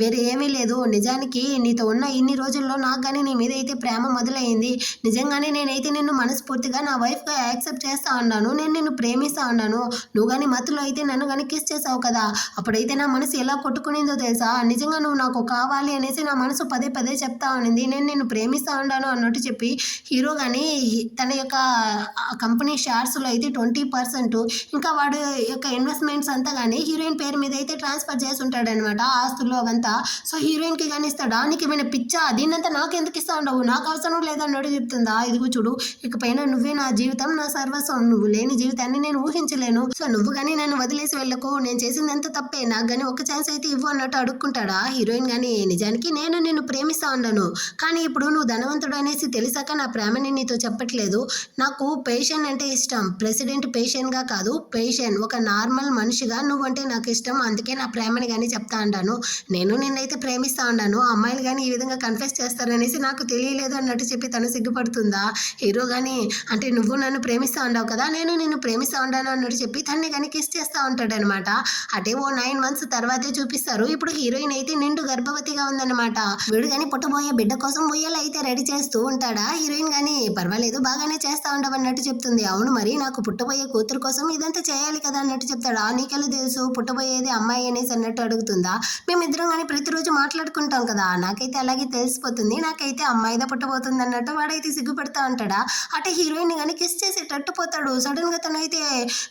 వేరే ఏమీ లేదు. నిజానికి నీతో ఉన్న ఇన్ని రోజుల్లో నాకు కానీ నీ మీద అయితే ప్రేమ మొదలైంది. నిజంగానే నేనైతే నిన్ను మనస్ఫూర్తిగా నా వైఫ్గా యాక్సెప్ట్ చేస్తా ఉన్నాను, నేను నిన్ను ప్రేమిస్తా ఉన్నాను. నువ్వు కానీ మత్తులో అయితే నన్ను కానీ కిస్ చేసావు కదా, అప్పుడైతే నా మనసు ఎలా కొట్టుకునిందో తెలుసా. నిజంగా నువ్వు నాకు కావాలి అనేసి నా మనసు పదే పదే చెప్తా ఉన్నింది, నేను నిన్ను ప్రేమిస్తా ఉన్నాను అన్నట్టు చెప్పి హీరో కానీ తన యొక్క కంపెనీ షేర్స్లో అయితే 20%, ఇంకా వాడు యొక్క ఇన్వెస్ట్మెంట్స్ అంతా కానీ హీరోయిన్ పేరు మీద అయితే ట్రాన్స్ఫర్ చేసి ఉంటాడనమాట, ఆస్తులు అవంతా. సో హీరోయిన్కి కానీ ఇస్తాడా. నీకు ఏమైనా పిచ్చా, దీన్నంతా నాకు ఎందుకు ఇస్తా ఉండవు, నాకు అవసరం లేదన్నట్టు చెప్తుందా. ఇదిగో చూడు, ఇకపైన నువ్వే నా జీవితం, నా సర్వస్వం, నువ్వు లేని జీవితాన్ని నేను ఊహించలేను. సో నువ్వు కానీ నన్ను వదిలేసి వెళ్ళకు, నేను చేసిందంతా తప్పే, నాకు కానీ ఒక ఛాన్స్ అయితే ఇవ్వు అన్నట్టు అడుక్కుంటాడా. హీరోయిన్ కానీ నిజానికి నేను నిన్ను ప్రేమిస్తా ఉన్నాను, కానీ ఇప్పుడు నువ్వు ధనవంతుడు అనేసి తెలిసాక నా ప్రేమని నీతో చెప్పట్లేదు. నాకు పేషెంట్ అంటే ఇష్టం, ప్రెసిడెంట్ పేషెంట్గా కాదు, పేషెంట్ ఒక నార్మల్ మనిషిగా నువ్వంటే నాకు ఇష్టం, అందుకే నా ప్రేమని కానీ చెప్తా ఉంటాను. నేను నిన్నైతే ప్రేమిస్తా ఉన్నాను, అమ్మాయిలు కానీ ఈ విధంగా కన్ఫెస్ చేస్తారనేసి నాకు తెలియలేదు అన్నట్టు చెప్పి తను సిగ్గుపడుతుందా. హీరో కానీ అంటే నువ్వు నన్ను ప్రేమిస్తా ఉన్నావు కదా, నేను నిన్ను ప్రేమిస్తా ఉన్నాను అన్నట్టు చెప్పి తన్ని కానీ కిస్ చేస్తూ ఉంటాడు అనమాట. అంటే ఓ 9 months తర్వాతే చూపిస్తారు. ఇప్పుడు హీరోయిన్ అయితే నిండు గర్భవతిగా ఉందన్నమాట. వీడు కానీ పుట్టబోయే బిడ్డ కోసం ఉయ్యాలు అయితే రెడీ చేస్తూ ఉంటాడా. హీరోయిన్ కానీ పర్వాలేదు బాగానే చేస్తా ఉండవన్నట్టు చెప్తుంది. అవును మరి నాకు పుట్టబోయే కూతురు కోసం ఇదంతా చేయాలి కదా అన్నట్టు చెప్తాడా. నీకెలా తెలుసు పుట్టబోయేది అమ్మాయి అనేసి అన్నట్టు అడుగుతుందా. మేమిద్దరం కానీ ప్రతిరోజు మాట్లాడుకుంటాం కదా, నాకైతే అలాగే తెలిసిపోతుంది, నాకైతే అమ్మాయిదా పుట్టబోతుంది అన్నట్టు వాడైతే సిగ్గుపెడతా ఉంటాడా. అంటే హీరోయిన్ కానీ కిస్ చేసి తట్టుపోతాడు. సడన్ గా తనైతే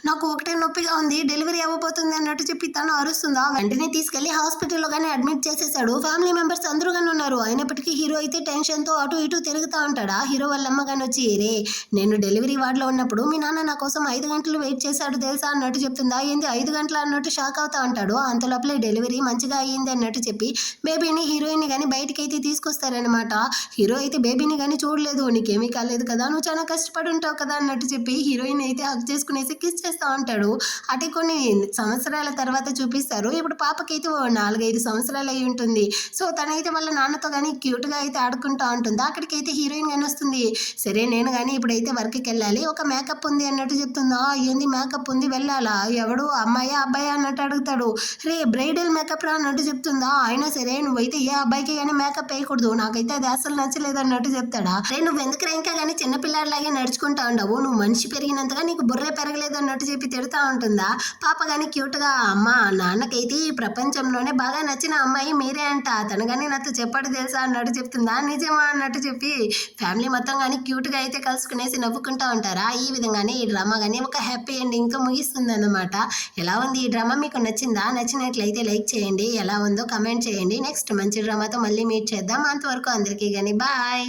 నాకు ఒకటే నొప్పిగా ఉంది, డెలివరీ అవ్వబోతుంది అన్నట్టు చెప్పి తను అరుస్తుందా. వెంటనే తీసుకెళ్లి హాస్పిటల్లో కానీ అడ్మిట్ చేసేసాడు. ఫ్యామిలీ మెంబర్స్ అందరూ కానీ ఉన్నారు. అయినప్పటికీ హీరో అయితే టెన్షన్ తో అటు ఇటు తిరుగుతా ఉంటాడా. హీరో వాళ్ళ అమ్మ కానీ వచ్చి రే నేను డెలివరీ వార్డులో ఉన్నప్పుడు మీ నాన్న నా కోసం 5 గంటలు వెయిట్ చేశాడు తెలుసా అన్నట్టు చెప్తుందా. ఏంది 5 గంటలు అన్నట్టు షాక్ అవుతా ఉంటాడు. అంత లోపలే డెలివరీ మంచిగా అయ్యింది అన్నట్టు చెప్పి బేబీని హీరోయిన్ కానీ బయటికి అయితే తీసుకొస్తారనమాట. హీరో అయితే బేబీని కానీ చూడలేదు, నీకేమీ కాలేదు కదా, నువ్వు చాలా కష్టపడి ఉంటావు కదా అన్నట్టు చెప్పి హీరోయిన్ అయితే హక్ చేసుకునేసి కిస్ చేస్తూ ఉంటాడు. అంటే కొన్ని సంవత్సరాల తర్వాత చూపిస్తారు. ఇప్పుడు పాపకైతే 4-5 సంవత్సరాలు అయి ఉంటుంది. సో తనైతే వాళ్ళ నాన్నతో కానీ క్యూట్గా అయితే ఆడుకుంటూ ఉంటుంది. అక్కడికైతే హీరోయిన్ కానీ వస్తుంది. సరే నేను కానీ ఇప్పుడైతే వర్క్కి వెళ్ళాలి, ఒక మేకప్ ఉంది అన్నట్టు చెప్తుందా. ఏంది మేకప్ ఉంది వెళ్ళాలా, ఎవడు అమ్మాయి అబ్బాయి అన్నట్టు అడుగుతాడు. రే బ్రైడల్ మేకప్ రా అన్నట్టు చెప్తుందా. అయినా సరే నువ్వైతే ఏ అబ్బాయికి కానీ మేకప్ వేయకూడదు, నాకైతే అది అసలు నచ్చలేదు అన్నట్టు చెప్తాడా. రే నువ్వు ఎందుకు ఇంకా కానీ చిన్నపిల్లాడిలాగే నడుచుకుంటా ఉండవు, నువ్వు మనిషి పెరిగినంతగా నీకు బుర్రే పెరగలేదు అన్నట్టు చెప్పి తిడతా ఉంటుందా. పాప కానీ క్యూట్గా అమ్మ నాన్నకైతే ఈ ప్రపంచంలోనే బాగా నచ్చిన అమ్మాయి మీరే అంట, తను కానీ నాతో చెప్పాడు తెలుసా అన్నట్టు చెప్తుందా. నిజమా అన్నట్టు చెప్పి ఫ్యామిలీ మొత్తం కానీ క్యూట్గా అయితే కలుసుకునేసి నవ్వుకుంటా ఉంటారా. ఈ విధంగానే ఈ డ్రామా కానీ ఒక హ్యాపీ ఎండింగ్తో ముగిస్తుంది అన్నమాట. ఎలా ఉంది ఈ డ్రామా, మీకు నచ్చిందా? నచ్చినట్లయితే లైక్ చేయండి, ఎలా ఉందో కమెంట్ చేయండి. నెక్స్ట్ మంచి డ్రామాతో మళ్ళీ మీట్ చేద్దాం. అంతవరకు అందరికీ కానీ బాయ్.